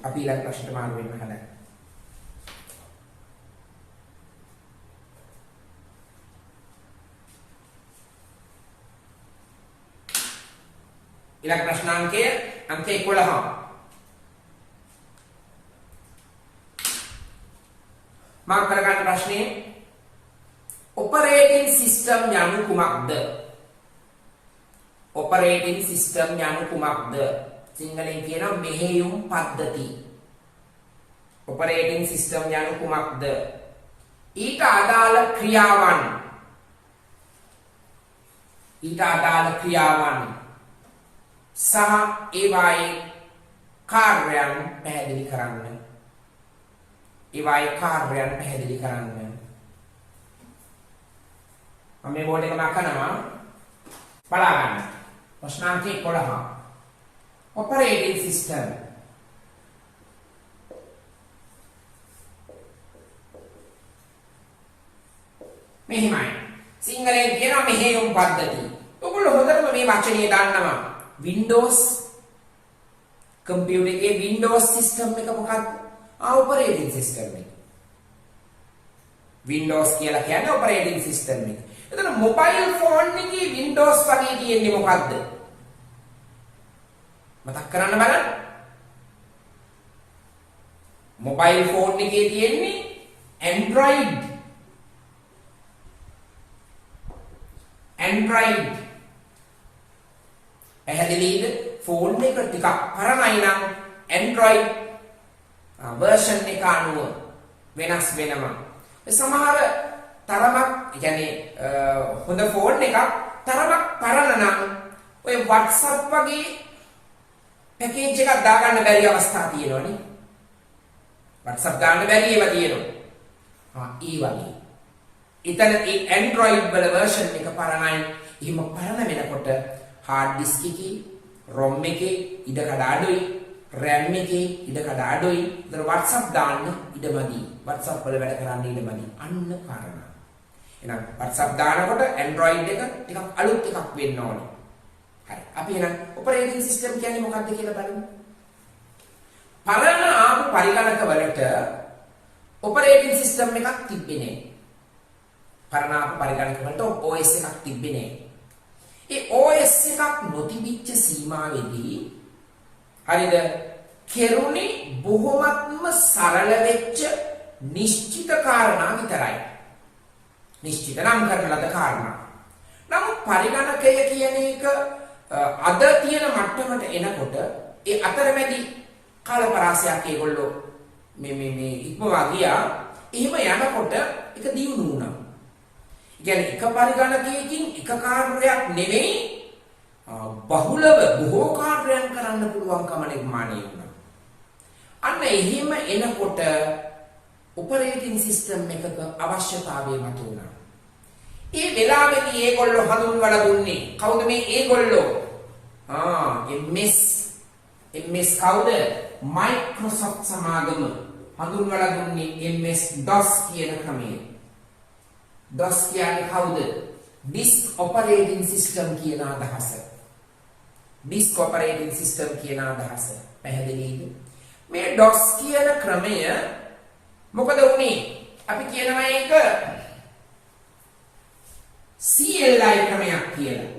අපි ඊළඟ ප්‍රශ්නට මාරු වෙන්න හදන්නේ. ඊළඟ ප්‍රශ්නාංකය අංක 11. මම කරගන්න ප්‍රශ්නේ ඔපරේටින් සිස්ටම් යනු කුමක්ද? ඔපරේටින් සිස්ටම් යනු කුමක්ද? සිංහලෙන් කියනවා මෙහෙයුම් පද්ධති. ඔපරේටින් සිස්ටම් යනු කුමක්ද? ඊට අදාළ ක්‍රියාවන් සහ ඒවායේ කාර්යයන් පැහැදිලි කරන්න. මම මේ බෝඩ් එක මකනවා බලා ගන්න. ප්‍රශ්නාංක 11. ඔපරේටින් සිස්ටම් මෙහිමයි. සිංහලෙන් කියනවා මෙහෙයුම් පද්ධති. ඔයගොල්ලෝ හොඳටම මේ වචනේ දන්නවා. Windows කම්පියුටර් එකේ Windows සිස්ටම් එක මොකක්ද? ඔපරේටින් සිස්ටම් එක. Windows කියලා කියන්නේ ඔපරේටින් සිස්ටම් එක. එතන මොබයිල් ෆෝන් එකේ Windows වගේ තියෙන්නේ මොකද්ද? මතක් කරන්න බලන්න. මොබයිල් ෆෝන් එකේ තියෙන්නේ Android. පැහැදිලිද? ෆෝන් එක ටිකක් පරණයි නම් Android version එක අනුව වෙනස් වෙනවා. සමහර තරමක් يعني හොඳ ෆෝන් එකක් තරමක් පරණ නම් ඔය WhatsApp වගේ පැකේජ් එකක් දාගන්න බැරි අවස්ථා තියෙනවනේ. WhatsApp දාන්න බැරි ඒවා තියෙනවා. ඒ වගේ. එතන ඒ Android වල version එක පරණයි. එහෙම පරණ වෙනකොට hard disk එකේ ROM එකේ ඉඩ කඩ අඩුයි. RAM එකේ ඉඩ කඩ අඩුයි. ඒතර WhatsApp දාන්න ඉඩමදි. WhatsApp වල වැඩ කරන්න ඉඩමදි. අන්න කාරණා. එහෙනම් WhatsApp දානකොට Android එක ටිකක් අලුත් එකක් වෙන්න ඕනේ. හරි. අපි එහෙනම් ඔපරේටින් සිස්ටම් කියන්නේ මොකක්ද කියලා බලමු. පරණ ආපු පරිගණක වලට ඔපරේටින් සිස්ටම් එකක් තිබ්බේ නෑ. පරණ ආපු පරිගණක වලට OS එකක් තිබ්බේ නෑ. ඒ OS එකක් නොතිබිච්ච සීමාවෙදී හරිද කෙරුණේ බොහොමත්ම සරල වෙච්ච නිශ්චිත කාරණා විතරයි. නිශ්චිත නම් කරන ලද කාරණා. නමුත් පරිගණකය කියන එක අද තියෙන මට්ටමට එනකොට ඒ අතරමැදි කාලපරාසයක් ඒගොල්ලෝ මේ ඉක්මවා ගියා. එහෙම යනකොට ඒක දියුණු වුණා. කියන්නේ එක පරිගණකයකින් එක කාර්යයක් නෙවෙයි බහුලව බොහෝ කාර්යයන් කරන්න පුළුවන්කම නිර්මාණය වුණා. අන්න එහෙම එනකොට ඔපරේටින් සිස්ටම් එකක අවශ්‍යතාවය මතුවුණා. ඒ වෙලාවේදී ඒගොල්ලෝ හඳුන්වලා දුන්නේ කවුද මේ ඒගොල්ලෝ? MS කවුද? Microsoft සමාගම හඳුන්වලා දුන්නේ MS DOS කියන ක්‍රමය. DOS කියන්නේ කවුද? Disk Operating System කියන අදහස. Disk Operating System කියන අදහස. පැහැදිලිද? මේ DOS කියන ක්‍රමය මොකද වුනේ? අපි කියනවා ඒක CLI ක්‍රමයක් කියලා.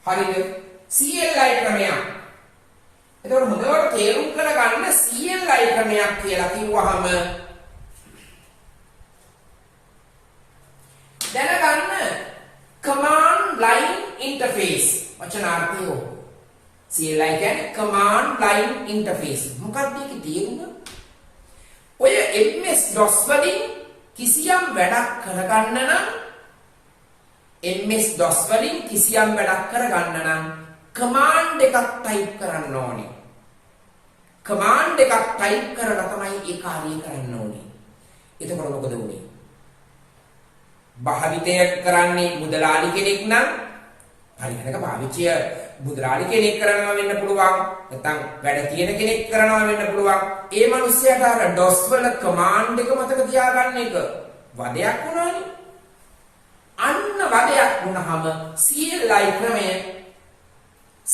හරිද? CLI ක්‍රමයක්. එතකොට හොඳට තේරුම් කරගන්න CLI ක්‍රමයක් කියලා කිව්වහම දැනගන්න command line interface වචනාර්ථය. CLI කියන්නේ command line interface. මොකක්ද මේකේ තේරුම? ඔය MS DOS වලින් කිසියම් වැඩක් කරගන්න නම් MS DOS වලින් කිසියම් වැඩක් කරගන්න නම් command එකක් type කරන්න ඕනේ. command එකක් type කරලා තමයි ඒ කාර්යය කරන්න ඕනේ. එතකොට මොකද වෙන්නේ? භාවිතය කරන්නේ මුදලාලි කෙනෙක් නම් පරිගණක පාවිච්චිය මුදලාලි කෙනෙක් කරනවා වෙන්න පුළුවන්. නැත්නම් වැඩ තියෙන කෙනෙක් කරනවා වෙන්න පුළුවන්. ඒ මිනිස්සයාට අර DOS වල command එක මතක තියාගන්න එක වදයක් වුණානේ. අන්න වදයක් වුණාම CLI ක්‍රමය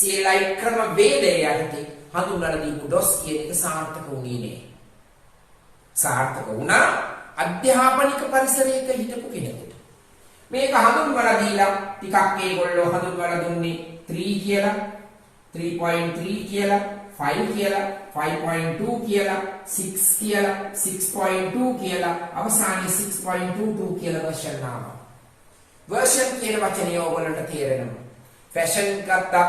CLI ක්‍රම වේදය යටතේ හඳුන්වලා දීපු DOS කියන එක සාර්ථක වුණේ නෑ. සාර්ථක වුණා අධ්‍යාපනික පරිසරයක හිටපු කෙනෙකුට. මේක හඳුන්වලා දීලා ටිකක් ඒගොල්ලෝ හඳුන්වලා දුන්නේ 3 කියලා, 3.3 කියලා, 5 කියලා, 5.2 කියලා, 6 කියලා, 6.2 කියලා, අවසානයේ 6.22 කියලා version ආවා. version කියන වචනේ ඕගොල්ලන්ට තේරෙනවා. fashion ගත්තා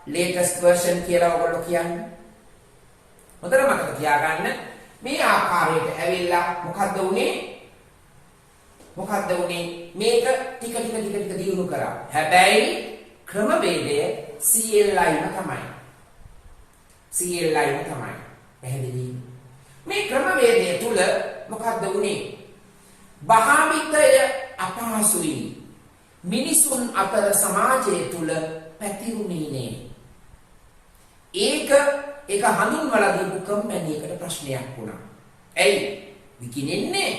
latest version කියලා ඕගොල්ලෝ කියන්නේ. හොඳට මතක තියාගන්න මේ ආකාරයට ඇවිල්ලා මොකද්ද උනේ? මේක ටික දියුණු කරා. හැබැයි ක්‍රමවේදය CLI-ම තමයි. පැහැදිලි? මේ ක්‍රමවේදය තුල මොකද්ද උනේ? භාවිතය අපහසුයි. මිනිසුන් අතර සමාජය තුල පැතිරුණේ නෑ. ඒක හඳුන්වලා දීපු කම්පැනි එකට ප්‍රශ්නයක් වුණා. ඇයි? විකිනෙන්නේ.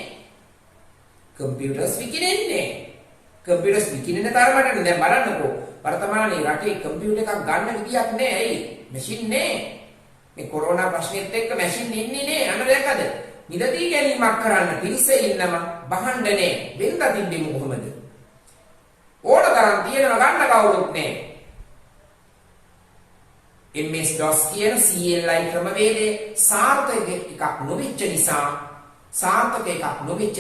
කම්පියුටර්ස් විකිනෙන්නේ. කම්පියුටර්ස් විකිනෙන තරමට දැන් බලන්නකෝ. වර්තමානයේ රටේ කම්පියුටර් එකක් ගන්න විදියක් නෑ. ඇයි? මැෂින් නෑ. මේ කොරෝනා ප්‍රශ්නෙත් එක්ක මැෂින් ඉන්නේ නෑ. අන්න දැක්කද? මිදදී ගැනීමක් කරන්න පිරිසේ ඉන්නම බහන්න නෑ. වෙනද තිබ්බේ කොහොමද? ඕන තරම් තියෙනවා ගන්න කවුරුත් නෑ. MS-DOS කියන CLI ක්‍රමවේදයේ සාර්ථක එකක් නොවෙච්ච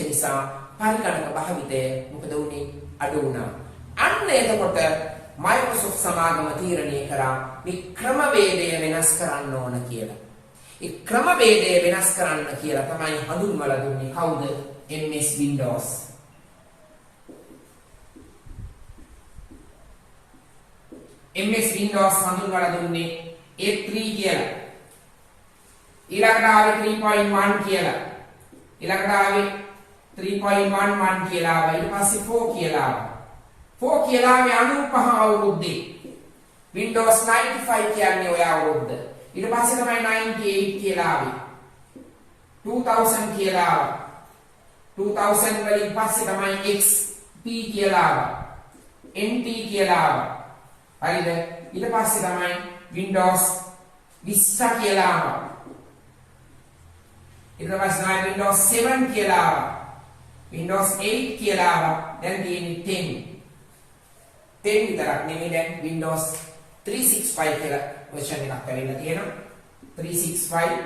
නිසා පරිගණක භාවිතය මොකද වුනේ? අඩු වුණා. අන්න එතකොට Microsoft සමාගම තීරණය කරා මේ ක්‍රමවේදය වෙනස් කරන්න ඕන කියලා. ඒ ක්‍රමවේදය වෙනස් කරන්න කියලා තමයි හඳුන්වලා දුන්නේ කවුද? MS Windows. MS Windows හඳුන්වලා දුන්නේ A3 කියලා. ඊළඟට ආවේ 3.1 කියලා. ඊළඟට ආවේ 3.11 කියලා ආවා. ඊට පස්සේ 4 කියලා ආවා. 4 කියලා ආවේ 95 අවුරුද්දේ. Windows 95 කියන්නේ ඔය අවුරුද්ද. ඊට පස්සේ තමයි 98 කියලා ආවේ. 2000 කියලා ආවා. 2000 වලින් පස්සේ තමයි XP කියලා ආවා. NT කියලා ආවා. හරිද? ඊට පස්සේ තමයි Windows Vista කියලා ආවා. ඊට පස්සේ තමයි Windows 7 කියලා ආවා. Windows 8 කියලා ආවා. දැන් තියෙන්නේ 10. 10 විතරක් නෙමෙයි දැන් Windows 365 කියලා version එකක් ඇවිල්ලා තියෙනවා. 365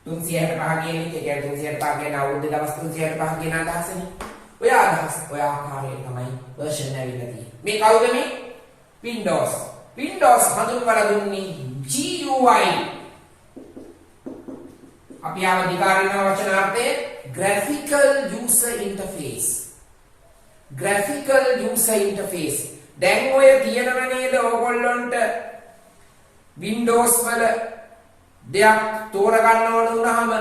365 කියන එක කියන්නේ 365 කියන අවුරුද්ද දවස් 365 කියන අදහසනේ. ඔය අදහස ඔය ආකාරයට තමයි version ඇවිල්ලා තියෙන්නේ. මේ කවුද මේ? Windows හඳුන්වලා දුන්නේ GUI. අපි ආව දිගාරින වචනාර්ථය graphical user interface. දැන් ඔය තියෙනව නේද ඕගොල්ලොන්ට Windows වල දෙයක් තෝරගන්න ඕන වුණාම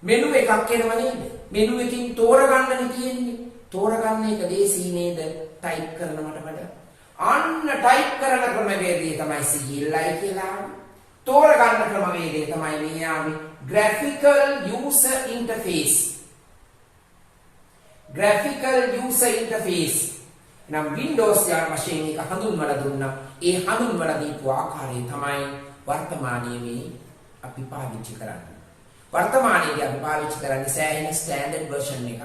මෙනු එකක් එනවා නේද? මෙනු එකකින් තෝරගන්නනේ තියෙන්නේ. තෝරගන්න එක ලේසි නේද? ටයිප් කරන මට වඩා. අන්න ටයිප් කරන ක්‍රමවේදය තමයි CLI කියලා. තෝරගන්න ක්‍රමවේදය තමයි මේ ආවේ graphical user interface. නම් Windows යාන වශයෙන් එක හඳුන්වලා දුන්නා. ඒ හඳුන්වලා දීපු ආකාරය තමයි වර්තමානයේ මේ අපි පාවිච්චි කරන්නේ. වර්තමානයේදී අපි පාවිච්චි කරන්නේ සෑහෙන ස්ටෑන්ඩඩ් version එක.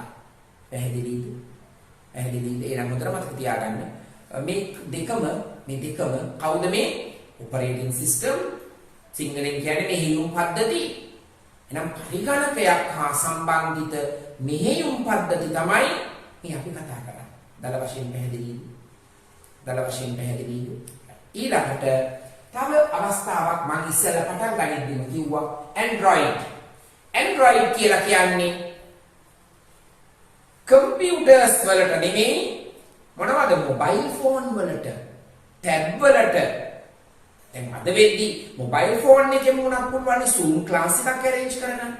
පැහැදිලිද? එහෙනම් මුද්‍ර මතක තියාගන්න. මේ දෙකම කවුද මේ? operating system සිංහලෙන් කියන්නේ මෙහෙයුම් පද්ධති. එහෙනම් පරිගණකයක් හා සම්බන්ධිත මෙහෙයුම් පද්ධති තමයි මේ අපි කතා කරන්නේ. දල වශයෙන් පැහැදිලිද? ඊළඟට තව අවස්ථාවක් මම ඉස්සෙල්ලා පටන් ගනිද්දිම කිව්වා Android කියලා කියන්නේ computers වලට නෙමෙයි මොනවද මොබයිල් ෆෝන් වලට ටැබ් වලට. දැන් අද වෙද්දී මොබයිල් ෆෝන් එකෙම උනක් පුළුවන් Zoom ක්ලාස් එකක් arrange කරගන්න.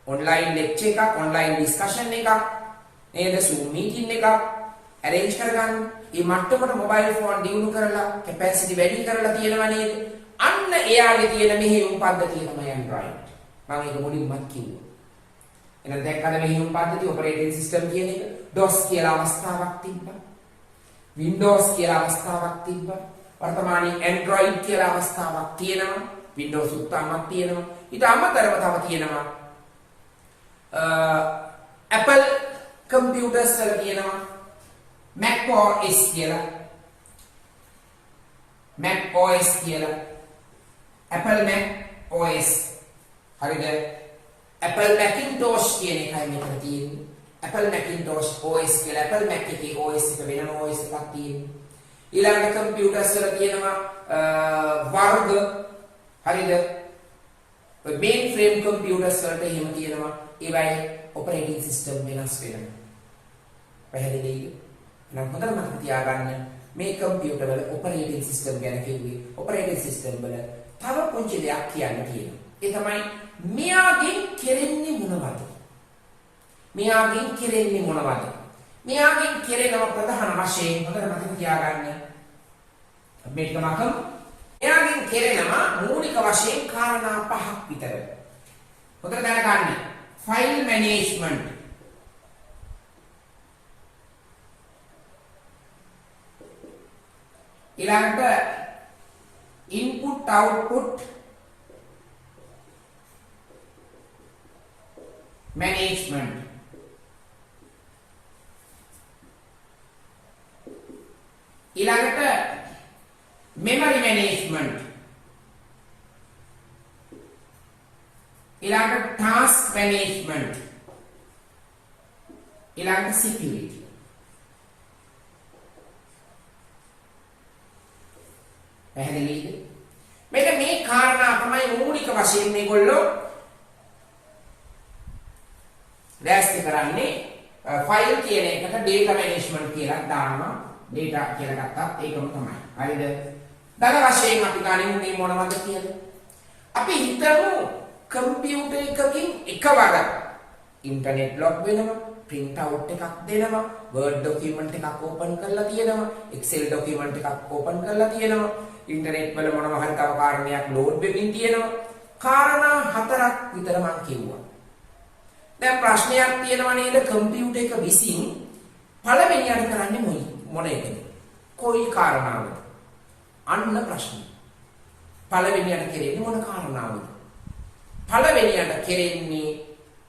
online lecture එකක්, online discussion එකක් නේද? Zoom meeting එකක් arrange කරගන්න. මේ මට්ටමට මොබයිල් ෆෝන් දියුණු කරලා capacity වැඩි කරලා තියෙනවා නේද? අන්න එයාගේ තියෙන මෙහෙයුම් පද්ධතිය තමයි Android. මම ඒක මුලින්මත් කිව්වා. එහෙනම් දැක්කද මෙහෙයුම් පද්ධතිය operating system කියන එක? DOS කියලා අවස්ථාවක් තිබ්බා. Windows කියලා අවස්ථාවක් තිබ්බා. වර්තමානයේ Android කියලා අවස්ථාවක් තියෙනවා. Windows උත් තාමත් තියෙනවා. ඊට අමතරව තව තියෙනවා Apple computers වල තියෙනවා Mac OS කියලා. Mac OS කියලා. Apple Mac OS. හරිද? Apple Macintosh කියන එකයි මෙතන තියෙන්නේ. Apple Macintosh OS කියලා. Apple Mac එකේ OS එක වෙනම OS එකක් තියෙනවා. ඊළඟ කම්පියුටර්ස් වල තියෙනවා වර්ග. හරිද? mainframe computers වලට එහෙම තියෙනවා. ඒවයි operating system වෙනස් වෙනවා. පැහැදිලිද? නම් හොඳට මතක තියාගන්න මේ කම්පියුටර් වල operating system ගැන කිව්වේ. operating system වල තව පුංචි දෙයක් කියන්න තියෙනවා. ඒ තමයි මෙයාගෙන් කෙරෙන්නේ මොනවද? මෙයාගෙන් කෙරෙන්නේ මොනවද? මෙයාගෙන් කෙරෙනව ප්‍රධාන වශයෙන් හොඳට මතක තියාගන්න. මේක මකම් මෙයාගෙන් කෙරෙනවා මූලික වශයෙන් කාරණා පහක් විතර. හොඳට දැනගන්න. file management, ඊළඟට input output management, ඊළඟට memory management, ඊළඟට task management, ඊළඟට security. පැහැදිලිද? මෙන්න මේ කාරණා තමයි මූලික වශයෙන් මේගොල්ලෝ දැස්ති කරන්නේ. ෆයිල් කියන එකට data management කියලා දානවා. data කියලා ගත්තත් ඒකම තමයි. හරිද? දල වශයෙන් අපි ගනිමු මේ මොනවද කියලා. අපි හිතමු කම්පියුටර් එකකින් එකවර ඉන්ටර්නෙට් ලොග් වෙනවා, print out එකක් දෙනවා, word document එකක් open කරලා තියෙනවා, excel document එකක් open කරලා තියෙනවා, ඉන්ටර්නෙට් වල මොනවා හරි තව කාරණයක් load වෙමින් තියෙනවා. කාරණා හතරක් විතර මම කිව්වා. දැන් ප්‍රශ්නයක් තියෙනවා නේද කම්පියුටර් එක විසින් පළවෙනියට කරන්නේ මොන එකද? කොයි කාරණාවද? අන්න ප්‍රශ්නේ. පළවෙනියට කෙරෙන්නේ මොන කාරණාවද? පළවෙනියට කෙරෙන්නේ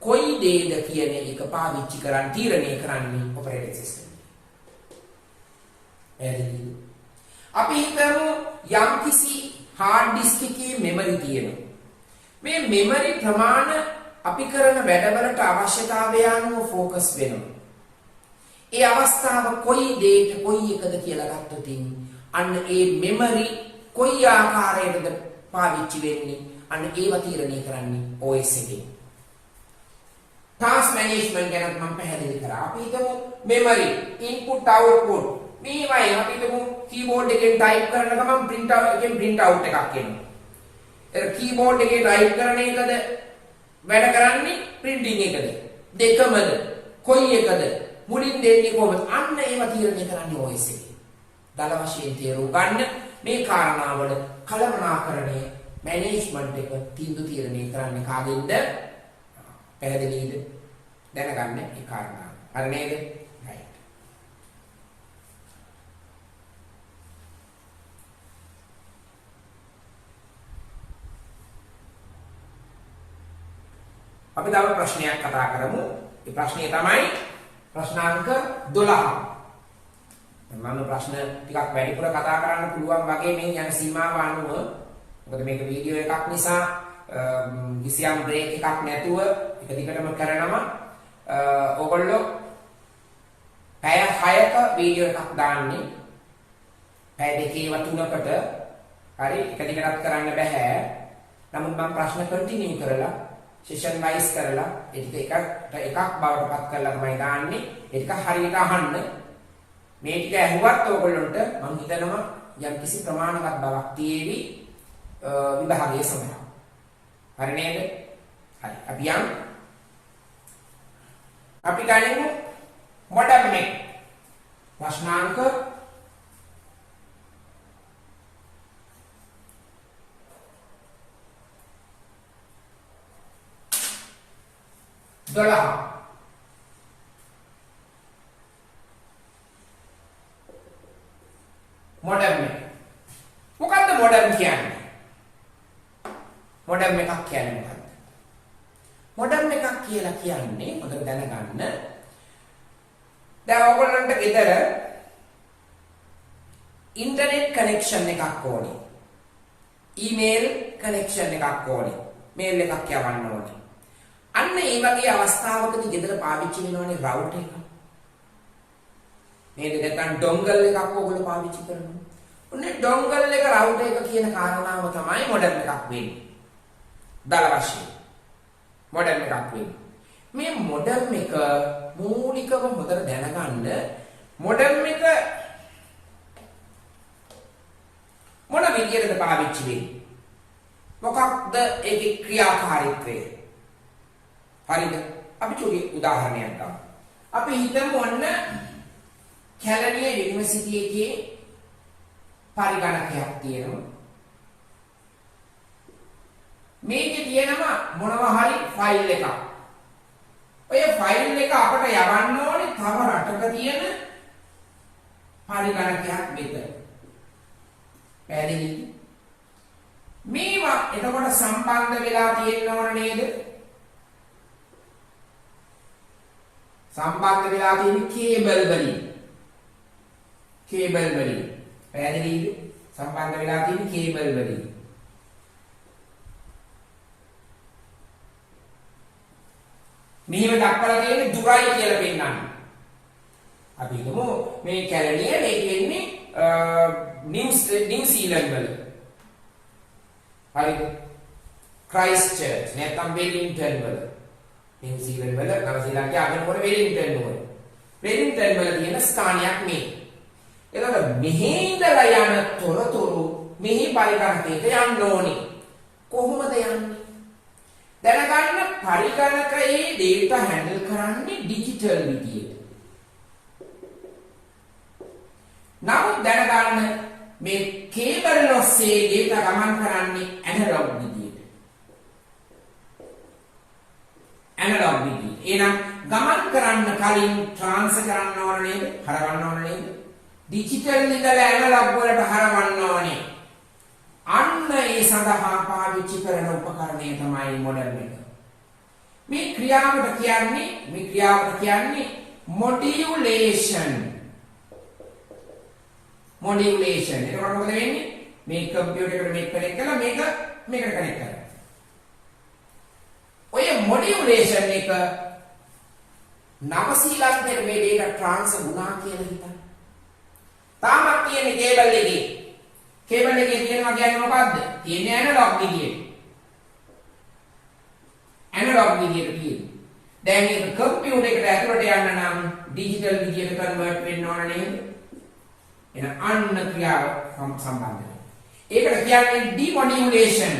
කොයි දේද කියන එක පාවිච්චි කරන් තීරණය කරන්නේ ඔපරේටින් සිස්ටම්. එහෙනම් අපි හිතමු යම්කිසි hard disk එකේ memory තියෙනවා. මේ memory ප්‍රමාණ අපි කරන වැඩවලට අවශ්‍යතාවය අනුව ફોකස් වෙනවා. ඒ අවස්ථාව කොයි දේට කොයි එකද කියලා ගත්තොත් අන්න ඒ memory කොයි ආකාරයකටද පාවිච්චි වෙන්නේ අන්න ඒව තීරණය කරන්නේ OS එකේ. task management ගැන මම පැහැදිලි කරා. අපි හිතමු memory input output මේවයි අපි හිතමු keyboard එකෙන් type කරන ගමන් print out එකෙන් print out එකක් එනවා. ඒ keyboard එකේ type කරන එකද වැඩ කරන්නේ printing එකද? දෙකමද? කොයි එකද? මුලින් දෙන්නේ කොහොමද? අන්න ඒව තීරණය කරන්නේ OS එකේ. දල වශයෙන් තේරුම් ගන්න මේ කාරණාවල කළමනාකරණය මැනේජ්මන්ට් එක තීරණය කරන්නේ කාගෙන්ද? පැහැදිලිද? දැනගන්න ඒ කාරණා. හරි නේද? right. අපි තව ප්‍රශ්නයක් කතා කරමු. ඒ ප්‍රශ්නය තමයි ප්‍රශ්නාංක 12. මම ප්‍රශ්න ටිකක් වැඩිපුර කතා කරන්න පුළුවන් වගේ මේ යන සීමාව අනුව. මොකද මේක වීඩියෝ එකක් නිසා කිසියම් බ්‍රේක් එකක් නැතුව එක දිගටම කරනවා. ඕගොල්ලෝ පැය 6ක වීඩියෝ එකක් දාන්නේ. පැය දෙකේව 3කට හරි එක දිගටත් කරන්න බෑ. නමුත් මම ප්‍රශ්න කන්ටිනියු කරලා session wise කරලා ඒ ටික එකක් බවට පත් කරලා තමයි දාන්නේ. ඒ ටික හරියට අහන්න. මේ ටික ඇහුවත් ඕගොල්ලන්ට මම හිතනවා යම්කිසි ප්‍රමාණවත් බවක් තියෙවි විභාගයේ සඳහා. හරි නේද? හරි. අපි යන් අපි ගනිමු modern make ප්‍රශ්නාංක 12. Modern make modem කියන්නේ. මොඩම් එකක් කියන්නේ මොකක්ද? මොඩම් එකක් කියලා කියන්නේ හොඳට දැනගන්න. දැන් ඔයගොල්ලන්ට ගෙදර ඉන්ටර්නෙට් කනෙක්ෂන් එකක් ඕනේ. ඊමේල් කනෙක්ෂන් එකක් ඕනේ. මේල් එකක් යවන්න ඕනේ. අන්න ඒ වගේ අවස්ථාවකදී ගෙදර පාවිච්චි වෙනවනේ රවුටර් එක. මේක නැත්නම් ඩොන්ගල් එකක් ඔයගොල්ලෝ පාවිච්චි කරනවා. ඔන්නේ ඩොන්ගල් එක රවුටර් එක කියන කාරණාව තමයි මොඩම් එකක් වෙන්නේ. දල වශයෙන් මොඩම් එකක් වෙන්නේ. මේ මොඩම් එක මූලිකව හොඳට දැනගන්න මොඩම් එක මොන විදියටද පාවිච්චි වෙන්නේ? මොකක්ද ඒකේ ක්‍රියාකාරීත්වය? හරිද? අපි චුටි උදාහරණයක් ගමු. අපි හිතමු ඔන්න කැලණිය යුනිවර්සිටි එකේ පරිගණකයක් තියෙනවා. මේකේ තියෙනවා මොනවා හරි ෆයිල් එකක්. ඔය ෆයිල් එක අපට යවන්න ඕනේ තව රටක තියෙන පරිගණකයක් විතර. පැහැදිලිද? මේවා එතකොට සම්බන්ධ වෙලා තියෙන්න ඕන නේද? සම්බන්ධ වෙලා තියෙන කේබල් වලින්. කේබල් වලින්. පැහැදිලිද? සම්බන්ධ වෙලා තියෙන කේබල් වලින්. මෙහෙම දක්වලා තියෙන්නේ දුරයි කියලා පෙන්නන්න. අපි හිතමු මේ කැලණිය මේ කියන්නේ නිව්සීලන්ත වල. හරිද? ක්‍රයිස්ට්චර්ච් නැත්නම් වෙලින්ටන් වල. නිව්සීලන්ත වල නවසීලන්තයේ අගනුවර වෙලින්ටන් වල. වෙලින්ටන් වල තියෙන ස්ථානයක් මේ. එතකොට මෙහි ඉඳලා යන තොරතුරු මෙහි පරිගණකයට යන්න ඕනේ. කොහොමද යන්නේ? දැනගන්න පරිගණකයේ data handle කරන්නේ digital විදියට. නමුත් දැනගන්න මේ කේබල් ඔස්සේ data ගමන් කරන්නේ analog විදියට. analog විදියට. එහෙනම් ගමන් කරන්න කලින් transfer කරන්න ඕන නේද? හරවන්න ඕන නේද? digital ඉඳලා analog වලට හරවන්න ඕනේ. අන්න ඒ සඳහා පාවිච්චි කරන උපකරණය තමයි මොඩම් එක. මේ ක්‍රියාවට කියන්නේ මොඩියුලේෂන්. මොඩියුලේෂන්. එතකොට මොකද වෙන්නේ? මේ කම්පියුටර් එකට මේක කනෙක්ට් කරලා මේකට කනෙක්ට් කරනවා. ඔය මොඩියුලේෂන් එක නවසීලන්තයේ මේ data transfer වුණා කියලා හිතන්න. තාමත් තියෙන කේබල් එකේ කේබල් එකේ තියෙනවා කියන්නේ මොකද්ද? තියෙන්නේ ඇනලොග් විදියට. ඇනලොග් විදියට තියෙන්නේ. දැන් මේක කම්පියුටර් එකට ඇතුළට යන්න නම් ඩිජිටල් විදියට කන්වර්ට් වෙන්න ඕන නේද? එහෙනම් අන්න ක්‍රියාව සම්බන්ධයි. ඒකට කියන්නේ ඩිමොඩියුලේෂන්.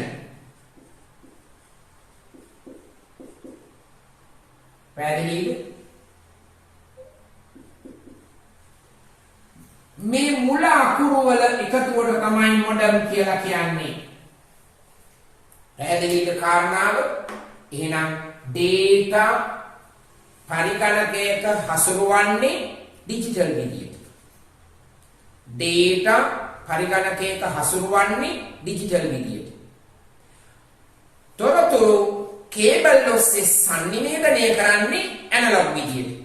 පැහැදිලිද? මේ මුල අකුරු වල එකතුවට තමයි මොඩම් කියලා කියන්නේ. පැහැදිලිද කාරණාව? එහෙනම් data පරිගණකයක හසුරුවන්නේ ඩිජිටල් විදියට. data පරිගණකයක හසුරුවන්නේ ඩිජිටල් විදියට. තොරතුරු කේබල් ඔස්සේ සංනිවේදනය කරන්නේ ඇනලොග් විදියට.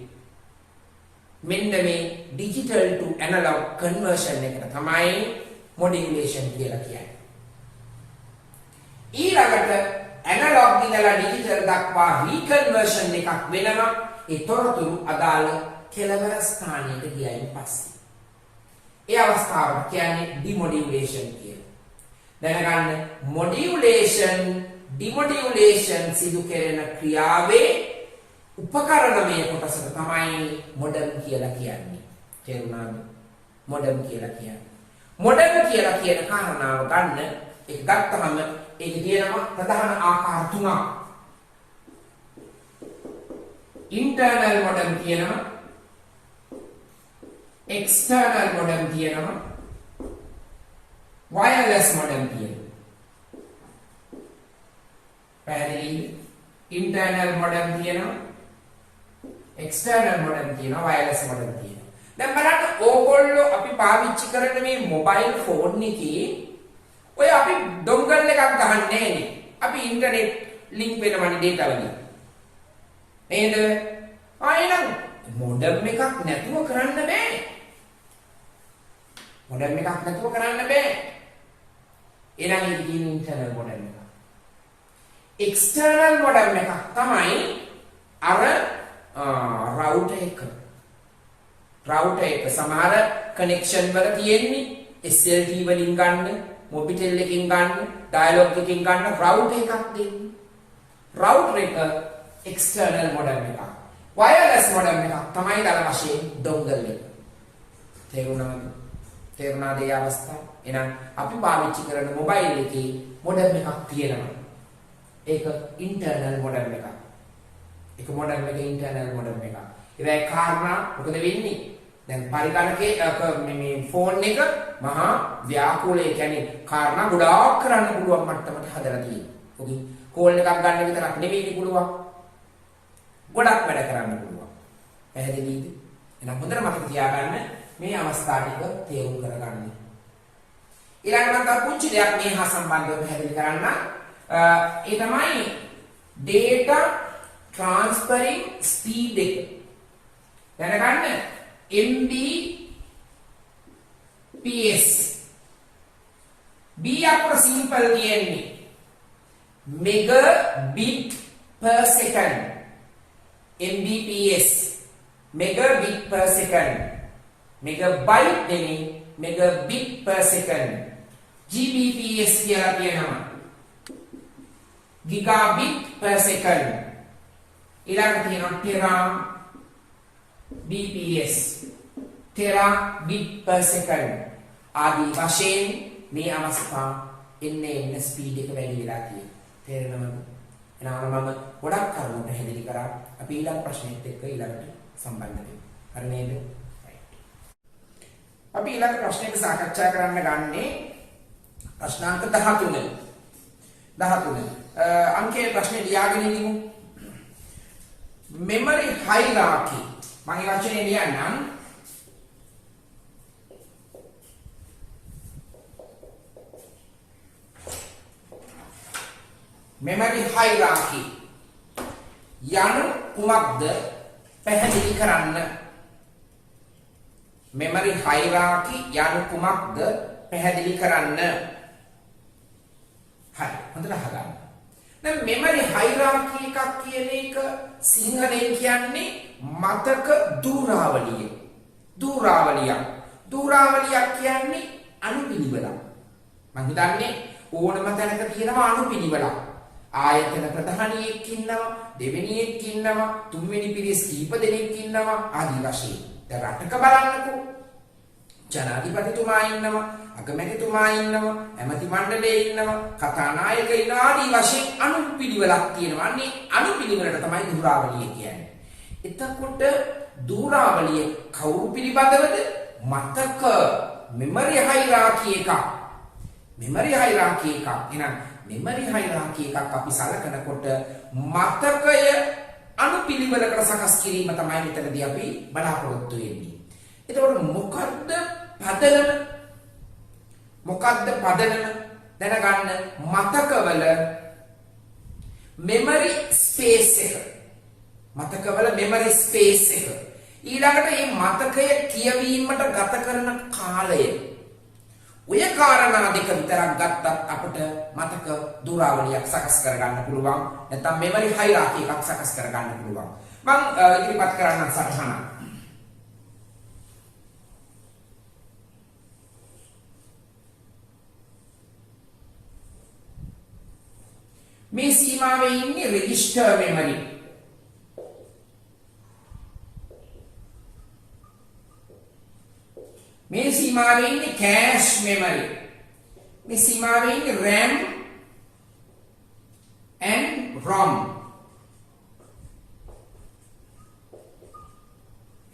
මෙන්න මේ digital to analog conversion එකට තමයි modulation කියලා කියන්නේ. ඊළඟට analog ඉඳලා digital දක්වා reconversion එකක් වෙනවා. ඒ තොරතුරු අදාළ කෙලවර ස්ථානයට ගියයින් පස්සේ. ඒ අවස්ථාව කියන්නේ demodulation කියලා. දැනගන්න modulation demodulation සිදු කෙරෙන ක්‍රියාවේ උපකරණමය කොටසට තමයි මොඩම් කියලා කියන්නේ. තේරුණාද? මොඩම් කියලා කියන්නේ. මොඩම් කියලා කියන කාරණාව ගන්න ඒක ගත්තහම ඒක තියෙනවා ප්‍රධාන ආකාර තුනක්. ඉන්ටර්නල් මොඩම් කියනවා, එක්ස්ටර්නල් මොඩම් කියනවා, වයර්ලස් මොඩම් කියනවා. පැහැදිලිද? ඉන්ටර්නල් මොඩම් කියනවා, එක්ස්ටර්නල් මොඩම් කියනවා, වයර්ලස් මොඩම් කියනවා. දැන් බලන්න ඕගොල්ලෝ අපි පාවිච්චි කරන මේ මොබයිල් ෆෝන් එකේ ඔය අපි ඩොන්ගල් එකක් ගහන්නේ නෑනේ. අපි ඉන්ටර්නෙට් ලින්ක් වෙනවනේ data වලින්. නේද? එහෙනම් මොඩම් එකක් නැතුව කරන්න බෑ. මොඩම් එකක් නැතුව කරන්න බෑ. එහෙනම් ඒක කියන්නේ ඉන්ටර්නල් මොඩම් එක. එක්ස්ටර්නල් මොඩම් එකක් තමයි අර රවුටර් එක. රවුටර් එක සමහර කනෙක්ෂන් වල තියෙන්නේ SLT වලින් ගන්න, මොබිටෙල් එකකින් ගන්න, ඩයලොග් එකකින් ගන්න රවුටර් එකක් දෙන්නේ. රවුටර් එක එක්ස්ටර්නල් මොඩම් එකක්. වයර්ලස් මොඩම් එකක් තමයි දල වශයෙන් ඩොන්ගල් එක. තේරුණාද? තේරුණාද මේ අවස්ථාව? එහෙනම් අපි පාවිච්චි කරන මොබයිල් එකේ මොඩම් එකක් තියෙනවා. ඒක ඉන්ටර්නල් මොඩම් එකක්. ඒක මොඩම් එකේ ඉන්ටර්නල් මොඩම් එකක්. ඒවයි කාරණා මොකද වෙන්නේ? දැන් පරිගණකයේ මේ ෆෝන් එක මහා ව්‍යාකූල ඒ කියන්නේ කාරණා ගොඩාක් කරන්න පුළුවන් මට්ටමට හදලා තියෙනවා. ඔකේ කෝල් එකක් ගන්න විතරක් නෙවෙයි පුළුවන්. ගොඩක් වැඩ කරන්න පුළුවන්. පැහැදිලිද? එහෙනම් හොඳට මතක තියාගන්න මේ අවස්ථා ටික තේරුම් කරගන්න. ඊළඟට මම පුංචි දෙයක් මේ හා සම්බන්ධව පැහැදිලි කරන්න. ඒ තමයි data transferring speed එක. දැනගන්න Mbps. B අපර සිම්පල් කියන්නේ megabit per second. Mbps megabit per second. Megabyte නෙමෙයි megabit per second. Gbps කියලා කියනවා gigabit per second. ඊළඟට තියෙනවා bps terabit per second. ආදී වශයෙන් මේ අවස්ථා එන්න ස්පීඩ් එක වැඩි වෙලා තියෙනවා. තේරෙනවද? එහෙනම් මම ගොඩක් කරුණු පැහැදිලි කරා. අපි ඊළඟ ප්‍රශ්නෙත් එක්ක ඊළඟට සම්බන්ධ වෙමු. හරි නේද? අපි ඊළඟ ප්‍රශ්නෙට සාකච්ඡා කරන්න ගන්නේ ප්‍රශ්නාංක 13. 13. අංකයේ ප්‍රශ්නේ ලියාගෙන ඉමු. memory hierarchy. මම ඒ වචනේ ලියන්නම්. memory hierarchy යනු කුමක්ද පැහැදිලි කරන්න. memory hierarchy යනු කුමක්ද පැහැදිලි කරන්න. හරි හොඳට අහගන්න. දැන් memory hierarchy එකක් කියන එක සිංහලෙන් කියන්නේ මතක ධූරාවලිය. ධූරාවලියක් කියන්නේ අනුපිළිවෙලක්. මම හිතන්නේ ඕනම තැනක තියෙනවා අනුපිළිවෙලක්. ආයතන ප්‍රධානියෙක් ඉන්නවා, දෙවෙනියෙක් ඉන්නවා, තුන්වෙනි පිරිස් කීප දෙනෙක් ඉන්නවා ආදී වශයෙන්. දැන් රටක බලන්නකෝ. ජනාධිපතිතුමා ඉන්නවා, අගමැතිතුමා ඉන්නවා, ඇමති මණ්ඩලයේ ඉන්නවා, කතානායක ඉන්නවා ආදී වශයෙන් අනුපිළිවෙලක් තියෙනවා. අන්නේ අනුපිළිවෙලට තමයි ධූරාවලිය කියන්නේ. එතකොට ධූරාවලිය කවුරු පිළිබඳවද? මතක memory hierarchy එකක්. memory hierarchy එකක්. එහෙනම් memory hierarchy එකක් අපි සලකනකොට මතකය අනුපිළිවෙලකට සකස් කිරීම තමයි මෙතනදී අපි බලාපොරොත්තු වෙන්නේ. එතකොට මොකද්ද පදනම? දැනගන්න මතකවල memory space එක. මතකවල memory space එක. ඊළඟට මේ මතකය කියවීමට ගත කරන කාලය. ඔය කාරණා දෙක විතරක් ගත්තත් අපිට මතක ධූරාවලියක් සකස් කරගන්න පුළුවන්. නැත්නම් memory hierarchy එකක් සකස් කරගන්න පුළුවන්. මම ඉදිරිපත් කරන්න සටහන. මේ සීමාවේ ඉන්නේ register memory. මේ සීමාවේ ඉන්නේ cache memory. මේ සීමාවේ ඉන්නේ RAM and ROM.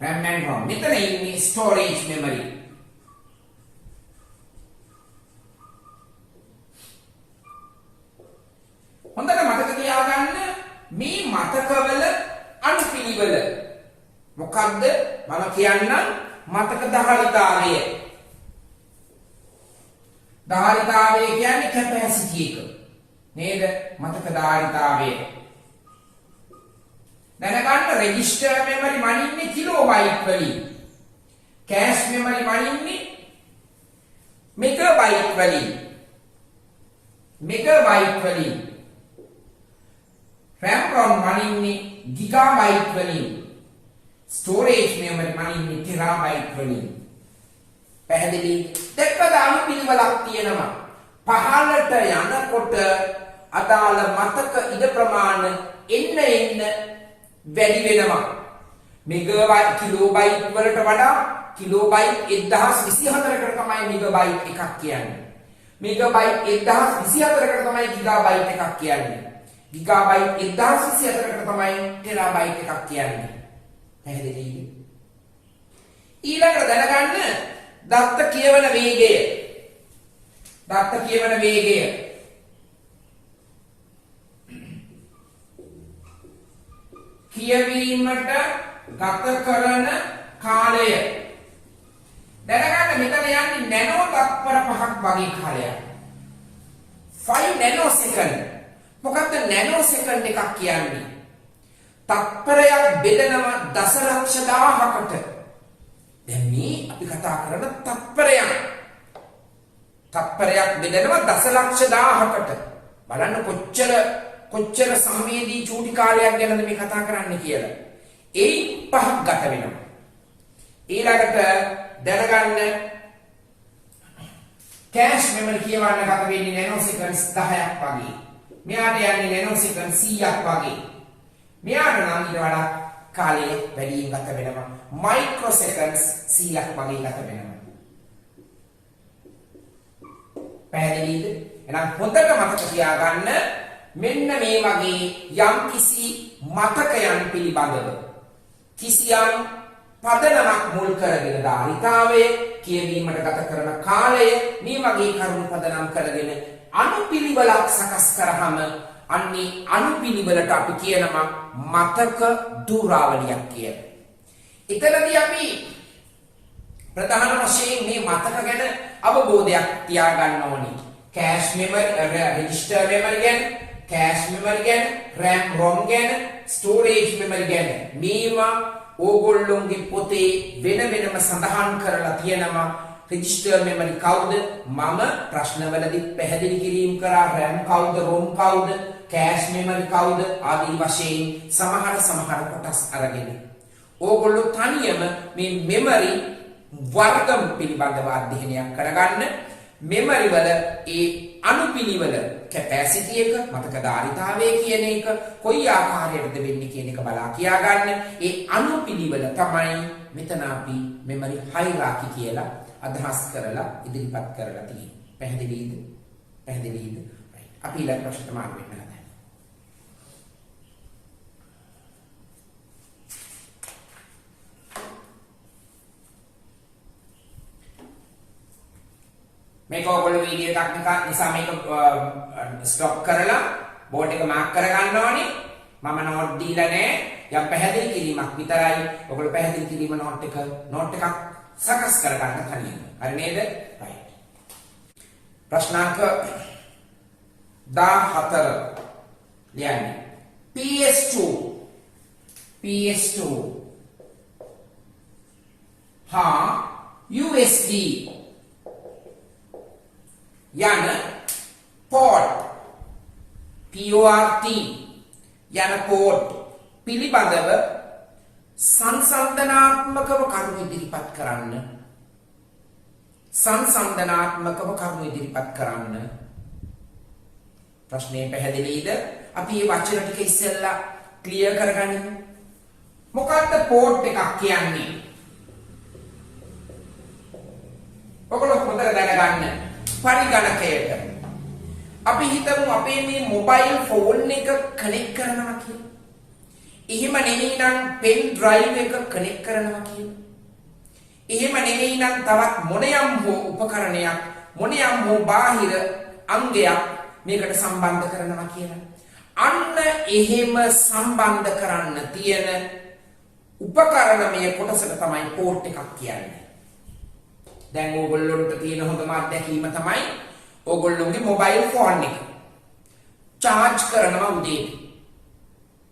RAM and ROM. මෙතන ඉන්නේ storage memory. හොඳට මතක තියාගන්න මේ මතකවල අනුපිළිවෙල මොකක්ද? මම කියන්නම් මතක ධාරිතාවය. ධාරිතාවය කියන්නේ කැපැසිටි එක. නේද? මතක ධාරිතාවය. දැනගන්න රෙජිස්ටර් මෙමරි මනින්නේ කිලෝබයිට් වලින්. කෑෂ් මෙමරි මනින්නේ මෙගාබයිට් වලින්. මෙගාබයිට් වලින්. RAM ROM මනින්නේ ගිගාබයිට් වලින්. ස්ටෝරේජ් මෙමරි මනින්නේ ටෙරාබයිට් වලින්. පැහැදිලි? දෙකද අනුපිළිවෙලක් තියෙනවා. පහළට යනකොට අදාළ මතක ඉඩ ප්‍රමාණ එන්න වැඩි වෙනවා. මෙගාබයිට් කිලෝබයිට් වලට වඩා කිලෝබයිට් 1024කට තමයි මෙගාබයිට් එකක් කියන්නේ. මෙගාබයිට් 1024කට තමයි ගිගාබයිට් එකක් කියන්නේ. ගිගාබයිට් 1024කට තමයි ටෙරාබයිට් එකක් කියන්නේ. පැහැදිලිද? ඊළඟට දැනගන්න දත්ත කියවන වේගය. දත්ත කියවන වේගය. කියවීමට ගත කරන කාලය. දැනගන්න මෙතන යන්නේ නැනෝ තත්පර 5ක් වගේ කාලයක්. 5 nanosecond. මොකක්ද nanosecond එකක් කියන්නේ? තත්පරයක් බෙදනවා දසලක්ෂ 1000කට. දැන් මේ අපි කතා කරන තත්පරයක්. තත්පරයක් බෙදනවා දසලක්ෂ 1000කට. බලන්න කොච්චර සංවේදී චූටි කාලයක් ගැනද මේ කතා කරන්නේ කියලා. ඒ 5ක් ගත වෙනවා. ඊළඟට දැනගන්න කෑෂ් මෙමරි කියවන්න ගත වෙන්නේ නැනෝසෙකන්ඩ්ස් 10ක් වගේ. මෙයාට යන්නේ නැනෝසෙකන්ඩ් 100ක් වගේ. මෙයාට නම් ඊට වඩා කාලය වැඩියෙන් ගත වෙනවා. මයික්‍රෝසෙකන්ඩ්ස් 100ක් වගේ ගත වෙනවා. පැහැදිලිද? එහෙනම් හොඳට මතක තියාගන්න මෙන්න මේ වගේ යම්කිසි මතකයන් පිළිබඳව කිසියම් පදනමක් මුල් කරගෙන ධාරිතාවය කියවීමට ගත කරන කාලය මේ වගේ කරුණු පදනම් කරගෙන අනුපිළිවෙලක් සකස් කරාම අන්නේ අනුපිළිවෙලට අපි කියනවා මතක ධුරාවලියක් කියලා. එතනදී අපි ප්‍රධාන වශයෙන් මේ මතක ගැන අවබෝධයක් තියාගන්න ඕනේ. කෑෂ් මෙමරි, රෙජිස්ටර් මෙමරි ගැන, කෑෂ් මෙමරි ගැන, RAM ROM ගැන, ස්ටෝරේජ් මෙමරි ගැන මේවා ඕගොල්ලොන්ගේ පොතේ වෙනම සඳහන් කරලා තියෙනවා. රෙජිස්ටර් මෙමරි කවුද? මම ප්‍රශ්නවලදී පැහැදිලි කිරීම කරා. RAM කවුද? ROM කවුද? කෑෂ් මෙමරි කවුද? ආදී වශයෙන් සමහර කොටස් අරගෙන ඕගොල්ලෝ තනියම මේ මෙමරි වර්ගම් පිළිබඳව අධ්‍යයනයක් කරගන්න. මෙමරි වල ඒ අනුපිළිවෙල කැපැසිටි එක, මතක ධාරිතාවය කියන එක කොයි ආකාරයකටද වෙන්නේ කියන එක බලා කියා ගන්න. ඒ අනුපිළිවෙල තමයි මෙතන අපි මෙමරි හයිරාකි කියලා අදහස් කරලා ඉදිරිපත් කරලා තියෙන්නේ. පැහැදිලිද? පැහැදිලිද? අපි ඊළඟ ප්‍රශ්නට මාරු වෙන්න හදන්නේ. මේක ඔයගොල්ලෝ වීඩියෝ එකක් නිසා මේක ස්ටොප් කරලා බෝඩ් එක මාක් කරගන්න ඕනේ. මම නෝට් දීලා නැහැ. යම් පැහැදිලි කිරීමක් විතරයි. ඔයගොල්ලෝ පැහැදිලි කිරීම නෝට් එකක් සකස් කරගන්න තනියම. හරි නේද? right. ප්‍රශ්නාංක 14 ලියන්නේ. PS2 හා USD යන පෝට් PORT යන පෝට් පිළිබඳව සංසන්දනාත්මකව කරුණු ඉදිරිපත් කරන්න. ප්‍රශ්නේ පැහැදිලිද? අපි මේ වචන ටික ඉස්සෙල්ලා ක්ලියර් කරගනිමු. මොකක්ද පෝට් එකක් කියන්නේ? ඔයගොල්ලෝ හොඳට දැනගන්න. පරිගණකයට අපි හිතමු අපේ මේ මොබයිල් ෆෝන් එක කනෙක්ට් කරනවා කියලා. එහෙම නෙමෙයි නම් පෙන් ඩ්‍රයිව් එක කනෙක්ට් කරනවා කියලා. එහෙම නෙමෙයි නම් තවත් මොනියම් හෝ උපකරණයක්, මොනියම් හෝ බාහිර අංගයක් මේකට සම්බන්ධ කරනවා කියලා. අන්න එහෙම සම්බන්ධ කරන්න තියෙන උපකරණමය කොටසට තමයි පෝට් එකක් කියන්නේ. දැන් ඕගොල්ලොන්ට තියෙන හොඳම අත්දැකීම තමයි ඕගොල්ලෝගේ මොබයිල් ෆෝන් එක charge කරනවා උදේ.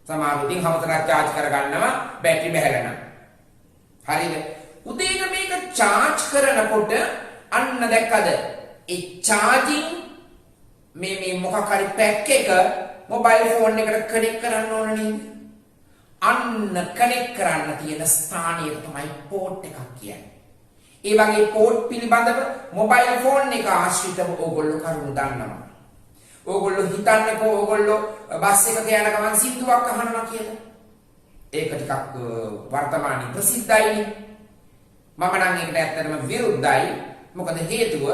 සමහර ඉතින් හවසට charge කරගන්නවා බැටරි බහැලා නම්. හරිද? උදේට මේක charge කරනකොට අන්න දැක්කද? ඒ charging මේ මොකක් හරි පැක් එක මොබයිල් ෆෝන් එකට කනෙක්ට් කරන්න ඕන නේද? අන්න කනෙක්ට් කරන්න තියෙන ස්ථානය තමයි පෝට් එකක් කියන්නේ. ඒ වගේ පෝට් පිළිබඳව මොබයිල් ෆෝන් එක ආශ්‍රිතව ඕගොල්ලෝ කරුණු දන්නවා. ඕගොල්ලෝ හිතන්නකෝ ඕගොල්ලෝ බස් එකක යන ගමන් සින්දුවක් අහනවා කියලා. ඒක ටිකක් වර්තමානයේ ප්‍රසිද්ධයිනේ. මම නම් ඒකට ඇත්තටම විරුද්ධයි. මොකද හේතුව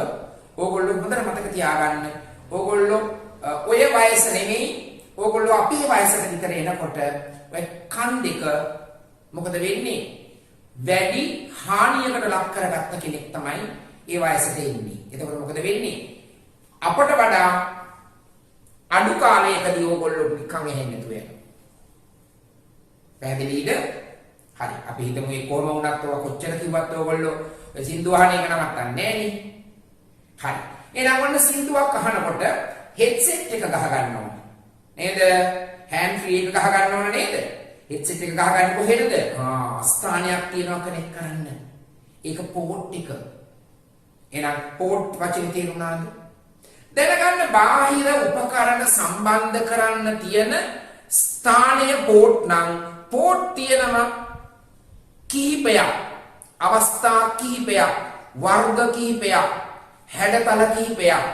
ඕගොල්ලෝ හොඳට මතක තියාගන්න. ඕගොල්ලෝ ඔය වයස නෙමෙයි ඕගොල්ලෝ අපේ වයසට විතර එනකොට ඔය කන් දෙක මොකද වෙන්නේ? වැඩි හානියකට ලක් කරගත්ත කෙනෙක් තමයි ඒ වයසට එන්නේ. එතකොට මොකද වෙන්නේ? අපට වඩා අඩු කාලයකදී ඕගොල්ලෝ නිකන් ඇහෙන්නේ නැතුව යනවා. පැහැදිලිද? හරි. අපි හිතමු මේ කොහොම වුණත් ඔය කොච්චර කිව්වත් ඕගොල්ලෝ සින්දු අහන එක නවත්තන්නේ නැහැ නේ. හරි. එහෙනම් ඔන්න සින්දුවක් අහනකොට හෙඩ්සෙට් එක ගහ ගන්න ඕනේ. නේද? හෑන්ඩ් ෆ්‍රී එක ගහ ගන්න ඕනේ නේද? හෙඩ්සෙට් එක ගහගන්න කොහෙද? ස්ථානයක් තියෙනවා කනෙක්ට් කරන්න. ඒක පෝට් එක. එහෙනම් පෝට් වචනේ තේරුණාද? දැනගන්න බාහිර උපකරණ සම්බන්ධ කරන්න තියෙන ස්ථානය පෝට් නම් පෝට් තියෙනවා කිහිපයක්, අවස්ථා කිහිපයක්, වර්ග කිහිපයක්, හැඩතල කිහිපයක්.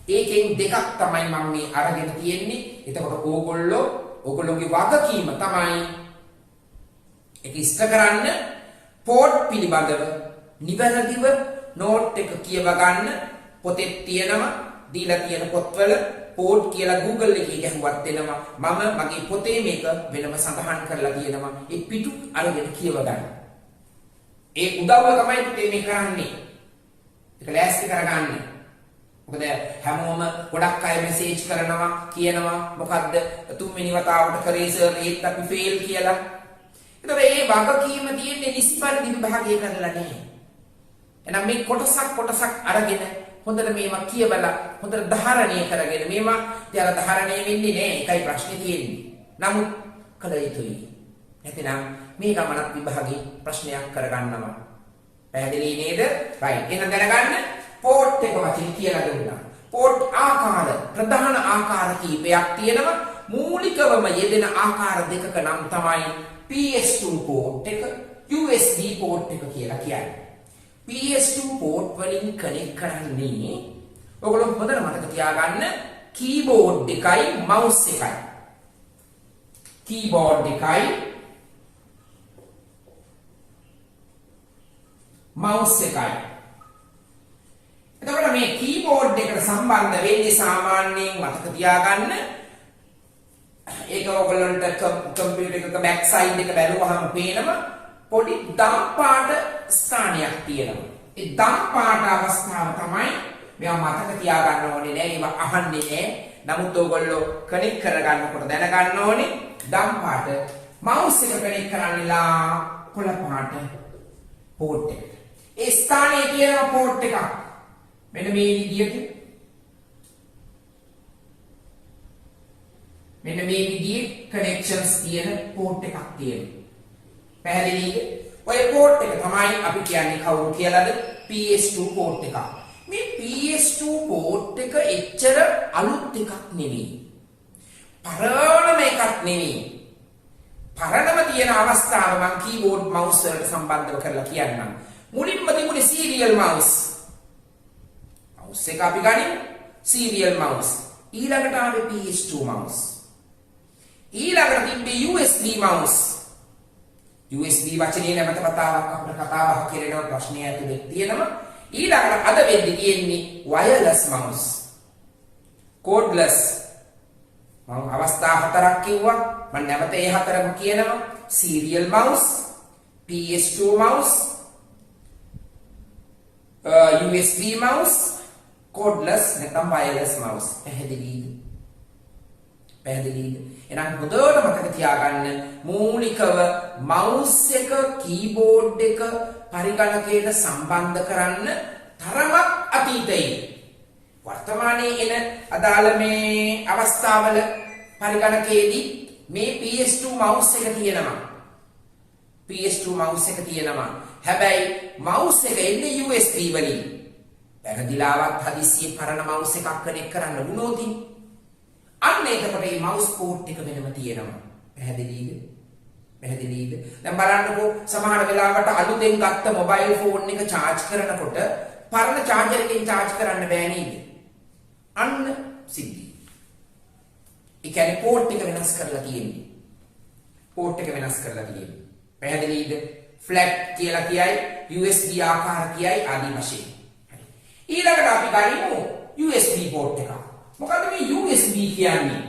ඒකෙන් දෙකක් තමයි මම මේ අරගෙන තියෙන්නේ. එතකොට ඕගොල්ලෝගේ වගකීම තමයි ඒක ඉස්ත කරන්න පෝට් පිළිබඳව නිවැරදිව නෝට් එක කියව ගන්න. පොතේ තියෙනවා දීලා තියෙන පොත්වල පෝට් කියලා Google එකේ ගැහුවත් දෙනවා. මම මගේ පොතේ මේක වෙනම සඳහන් කරලා තියෙනවා. ඒ පිටු අරගෙන කියව ගන්න. ඒ උදව්ව තමයි පුතේ මේ කරන්නේ. ඒක ලෑස්ති කරගන්න. මොකද හැමෝම ගොඩක් අය මෙසේජ් කරනවා කියනවා මොකද්ද තුන්වෙනි වතාවට කරේ සර් ඒත් අපි ෆේල් කියලා. ඒතර ඒ වගකීම තියෙන්නේ නිසිපරිදි විභාගය කරලා නැහැ. එහෙනම් මේ කොටසක් අරගෙන හොඳට මේවා කියවලා හොඳට ධාරණය කරගෙන මේවා ඊට ධාරණය වෙන්නේ නැහැ. ඒකයි ප්‍රශ්නේ තියෙන්නේ. නමුත් කල යුතුයි. නැතිනම් මේ ගමනක් විභාගේ ප්‍රශ්නයක් කරගන්නවා. පැහැදිලි නේද? right. එහෙනම් දැනගන්න පෝට් එක වචනේ කියලා දුන්නා. පෝට් ආකාර ප්‍රධාන ආකාර කීපයක් තියෙනවා. මූලිකවම යෙදෙන ආකාර දෙකක නම් තමයි PS2 පෝට් එක, USB පෝට් එක කියලා කියන්නේ. PS2 පෝට් වලින් කනෙක්ට් කරන්නේ ඔයගොල්ලෝ හොඳට මතක තියාගන්න කීබෝඩ් එකයි මවුස් එකයි. කීබෝඩ් එකයි මවුස් එකයි. එතකොට මේ කීබෝඩ් එකට සම්බන්ධ වෙන්නේ සාමාන්‍යයෙන් මතක තියාගන්න ඒක ඔයගොල්ලන්ට කම්පියුටර් එකක බෑක් සයිඩ් එක බැලුවහම පේනවා පොඩි දම් පාට ස්ථානයක් තියෙනවා. ඒ දම් පාට අවස්ථාව තමයි මේවා මතක තියාගන්න ඕනේ නෑ. ඒවා අහන්නේ නෑ. නමුත් ඔයගොල්ලෝ කනෙක්ට් කරගන්නකොට දැනගන්න ඕනේ දම් පාට මවුස් එක කනෙක්ට් කරන්නේලා කොළ පාට පෝට් එක. ඒ ස්ථානයේ තියෙන පෝට් එකක් මෙන්න මේ විදියට කනෙක්ෂන්ස් තියෙන පෝට් එකක් තියෙනවා. පැහැදිලිද? ඔය පෝට් එක තමයි අපි කියන්නේ කවුරු කියලාද? PS2 පෝට් එක. මේ PS2 පෝට් එක එච්චර අලුත් එකක් නෙවෙයි. පරණම එකක් නෙවෙයි. පරණම තියෙන අවස්ථාව මම කීබෝඩ් මවුස් වලට සම්බන්ධව කරලා කියන්නම්. මුලින්ම තිබුණේ සීරියල් මවුස්. මවුස් එක අපි ගනිමු සීරියල් මවුස්. ඊළඟට ආවේ PS2 මවුස්. ඊළඟට තිබ්බේ USB මවුස්. USB වචනේ නැවත වතාවක් අපිට කතා බහ කරන ප්‍රශ්නය ඇතුලේ තියෙනවා. ඊළඟට අද වෙද්දි තියෙන්නේ wireless mouse. codeless. මම අවස්ථා හතරක් කිව්වා. මම නැවත ඒ හතරම කියනවා. serial mouse, PS2 mouse, USB mouse, codeless නැත්නම් wireless mouse. පැහැදිලිද? එහෙනම් හොඳට මතක තියාගන්න මූලිකව මවුස් එක කීබෝඩ් එක පරිගණකයට සම්බන්ධ කරන්න තරමක් අතීතයේ වර්තමානයේ එන අදාළ මේ අවස්ථාවල පරිගණකයේදී මේ PS2 mouse එක තියෙනවා. PS2 mouse එක තියෙනවා. හැබැයි mouse එක එන්නේ USB වලින්. පැහැදිලාවත් හදිස්සියේ පරණ mouse එකක් කනෙක්ට් කරන්න වුණොත් අන්න එතකොට මේ mouse port එක වෙනම තියෙනවා. පැහැදිලිද? පැහැදිලිද? දැන් බලන්නකෝ සමහර වෙලාවට අලුතෙන් ගත්ත මොබයිල් ෆෝන් එක charge කරනකොට පරණ charger එකෙන් charge කරන්න බෑ නේද? අන්න සිද්ධි. ඒ කියන්නේ port එක වෙනස් කරලා තියෙන්නේ. port එක වෙනස් කරලා තියෙන්නේ. පැහැදිලිද? flat කියලා කියයි USB ආකාර කියයි ආදී වශයෙන්. හරි. ඊළඟට අපි ගනිමු USB port එක. මොකද මේ USB කියන්නේ?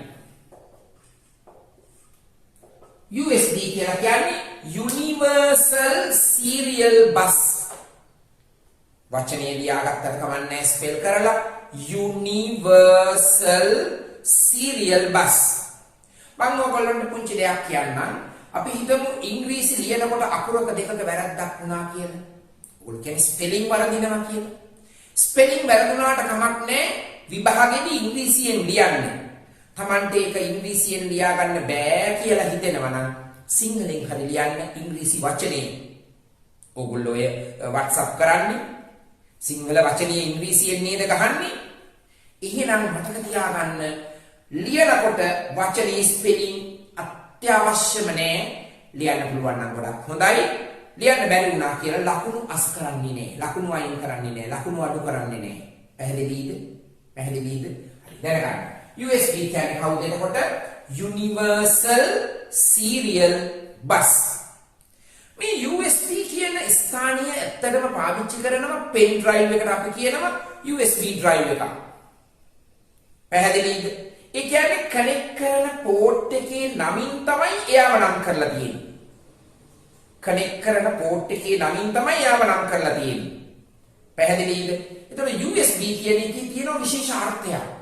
USB කියලා කියන්නේ Universal Serial Bus. වචනේ ලියාගත්තට කමන්නේ ස්පෙල් කරලා Universal Serial Bus. මම ඔයගොල්ලන්ට පුංචි දෙයක් කියන්නම්. අපි හිතමු ඉංග්‍රීසි ලියනකොට අකුරක දෙකක වැරද්දක් වුණා කියලා. ඔයගොල්ලෝ කියන්නේ ස්පෙලිං වරදිනවා කියලා. ස්පෙලිං වැරදුනාට කමක් නැහැ. විභාගෙදී ඉංග්‍රීසියෙන් ලියන්න. Tamante එක ඉංග්‍රීසියෙන් ලියා ගන්න බෑ කියලා හිතෙනවා නම් සිංහලෙන් හරි ලියන්න ඉංග්‍රීසි වචනේ. ඔයගොල්ලෝ ඔය WhatsApp කරන්නේ සිංහල වචනේ ඉංග්‍රීසියෙන් නේද ගහන්නේ? එහෙනම් මතක තියාගන්න ලියනකොට වචනේ ස්පෙලිං අත්‍යවශ්‍යම නෑ. ලියන්න පුළුවන් නම් ගොඩක් හොඳයි. ලියන්න බැරි වුණා කියලා ලකුණු අස් කරන්නේ නෑ. ලකුණු අයින් කරන්නේ නෑ. ලකුණු අඩු කරන්නේ නෑ. පැහැදිලිද? පැහැදිලිද? හරි දැනගන්න. USB කියන්නේ කවුද එතකොට? Universal Serial Bus. මේ USB කියන ස්ථානීය ඇත්තටම පාවිච්චි කරනවා pen drive එකට අපි කියනවා USB drive එකක්. පැහැදිලිද? ඒ කියන්නේ කනෙක්ට් කරන port එකේ නමින් තමයි එයාව නම් කරලා තියෙන්නේ. කනෙක්ට් කරන port එකේ නමින් තමයි එයාව නම් කරලා තියෙන්නේ. පැහැදිලිද? එතකොට USB කියන එකේ තියෙන විශේෂ අර්ථයක්.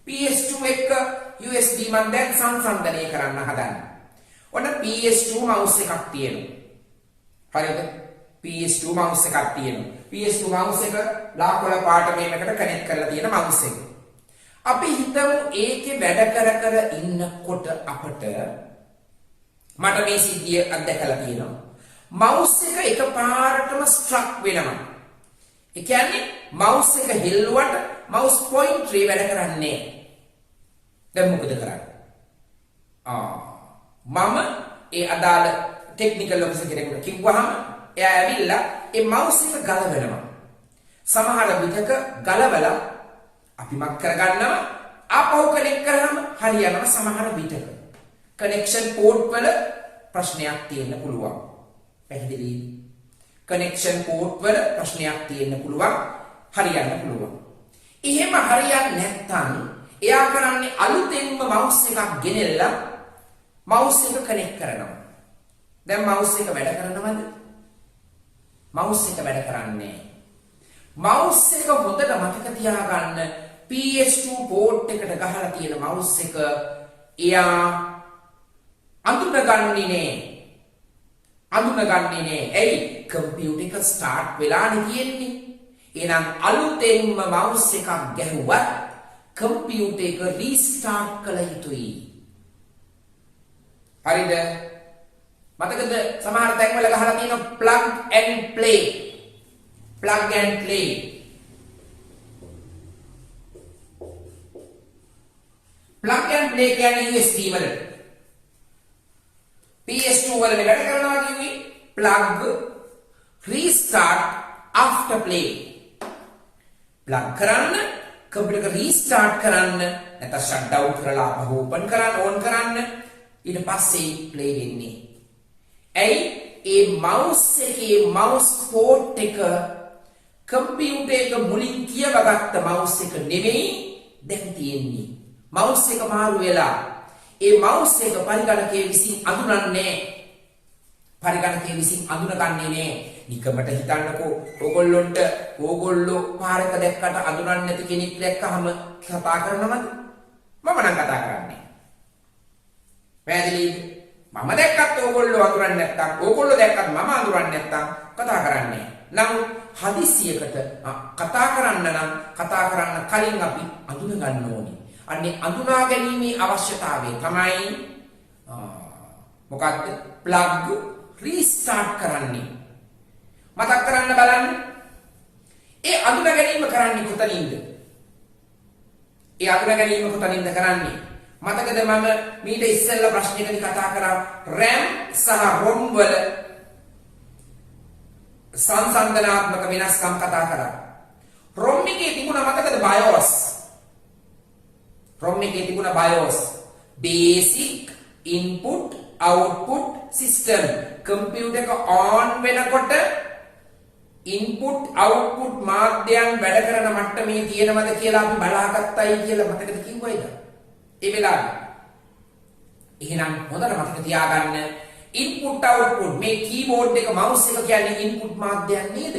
PS2 එක USB මන් දැන් සංසන්දනය කරන්න හදන්නේ. ඔන්න PS2 mouse එකක් තියෙනවා. හරිද? PS2 mouse එකක් තියෙනවා. PS2 mouse එක ලාකොළ පාට මේකට කනෙක්ට් කරලා තියෙන mouse එක. අපි හිතමු ඒකේ වැඩ කර ඉන්නකොට අපට මට මේ සිද්ධිය අත්දැකලා තියෙනවා. mouse එක එකපාරටම ස්ට්‍රක් වෙනවා. ඒ කියන්නේ mouse එක හෙල්ලුවට mouse pointer වැඩ කරන්නේ. දැන් මොකද කරන්නේ? මම ඒ අදාළ ටෙක්නිකල් ඔෆිසර් කෙනෙකුට කිව්වහම එයා ඇවිල්ලා ඒ mouse එක ගලවනවා. සමහර විටක ගලවලා අපි මක් කරගන්නවා ආපහු කනෙක්ට් කරාම හරියනවා. සමහර විටක කනෙක්ෂන් පෝට් වල ප්‍රශ්නයක් තියෙන්න පුළුවන්. පැහැදිලිද? කනෙක්ෂන් පෝට් වල ප්‍රශ්නයක් තියෙන්න පුළුවන්. හරියන්න පුළුවන්. එහෙම හරියන්නේ නැත්නම් එයා කරන්නේ අලුතෙන්ම mouse එකක් ගෙනල්ලා mouse එක කනෙක්ට් කරනවා. දැන් mouse එක වැඩ කරනවද? mouse එක වැඩ කරන්නේ. mouse එක හොඳට මතක තියාගන්න PS2 port එකට ගහලා තියෙන mouse එක එයා අඳුනගන්නේ නෑ. අඳුනගන්නේ නෑ. ඇයි? කම්පියුටර් එක ස්ටාර්ට් වෙලානේ තියෙන්නේ. එහෙනම් අලුතෙන්ම mouse එකක් ගැහුවත් කම්පියුටර් එක රීස්ටාර්ට් කළ යුතුයි. හරිද? මතකද සමහර තැන්වල ගහලා තියෙන plug and play. plug and play. plug and play කියන්නේ USB වල. PS2 වල වැඩ කරනවා කියන්නේ plug restart after play. plug කරන්න කම්පියුටර් එක රීස්ටාර්ට් කරන්න නැත්නම් ෂට් ඩවුන් කරලා ආපහු ඕපන් කරන්න ඕන් කරන්න ඊට පස්සේ ප්ලේ වෙන්නේ. ඇයි? ඒ mouse එකේ mouse port එක කම්පියුටර් එක මුලින් කියවගත්ත mouse එක නෙමෙයි දැන් තියෙන්නේ. mouse එක මාරු වෙලා ඒ mouse එක පරිගණකයේ විසින් අඳුනන්නේ. පරිගණකයේ විසින් අඳුනගන්නේ නෑ. නිකමට හිතන්නකෝ ඕගොල්ලෝ පාරක දැක්කට අඳුනන්නේ නැති කෙනෙක් දැක්කහම කතා කරනවද? මම නම් කතා කරන්නේ. පැහැදිලිද? මම දැක්කත් ඕගොල්ලෝ අඳුරන්නේ නැත්තම් ඕගොල්ලෝ දැක්කත් මම අඳුරන්නේ නැත්තම් කතා කරන්නේ. නමුත් හදිසියකට කතා කරන්න නම් කතා කරන්න කලින් අපි අඳුන ගන්න ඕනේ. අන්නේ අඳුනා ගැනීමේ අවශ්‍යතාවය තමයි මොකක්ද ප්ලග් රීස්ටාර්ට් කරන්නේ. මතක් කරන්න බලන්න. ඒ අඳුන ගැනීම කරන්නේ කොතනින්ද? ඒ අඳුන ගැනීම කොතනින්ද කරන්නේ? මතකද මම මීට ඉස්සෙල්ලා ප්‍රශ්නයකදී කතා කරා RAM සහ ROM වල සංසන්දනාත්මක වෙනස්කම් කතා කරා. ROM එකේ තිබුණා මතකද BIOS? ROM එකේ තිබුණා BIOS basic input output system. Computer එක on වෙනකොට input output මාධ්‍යයන් වැඩ කරන මට්ටමේ තියෙනවද කියලා අපි බලාගත්තයි කියලා මතකද කිව්වයිද? ඒ වෙලාවේ. එහෙනම් හොඳට මතක තියාගන්න input output මේ keyboard එක mouse එක කියන්නේ input මාධ්‍යයන් නේද?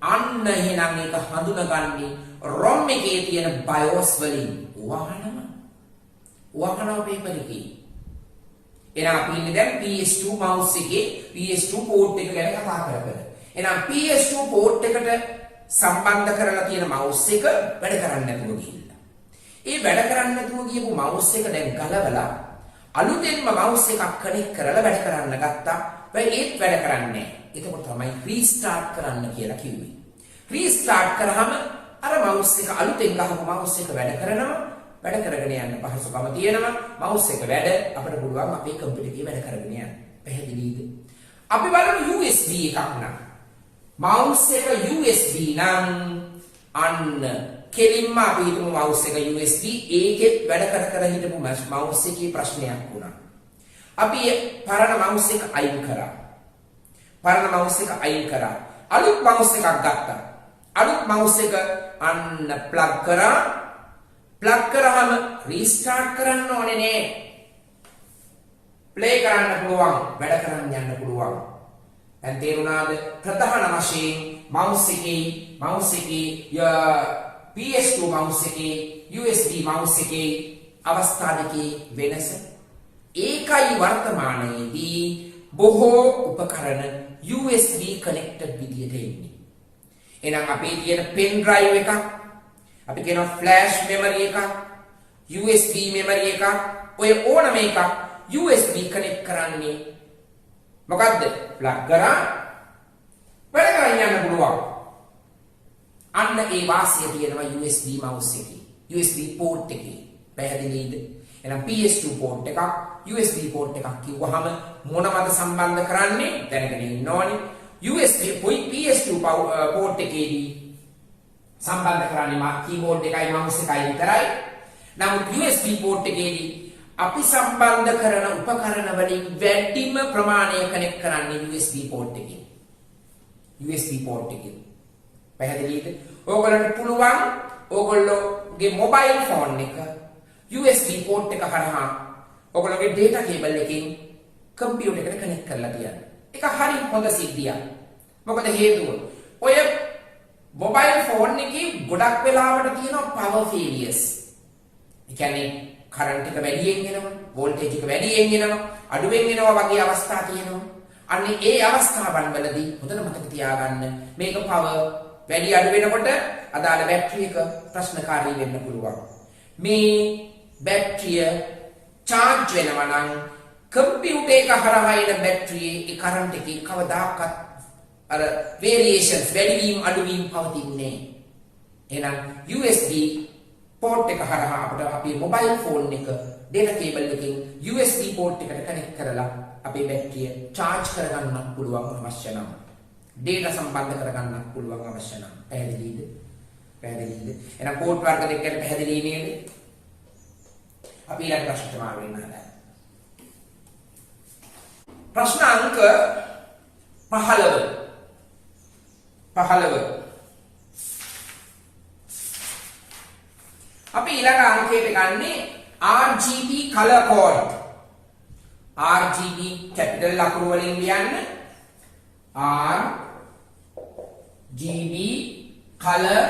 අන්න එහෙනම් ඒක හඳුනගන්නේ ROM එකේ තියෙන BIOS වලින්. වහනවා paper එකේ. එහෙනම් අපි ඉන්නේ දැන් PS2 mouse එකේ PS2 port එක ගැන කතා කරගෙන. එහෙනම් PS2 port එකට සම්බන්ධ කරලා තියෙන mouse එක වැඩ කරන්නේ නැතුව ගිහිල්ලා. ඒ වැඩ කරන්නේ නැතුව ගියපු mouse එක දැන් ගලවලා අලුතෙන්ම mouse එකක් කනෙක්ට් කරලා වැඩ කරන්න ගත්තා. ඒත් වැඩ කරන්නේ නැහැ. එතකොට තමයි රීස්ටාර්ට් කරන්න කියලා කිව්වේ. රීස්ටාර්ට් කරාම අර mouse එක අලුතෙන් ගහපු mouse එක වැඩ කරනවා. වැඩ කරගෙන යන්න පහසුකම තියෙනවා. mouse එක වැඩ අපිට පුළුවන් අපේ කම්පියුටර් එකේ වැඩ කරගෙන යන්න. පැහැදිලිද? අපි බලමු USB එකක් නම්. mouse එක USB නම් අන්න කෙලින්ම අපි හිතමු mouse එක USB ඒකෙත් වැඩ කර හිටපු mouse එකේ ප්‍රශ්නයක් වුණා. අපි පරණ mouse එක අයින් කරා. අලුත් mouse එකක් ගත්තා. අලුත් mouse එක අන්න plug කරා. plug කරාම restart කරන්න ඕනේ නේ. play කරන්න පුළුවන්, වැඩ කරන්න යන්න පුළුවන්. දැන් තේරුණාද? ප්‍රධාන වශයෙන් mouse එකේ PS2 mouse එකේ USB mouse එකේ අවස්ථා දෙකේ වෙනස. ඒකයි වර්තමානයේදී බොහෝ උපකරණ USB connected විදියට එන්නේ. එහෙනම් අපේ තියෙන pen drive එකක්, අපි කියනවා flash memory එකක්, USB memory එකක්, ඔය ඕනම එකක් USB connect කරන්නේ මොකද්ද? plug කරා වැඩ කරන්න යන්න පුළුවන්. අන්න ඒ වාසිය තියෙනවා USB mouse එකේ. USB port එකේ. පැහැදිලිද? එහෙනම් PS2 port එකක්, USB port එකක් කිව්වහම මොනවද සම්බන්ධ කරන්නේ? දැනගෙන ඉන්න ඕනේ. USB PS2 port එකේදී සම්බන්ධ කරන්නේ keyboard එකයි mouse එකයි විතරයි. නමුත් USB port එකේදී අපි සම්බන්ධ කරන උපකරණ වලින් වැඩිම ප්‍රමාණය කනෙක්ට් කරන්නේ USB port එකේ. USB port එකේ. පැහැදිලිද? ඕගොල්ලන්ට පුළුවන් ඕගොල්ලෝගේ මොබයිල් ෆෝන් එක USB port එක හරහා ඕගොල්ලෝගේ data cable එකකින් කම්පියුටර් එකට කනෙක්ට් කරලා තියන්න. ඒක හරි හොඳ සිද්ධියක්. මොකද හේතුව ඔය මොබයිල් ෆෝන් එකේ ගොඩක් වෙලාවට තියෙනවා power failures. ඒ කියන්නේ කරන්ට් එක වැඩියෙන් එනවා, වෝල්ටේජ් එක වැඩියෙන් එනවා, අඩුවෙන් එනවා වගේ අවස්ථා තියෙනවා. අන්නේ ඒ අවස්ථාවන් වලදී හොඳට මතක තියාගන්න මේක power වැඩි අඩු වෙනකොට අදාළ බැටරි එක ප්‍රශ්නකාරී වෙන්න පුළුවන්. මේ බැටරිය charge වෙනවා නම් කම්පියුටර් එක හරහා එන බැටරියේ ඒ කරන්ට් එකේ කවදාකවත් අර variations වැඩිවීම අඩුවීම පවතින්නේ නැහැ. එහෙනම් USB port එක හරහා අපිට අපේ මොබයිල් ෆෝන් එක data cable එකකින් USB port එකට කනෙක්ට් කරලා අපේ බැටරිය charge කරගන්න පුළුවන් අවශ්‍ය නම්. data සම්බන්ධ කරගන්න පුළුවන් අවශ්‍ය නම්. පැහැදිලිද? එහෙනම් port වර්ග දෙකකට පැහැදිලි නේද? අපි ඊළඟ ප්‍රශ්නට මාරු වෙන්න හදා. ප්‍රශ්න අංක 15. අපි ඊළඟ අංකයට ගන්නේ RGB color code. RGB capital ලකුණු වලින් ලියන්න. RGB color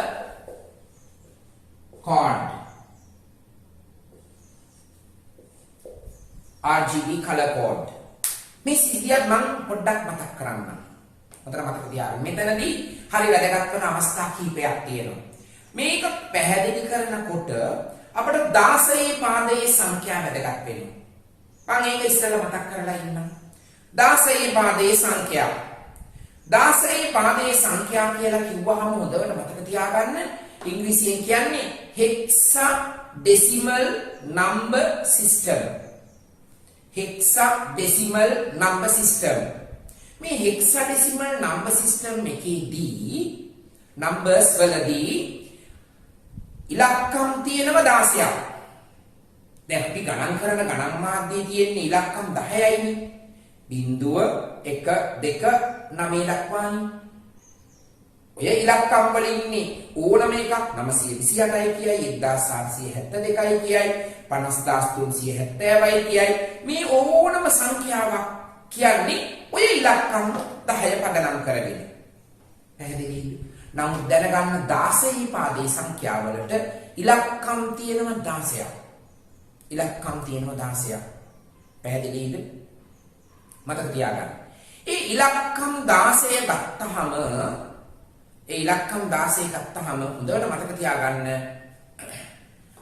code. RGB color code. මේ සිද්ධියක් මම පොඩ්ඩක් මතක් කරන්නම්. මතක තියාගන්න. මෙතනදී හරි වැදගත් වෙන අවස්ථා කිහිපයක් තියෙනවා. මේක පැහැදිලි කරනකොට අපිට 16 පාදයේ සංඛ්‍යා වැදගත් වෙනවා. මම ඒක ඉස්සෙල්ලා මතක් කරලා ඉන්නම්. 16 පාදයේ සංඛ්‍යා. 16 පාදයේ සංඛ්‍යා කියලා කිව්වහම හොඳට මතක තියාගන්න ඉංග්‍රීසියෙන් කියන්නේ hexadecimal number system. hexadecimal number system. මේ hexadecimal number system එකේදී numbers වලදී ඉලක්කම් තියෙනවා 16ක්. දැන් අපි ගණන් කරන ගණන් මාධ්‍යයේ තියෙන ඉලක්කම් 10යිනේ. 0 1 2 9 දක්වානේ. ඔය ඉලක්කම් වල ඉන්නේ ඕනම එකක් 928යි කියයි 1472යි කියයි 50370යි කියයි මේ ඕනම සංඛ්‍යාවක් කියන්නේ ඔය ඉලක්කම් 10 පදනම් කරගෙන. පැහැදිලිද? නමුත් දැනගන්න 16 පාදයේ සංඛ්‍යාවලට ඉලක්කම් තියෙනවා 16ක්. ඉලක්කම් තියෙනවා 16ක්. පැහැදිලිද? මතක තියාගන්න. ඒ ඉලක්කම් 16 ගත්තහම ඒ ඉලක්කම් 16 ගත්තහම හොඳට මතක තියාගන්න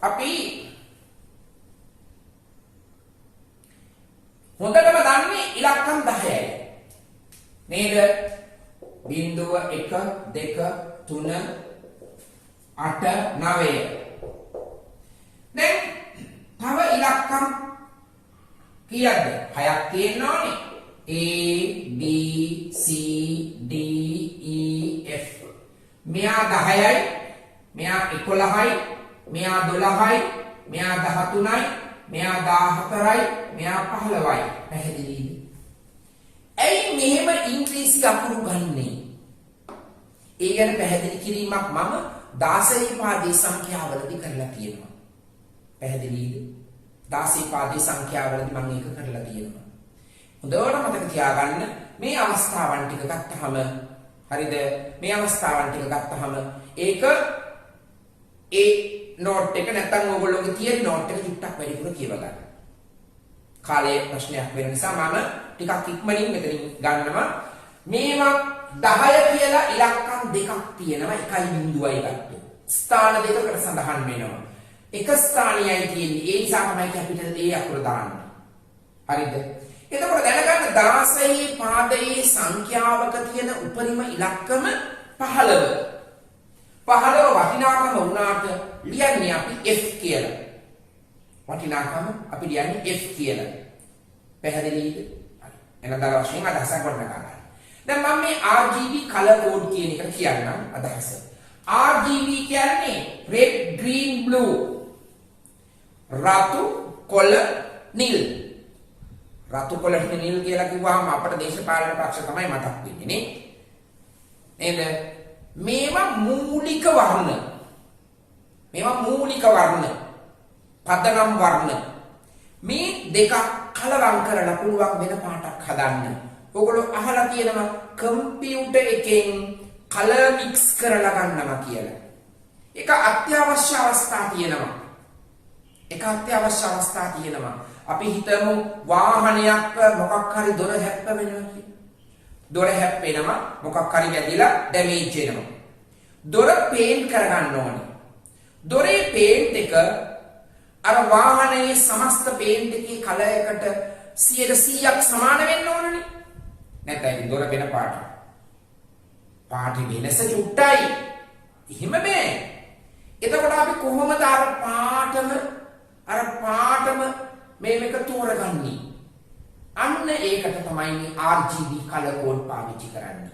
අපි හොඳටම දන්නේ ඉලක්කම් 10යි. නේද? 0 1 2 3 8 9. දැන් තව ඉලක්කම් කීයද? 6ක් තියෙනවානේ. A B C D E F. මෙයා 10යි, මෙයා 11යි, මෙයා 12යි, මෙයා 13යි, මෙයා 14යි, මෙයා 15යි. පැහැදිලිද? ඇයි මෙහෙම ඉංග්‍රීසි අකුරු ගන්නෙ? ඒ ගැන පැහැදිලි කිරීමක් මම 16 පාදයේ සංඛ්‍යාවලදී කරලා තියෙනවා. පැහැදිලිද? 16 පාදයේ සංඛ්‍යාවලදී මම ඒක කරලා තියෙනවා. හොඳට මතක තියාගන්න මේ අවස්ථාවන් ටික ගත්තහම හරිද? මේ අවස්ථාවන් ටික ගත්තහම ඒක ඒ නෝට් එක නැත්තම් ඕගොල්ලෝගේ තියෙන නෝට් එක චුට්ටක් වැඩිපුර කියව ගන්න. කාලයේ ප්‍රශ්නයක් වෙන නිසා මම ටිකක් ඉක්මනින් මෙතනින් ගන්නවා. මේවා 10 කියලා ඉලක්කම් දෙකක් තියෙනවා. 1.0යි ගත්තොත් ස්ථාන දෙකකට සඳහන් වෙනවා. එක ස්ථානියයි තියෙන්නේ. ඒ නිසා තමයි කැපිටල් A අකුර දාන්නේ. හරිද? එතකොට දැනගන්න 16 පාදයේ සංඛ්‍යාවක තියෙන උපරිම ඉලක්කම 15. 15 වටිනාකම වුණාට ලියන්නේ අපි F කියලා. වටිනාකම අපි ලියන්නේ F කියලා. පැහැදිලිද? හරි. එහෙනම් දාලා වශයෙන් අදහසක් ගන්න. දැන් මම මේ RGB color code කියන එක කියන්නම් අදහස. RGB කියන්නේ red green blue. රතු කොළ නිල්. රතු කොළ නිල් කියලා කිව්වහම අපේ දේශපාලන පක්ෂ තමයි මතක් වෙන්නේ නේ. නේද? මේවා මූලික වර්ණ. මේවා මූලික වර්ණ. පදනම් වර්ණ. මේ දෙක කලවම් කරලා පුළුවන් වෙන පාටක් හදන්න. ඔයගොල්ලෝ අහලා තියෙනවා කම්පියුටර් එකෙන් කලර් මික්ස් කරලා ගන්නවා කියලා. ඒක අත්‍යවශ්‍ය අවස්ථා තියෙනවා. ඒක අත්‍යවශ්‍ය අවස්ථා තියෙනවා. අපි හිතමු වාහනයක් මොකක් හරි දොර හැප්ප වෙනවා කියලා. දොර හැප්පෙනවා මොකක් හරි වැදිලා ඩැමේජ් වෙනවා. දොර පේන්ට් කරගන්න ඕනේ. දොරේ පේන්ට් එක අර වාහනයේ සමස්ත පේන්ට් එකේ කලර් එකට 100%ක් සමාන වෙන්න ඕනනේ. නැත්නම් දොර වෙන පාට. පාට වෙනස චුට්ටයි. එහෙම බෑ. එතකොට අපි කොහොමද අර පාටම මේක තෝරගන්නේ? අන්න ඒකට තමයි මේ RGB color code පාවිච්චි කරන්නේ.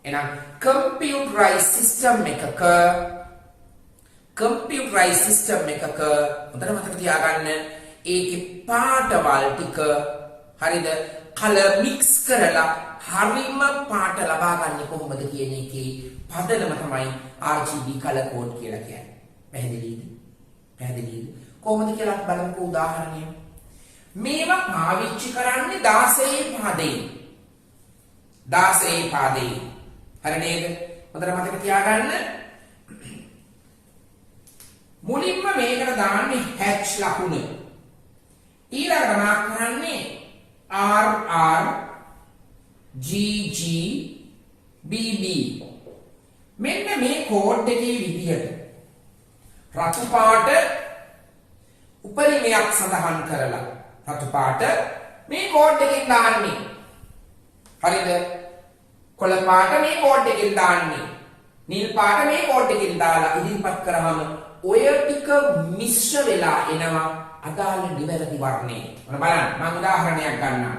එහෙනම් computerized system එකක හොඳට මතක තියාගන්න ඒකේ පාටවල් ටික හරිද color mix කරලා හරිම පාට ලබා ගන්න කොහොමද කියන එකේ පදනම තමයි RGB color code කියලා කියන්නේ. පැහැදිලිද? කොහොමද කියලා බලමු උදාහරණයක්. මේවා පාවිච්චි කරන්නේ 16 පාදේ. 16 පාදේ. හරි නේද? හොඳට මතක තියාගන්න. මුලින්ම මේකට දාන්නේ H ලකුණ. ඊළඟට මාක් කරන්නේ R G G B B. මෙන්න මේ කෝඩ් එකේ විදියට රතු පාට උපරිමයක් සඳහන් කරලා රතු පාට මේ කෝඩ් එකෙන් දාන්නේ. හරිද? කොළ පාට මේ කෝඩ් එකෙන් දාන්නේ. නිල් පාට මේ කෝඩ් එකෙන් දාලා ඉදිරිපත් කරාම ඔය ටික මිශ්‍ර වෙලා එනවා අදාළ නිවැරදි වර්ණය. ඔන්න බලන්න මම උදාහරණයක් ගන්නම්.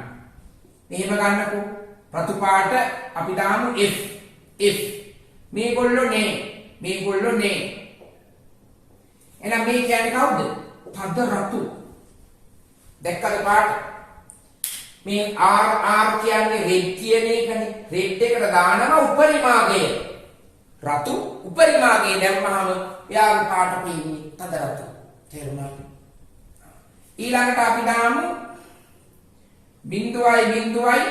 මෙහෙම ගන්නකො. රතු පාට අපි දාමු F. මේගොල්ලෝ නේ. එහෙනම් මේ කියන්නේ කවුද? තද රතු. දැක්කද පාට? මේ R කියන්නේ රෙඩ් කියන එකනේ. රෙඩ් එකට දානවා උපරිමාගය. රතු උපරිමාගය දැම්මහම එයාගේ පාට පේන්නේ තද රතු. තේරුණාද? ඊළඟට අපි දාමු බිඳුවයි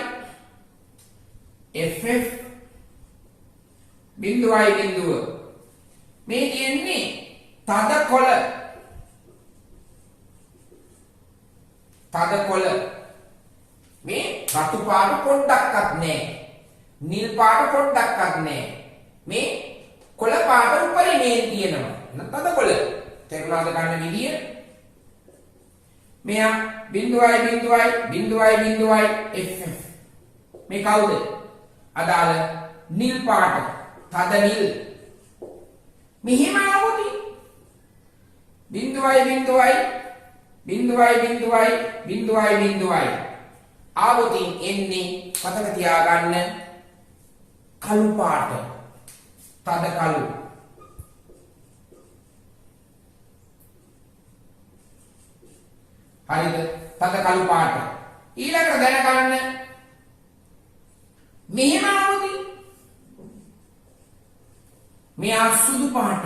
FF බිඳුව. මේ කියන්නේ තද කොළ. මේ රතු පාට පොඩ්ඩක්වත් නැහැ. නිල් පාට පොඩ්ඩක්වත් නැහැ. මේ කොළ පාට උපරිමයෙන් තියෙනවා. තද කොළ. තේරුණාද ගන්න විදිය? මෙයා බිඳුවයි FF. මේ කවුද? අදාළ නිල් පාට. තද නිල්. මෙහිම આવොත් බිඳුවයි આવොත් එන්නේ මතක තියාගන්න කළු පාට. තද කළු. හරිද? තද කළු පාට. ඊළඟට දැනගන්න මෙහෙම આવොත් මෙයා සුදු පාට.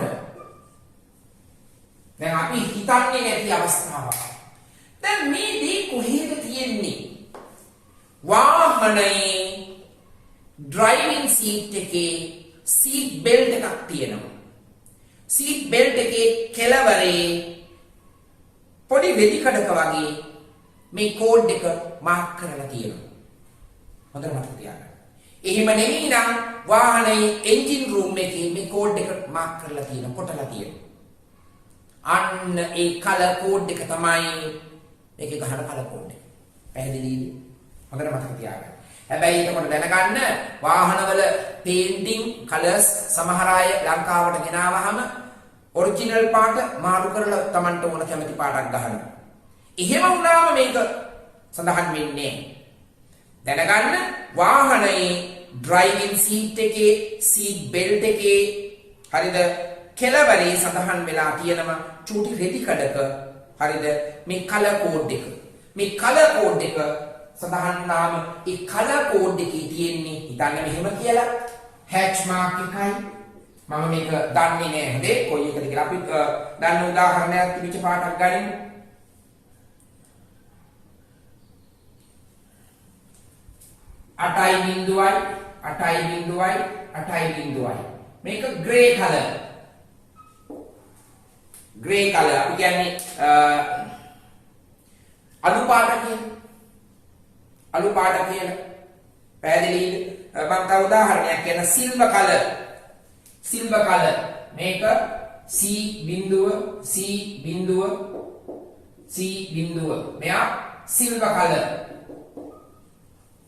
දැන් අපි හිතන්නේ නැති අවස්ථාවක්. දැන් මේ දේ කොහෙද තියෙන්නේ? වාහනේ ඩ්‍රයිවිං සීට් එකේ සීට් බෙල්ට් එකක් තියෙනවා. සීට් බෙල්ට් එකේ කෙළවරේ පොඩි වෙඩි කඩක වගේ මේ කෝඩ් එක මාක් කරලා තියෙනවා. හොඳට මතක තියාගන්න. එහෙම නෙමෙයි නම් වාහනේ එන්ජින් රූම් එකේ මේ කෝඩ් එක මාක් කරලා තියෙනවා, කොටලා තියෙනවා. අන්න ඒ කලර් කෝඩ් එක තමයි මේකේ ගහන කලර් කෝඩ් එක. පැහැදිලිද? හොඳට මතක තියාගන්න. හැබැයි එතකොට දැනගන්න වාහනවල පේන්ටිං කලර්ස් සමහර අය ලංකාවට ගෙනාවහම ඔරිජිනල් පාට මාරු කරලා Tamanට ඕන කැමති පාටක් ගහනවා. එහෙම වුණාම මේක සඳහන් වෙන්නේ දැනගන්න වාහනේ ඩ්‍රයිවිං සීට් එකේ සීට් බෙල්ට් එකේ හරිද කෙළවරේ සඳහන් වෙලා තියෙනවා චූටි රෙදි කඩක හරිද මේ කලර් කෝඩ් එක. මේ කලර් කෝඩ් එක සඳහන් වුණාම ඒ කලර් කෝඩ් එකේ තියෙන්නේ හිතන්න මෙහෙම කියලා හැච් මාක් එකයි. මම මේක දන්නේ නැහැ හදේ කොයි එකද කියලා. අපි දන්න උදාහරණයක් තිබිච්ච පාටක් ගනිමු. අටයි බිඳුවයි මේක ග්‍රේ කලර්. අපි කියන්නේ අලු පාට කියන පැහැදිලිද? මම තව උදාහරණයක් කියන සිල්වර් කලර් මේක C බිඳුව මෙයා සිල්වර් කලර්.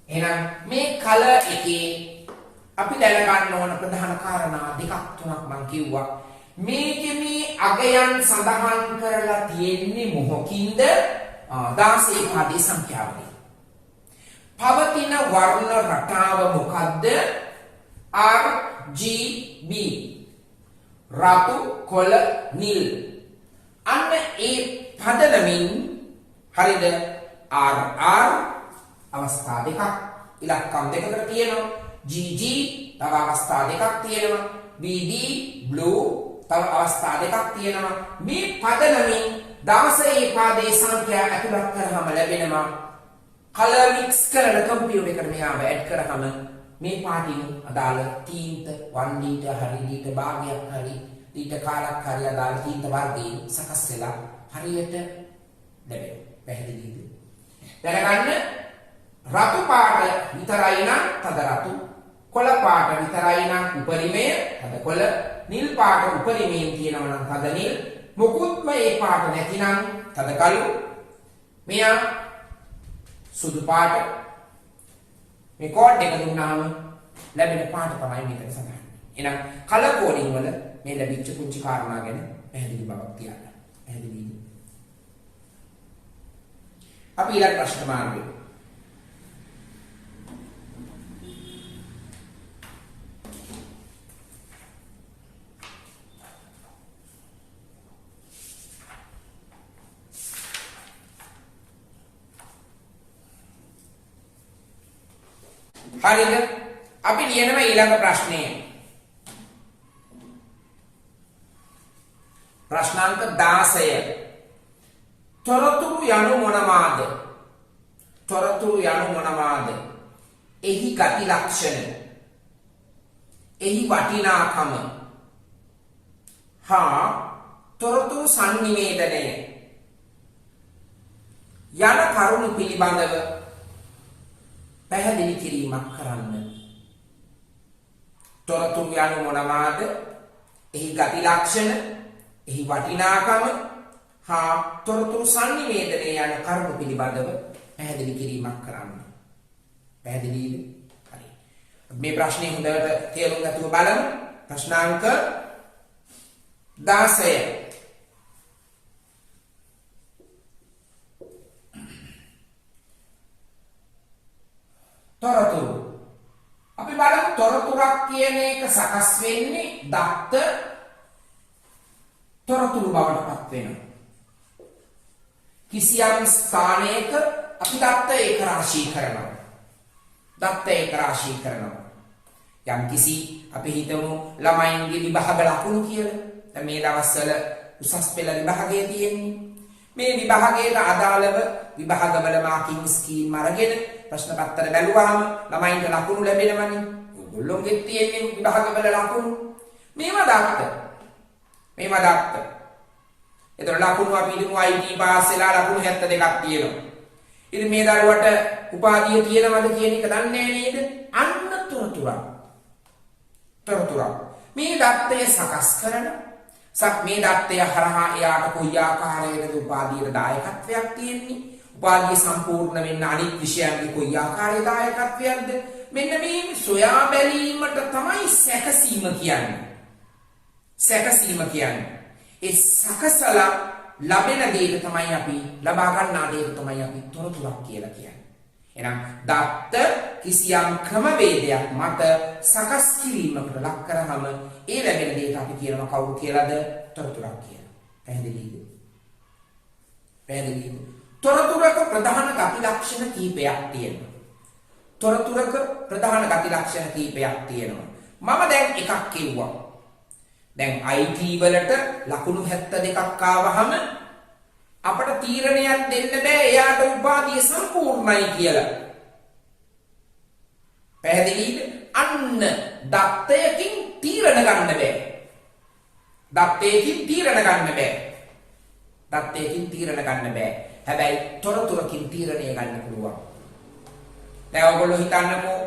එහෙනම් මේ කලර් එකේ අපි දැනගන්න ඕන ප්‍රධාන කාරණා දෙකක් තුනක් මම කිව්වා. මේකේ මේ අගයන් සඳහන් කරලා තියෙන්නේ මොහොකින්ද? 16 පාදේ සංඛ්‍යාවලින්. පවතින වර්ණ රටාව මොකද්ද? RGB. රතු, කොළ, නිල්. අන්න ඒ පදනමින් හරිද? RR අවස්ථා දෙකක් ඉලක්කම් දෙකකට තියෙනවා. GG තව අවස්ථා දෙකක් තියෙනවා. BD blue තව අවස්ථා දෙකක් තියෙනවා. මේ පදනමින් 16 පාදේ සංඛ්‍යා ඇතුළත් කරාම ලැබෙනවා. කලර් මික්ස් කරන කම්පියුටර් එකට මෙයාව ඇඩ් කරාම මේ පාටින් අදාළ තීන්ත 1 ලීටර් හරි ලීටර් භාගයක් හරි ලීටර් කාලක් හරි අදාළ තීන්ත වර්ගයෙන් සකස් වෙලා හරියට ලැබෙනවා. පැහැදිලිද? දැනගන්න රතු පාට විතරයි නම් තද රතු. කොළ පාට විතරයි නම් උපරිමය තද කොළ, නිල් පාට උපරිමයෙන් තියෙනවා නම් තද නිල්, මොකුත්ම ඒ පාට නැතිනම් තද කළු, මෙයා සුදු පාට. මේ කෝඩ් එක දුන්නාම ලැබෙන පාට තමයි මෙතන සඳහන්. එහෙනම් කලර් කෝඩින් වල මේ ලැබිච්ච පුංචි කාරණා ගැන පැහැදිලි බවක් තියන්න. පැහැදිලිද? අපි ඊළඟ ප්‍රශ්න මාර්ගය. හරිද? අපි ලියනවා ඊළඟ ප්‍රශ්නය. ප්‍රශ්නාංක 16. තොරතුරු යනු මොනවාද? තොරතුරු යනු මොනවාද? එහි ගති ලක්ෂණ, එහි වටිනාකම හා තොරතුරු සංනිවේදනය යන කරුණු පිළිබඳව පැහැදිලි කිරීමක් කරන්න. තොරතුරු යනු මොනවාද? එහි ගති ලක්ෂණ, එහි වටිනාකම හා තොරතුරු සංනිවේදනය යන කරුණු පිළිබඳව පැහැදිලි කිරීමක් කරන්න. පැහැදිලිද? හරි. මේ ප්‍රශ්නේ හොඳට තේරුම් ගන්න බලමු. ප්‍රශ්නාංක 16. තොරතුරු. අපි බලමු තොරතුරක් කියන එක සකස් වෙන්නේ දත්ත තොරතුරු බවට පත් වෙනවා. කිසියම් ස්ථානයක අපි දත්ත ඒක රාශී කරනවා. දත්ත ඒක රාශී කරනවා. යම් කිසි අපි හිතමු ළමයින්ගේ විභාග ලකුණු කියලා. දැන් මේ දවස්වල උසස් පෙළ විභාගය තියෙන්නේ. මේ විභාගයට අදාළව විභාගවල මාකින් ස්කීම් අරගෙන ප්‍රශ්න පත්‍ර බැලුවාම ළමයින්ට ලකුණු ලැබෙනවනේ. ඔයගොල්ලෝගේ තියෙන්නේ විභාගවල ලකුණු. මේවා දත්ත. එතකොට ලකුණු අපි හිතමු IT පාස් වෙලා ලකුණු 72ක් තියෙනවා. ඉතින් මේ දරුවට උපාධිය තියෙනවද කියන එක දන්නේ නේද? අන්න තොරතුරක්. මේ දත්තය සකස් කරන මේ දත්තය හරහා එයාට කොයි ආකාරයකද උපාධියට දායකත්වයක් තියෙන්නේ? උපාධිය සම්පූර්ණ වෙන්න අනිත් විෂයන්ගේ කොයි ආකාරයේ දායකත්වයක්ද? මෙන්න මේ සොයා බැලීමට තමයි සැකසීම කියන්නේ. ඒ සකසලා ලැබෙන දේ තමයි අපි ලබා ගන්නා දේ තමයි අපි තොරතුරක් කියලා කියන්නේ. එහෙනම් දත්ත කිසියම් ක්‍රමවේදයක් මත සකස් කිරීමකට ලක් කරාම ඒ ලැබෙන දේට අපි කියනවා කවුරු කියලාද? තොරතුරක් කියලා. පැහැදිලිද? තොරතුරක ප්‍රධාන ගති ලක්ෂණ කීපයක් තියෙනවා. මම දැන් එකක් කිව්වා. දැන් IT වලට ලකුණු 72ක් ආවහම අපට තීරණයක් දෙන්න බෑ එයාට උපාධිය සම්පූර්ණයි කියලා. පැහැදිලිද? අන්න දත්තයකින් තීරණ ගන්න බෑ. හැබැයි තොරතුරකින් තීරණය ගන්න පුළුවන්. දැන් ඔයගොල්ලෝ හිතන්නකෝ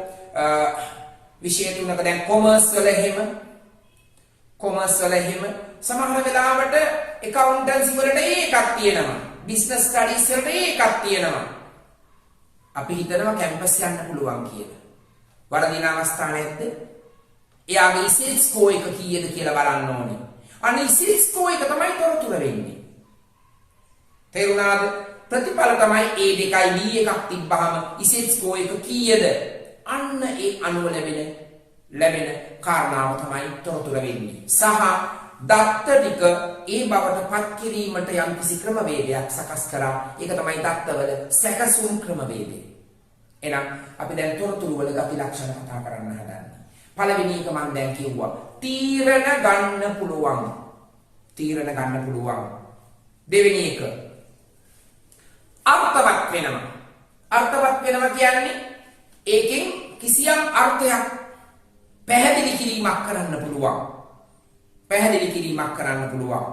විෂය තුනක දැන් කොමර්ස් වල එහෙම සමහර වෙලාවට accountancy වලට එකක් තියෙනවා. business studies වලට එකක් තියෙනවා. අපි හිතනවා කැම්පස් යන්න පුළුවන් කියලා. වරදින අවස්ථා නැද්ද? එයාගේ ඉසෙල් ස්කෝර් එක කීයද කියලා බලන්න ඕනේ. අන්න ඉසෙල් ස්කෝර් එක තමයි තොරතුර වෙන්නේ. තේරුණාද? ප්‍රතිඵල තමයි A2යි B එකක් තිබ්බහම ඉසෙල් ස්කෝර් එක කීයද? අන්න ඒ අනුව ලැබෙන කාරණාව තමයි තොරතුර වෙන්නේ. සහ දත්ත ටික ඒ බවට පත් කිරීමට යම් කිසි ක්‍රමවේදයක් සකස් කරා. ඒක තමයි දත්තවල සැකසුම් ක්‍රමවේදය. එහෙනම් අපි දැන් තොරතුරු වල ගති ලක්ෂණ කතා කරන්න හදන්නේ. පළවෙනි එක මම දැන් කිව්වා. තීරණ ගන්න පුළුවන්. දෙවෙනි එක අර්ථවත් වෙනවා කියන්නේ ඒකෙන් කිසියම් අර්ථයක් පැහැදිලි කිරීමක් කරන්න පුළුවන්.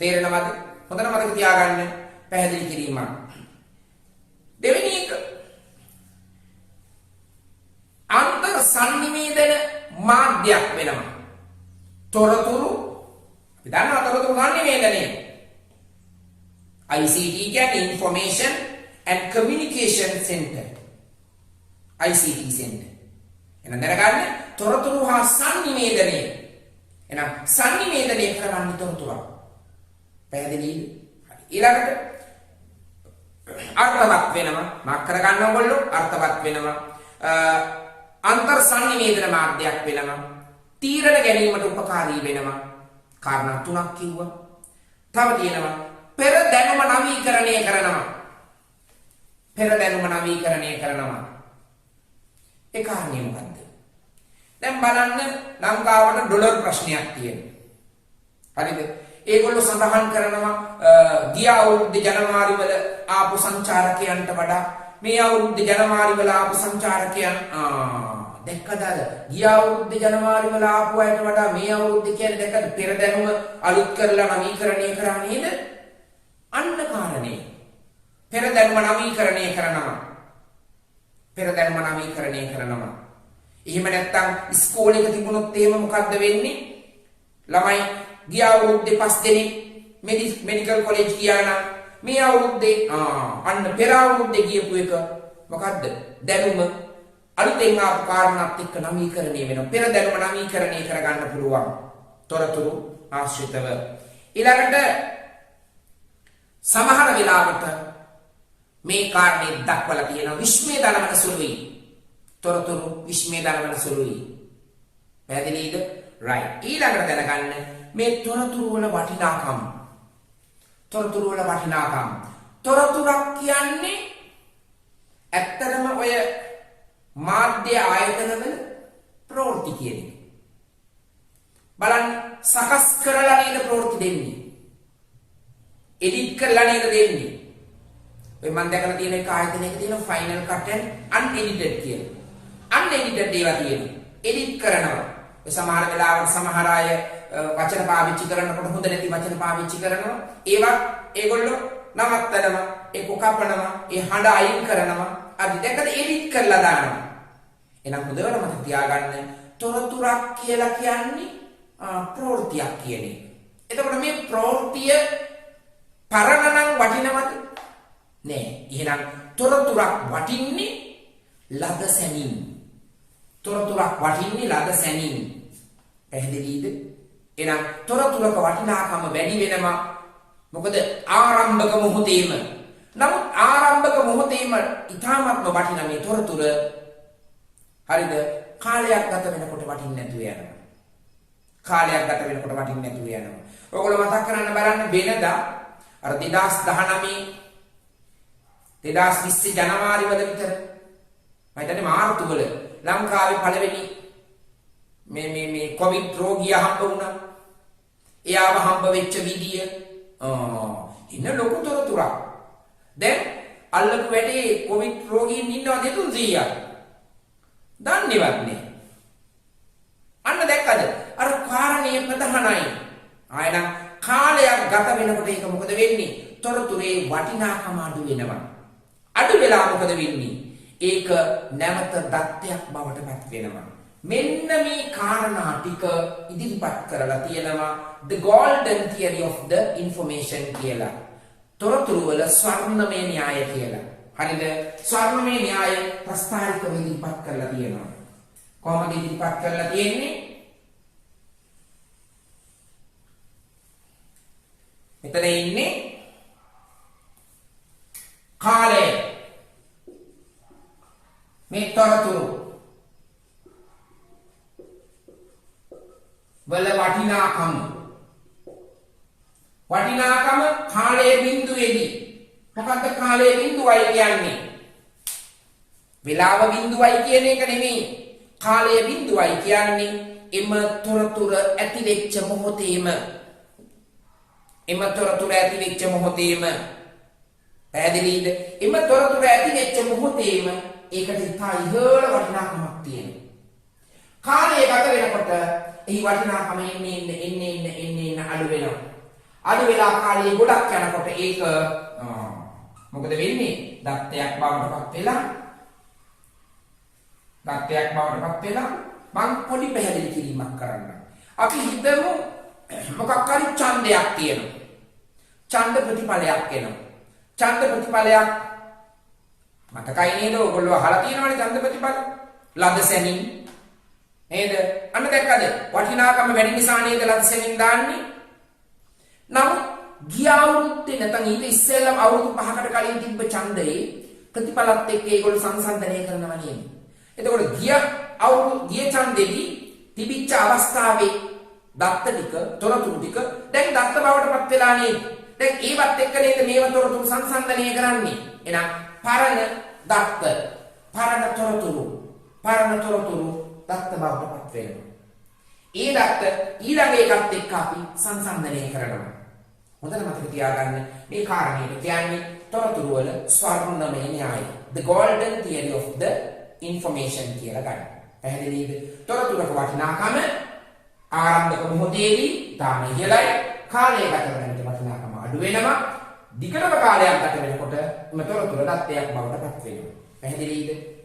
තේරෙනවද? හොඳට මතක තියාගන්න. පැහැදිලි කිරීමක්. දෙවෙනි එක අන්ත සංනිවේදන මාධ්‍යයක් වෙනවා. තොරතුරු අපි දන්නවා තොරතුරු සංනිවේදනය. ICT කියන්නේ Information and Communication Center. ICT Center. එහෙනම් දැනගන්න තොරතුරු හා සංනිවේදනය. එහෙනම් සංනිවේදනය කරන්නේ තොරතුරු. පැහැදිලිද? ඊළඟට අර්ථවත් වෙනවා. මාක් කරගන්න ඕගොල්ලෝ අර්ථවත් වෙනවා. අන්තර් සංනිවේදන මාධ්‍යයක් වෙනවා. තීරණ ගැනීමට උපකාරී වෙනවා. කාරණා තුනක් කිව්වා. තව තියෙනවා පෙර දැනුම නවීකරණය කරනවා. පෙර දැනුම නවීකරණය කරනවා. ඒ කාරණේ මොකද්ද? දැන් බලන්න ලංකාවට ඩොලර් ප්‍රශ්නයක් තියෙනවා. හරිද? ඒගොල්ලෝ සඳහන් කරනවා ගිය අවුරුද්දේ ජනවාරි වල ආපු සංචාරකයන්ට වඩා මේ අවුරුද්දේ ජනවාරි වල ආපු සංචාරකයන් දැක්කද? ගිය අවුරුද්දේ ජනවාරි වල ආපු අයට වඩා මේ අවුරුද්දේ කියන්නේ දැක්කද? පෙර දැනුම අලුත් කරලා නවීකරණය කරා නේද? අන්න කාරණේ. පෙර දැනුම නවීකරණය කරනවා. පෙර දැනුම නවීකරණය කරනවා. එහෙම නැත්නම් ඉස්කෝලේක තිබුණොත් එහෙම මොකද්ද වෙන්නේ? ළමයි ගිය අවුරුද්දේ 5 දෙනෙක් මෙඩිකල් කොලෙජ් ගියා නම් මේ අවුරුද්දේ අන්න පෙර අවුරුද්දේ ගියපු එක මොකද්ද? දැනුම අලුතෙන් ආපු කාරණාත් එක්ක නවීකරණය වෙනවා. පෙර දැනුම නවීකරණය කරගන්න පුළුවන්. තොරතුරු ආශ්‍රිතව. ඊළඟට සමහර වෙලාවට මේ කාරණේ දක්වලා තියෙනවා විශ්මය දනවන සුළුයි. තොරතුරු විශ්මය දනවන සුළුයි. පැහැදිලිද? right. ඊළඟට දැනගන්න මේ තොරතුරු වල වටිනාකම්. තොරතුරු වල වටිනාකම්. තොරතුරක් කියන්නේ ඇත්තටම ඔය මාධ්‍ය ආයතනවල ප්‍රවෘත්ති කියන්නේ. බලන්න සකස් කරලා නේද ප්‍රවෘත්ති දෙන්නේ. එඩිට් කරලා නේද දෙන්නේ. ඔය මම දැකලා තියෙන එක ආයතනයක තියෙන ෆයිනල් කට් and unedited කියලා. unedited ඒවා තියෙනවා. එඩිට් කරනවා. ඒ සමහර වෙලාවට සමහර අය වචන පාවිච්චි කරනකොට හොඳ නැති වචන පාවිච්චි කරනවා. ඒවා ඒගොල්ලෝ නවත්තනවා, ඒක කපනවා, ඒ හඬ අයින් කරනවා. අද දැකද එඩිට් කරලා දානවා. එහෙනම් හොඳට මතක තියාගන්න තොරතුරක් කියලා කියන්නේ ප්‍රවෘත්තියක් කියන එක. එතකොට මේ ප්‍රවෘත්තිය පරණ නම් වටිනවද? නෑ. එහෙනම් තොරතුරක් වටින්නේ ලද සැනින්. තොරතුරක් වටින්නේ ලද සැනින්. පැහැදිලිද? එහෙනම් තොරතුරක වටිනාකම වැඩි වෙනවා. මොකද ආරම්භක මොහොතේම. නමුත් ආරම්භක මොහොතේම ඊටමත්ම වටින මේ තොරතුර හරිද? කාලයක් ගත වෙනකොට වටින්නේ නැතුව යනවා. කාලයක් ගත වෙනකොට වටින්නේ නැතුව යනවා. ඔයගොල්ලෝ මතක් කරන්න බලන්න වෙනදා අර 2019 2020 ජනවාරි වල විතර මම හිතන්නේ මාර්තු වල ලංකාවේ පළවෙනි මේ කොවිඩ් රෝගියා හම්බ වුණා. එයාව හම්බ වෙච්ච විදිය ඉන්න ලොකු තොරතුරක්. දැන් අල්ලපු වැඩේ කොවිඩ් රෝගීන් ඉන්නවා 200ක්. දන්නේවත් නෑ. අන්න දැක්කද? අර කාරණේ ප්‍රධානයි. ආයෙනම් කාලයක් ගත වෙනකොට ඒක මොකද වෙන්නේ? තොරතුරේ වටිනාකම අඩු වෙනවා. අඩු වෙලා මොකද වෙන්නේ? ඒක නැවත දත්තයක් බවට පත් වෙනවා. මෙන්න මේ කාරණා ටික ඉදිරිපත් කරලා තියෙනවා the golden theory of the information කියලා. තොරතුරු වල ස්වර්ණමය න්‍යාය කියලා. හරිද? ස්වර්ණමය න්‍යාය ප්‍රස්තාවිකව ඉදිරිපත් කරලා තියෙනවා. කොහොමද ඉදිරිපත් කරලා තියෙන්නේ? මෙතන ඉන්නේ කාලය. මේ තොරතුරු වල වටිනාකම කාලයේ බිඳුවේදී මොකක්ද කාලයේ බිඳුවයි කියන්නේ? වේලාව බිඳුවයි කියන එක නෙමෙයි. කාලයේ බිඳුවයි කියන්නේ එම තොරතුර ඇති වෙච්ච මොහොතේම පැහැදිලිද? එම තොරතුර ඇති වෙච්ච මොහොතේම ඒකට ඉතා ඉහළ වටිනාකමක් තියෙනවා. කාලය ගත වෙනකොට එහි වටිනාකම එන්නේ අඩු වෙනවා. අඩු වෙලා කාලය ගොඩක් යනකොට ඒක මොකද වෙන්නේ? දත්තයක් බවට පත් වෙලා තත්ත්වයක් බවට පත් වෙලා මම පොඩි පැහැදිලි කිරීමක් කරන්න. අපි හිතමු මොකක් හරි ඡන්දයක් තියෙනවා. ඡන්ද ප්‍රතිඵලයක් එනවා. ඡන්ද ප්‍රතිඵලයක් මතකයි නේද? ඔයගොල්ලෝ අහලා තියෙනවනේ ඡන්ද ප්‍රතිඵල. ලද සැනින් නේද? අන්න දැක්කද? වටිනාකම වැඩි නිසා නේද ලද සැනින් දාන්නේ? නමුත් ගිය අවුරුද්දේ නැත්නම් ඊට ඉස්සෙල්ලා අවුරුදු 5කට කලින් තිබ්බ ඡන්දේ ප්‍රතිඵලත් එක්ක ඒගොල්ලෝ සංසන්දනය කරනවා නේද? එතකොට ගිය ඡන්දෙදී තිබිච්ච අවස්ථාවේ දත්ත ටික තොරතුරු ටික දැන් දත්ත බවට පත් වෙලා නේද? දැන් ඒවත් එක්ක නේද මේව තොරතුරු සංසන්දනය කරන්නේ? එහෙනම් පරණ දත්ත පරණ තොරතුරු දත්ත බවට පත් වෙනවා. ඒ දත්ත ඊළඟ එකත් එක්ක අපි සංසන්දනය කරනවා. හොඳට මතක තියාගන්න මේ කාරණේට කියන්නේ තොරතුරු වල ස්වර්ණමය න්‍යායය. The golden theory of the information කියලා ගන්න. පැහැදිලිද? තොරතුරක වටිනාකම ආරම්භක මොහොතේදී තාම ඉහළයි. කාලය ගත කරන විට වටිනාකම අඩු වෙනවා. දිගටම කාලයක් ගත වෙනකොට මේ තොරතුර දත්තයක් බවට පත් වෙනවා. පැහැදිලිද?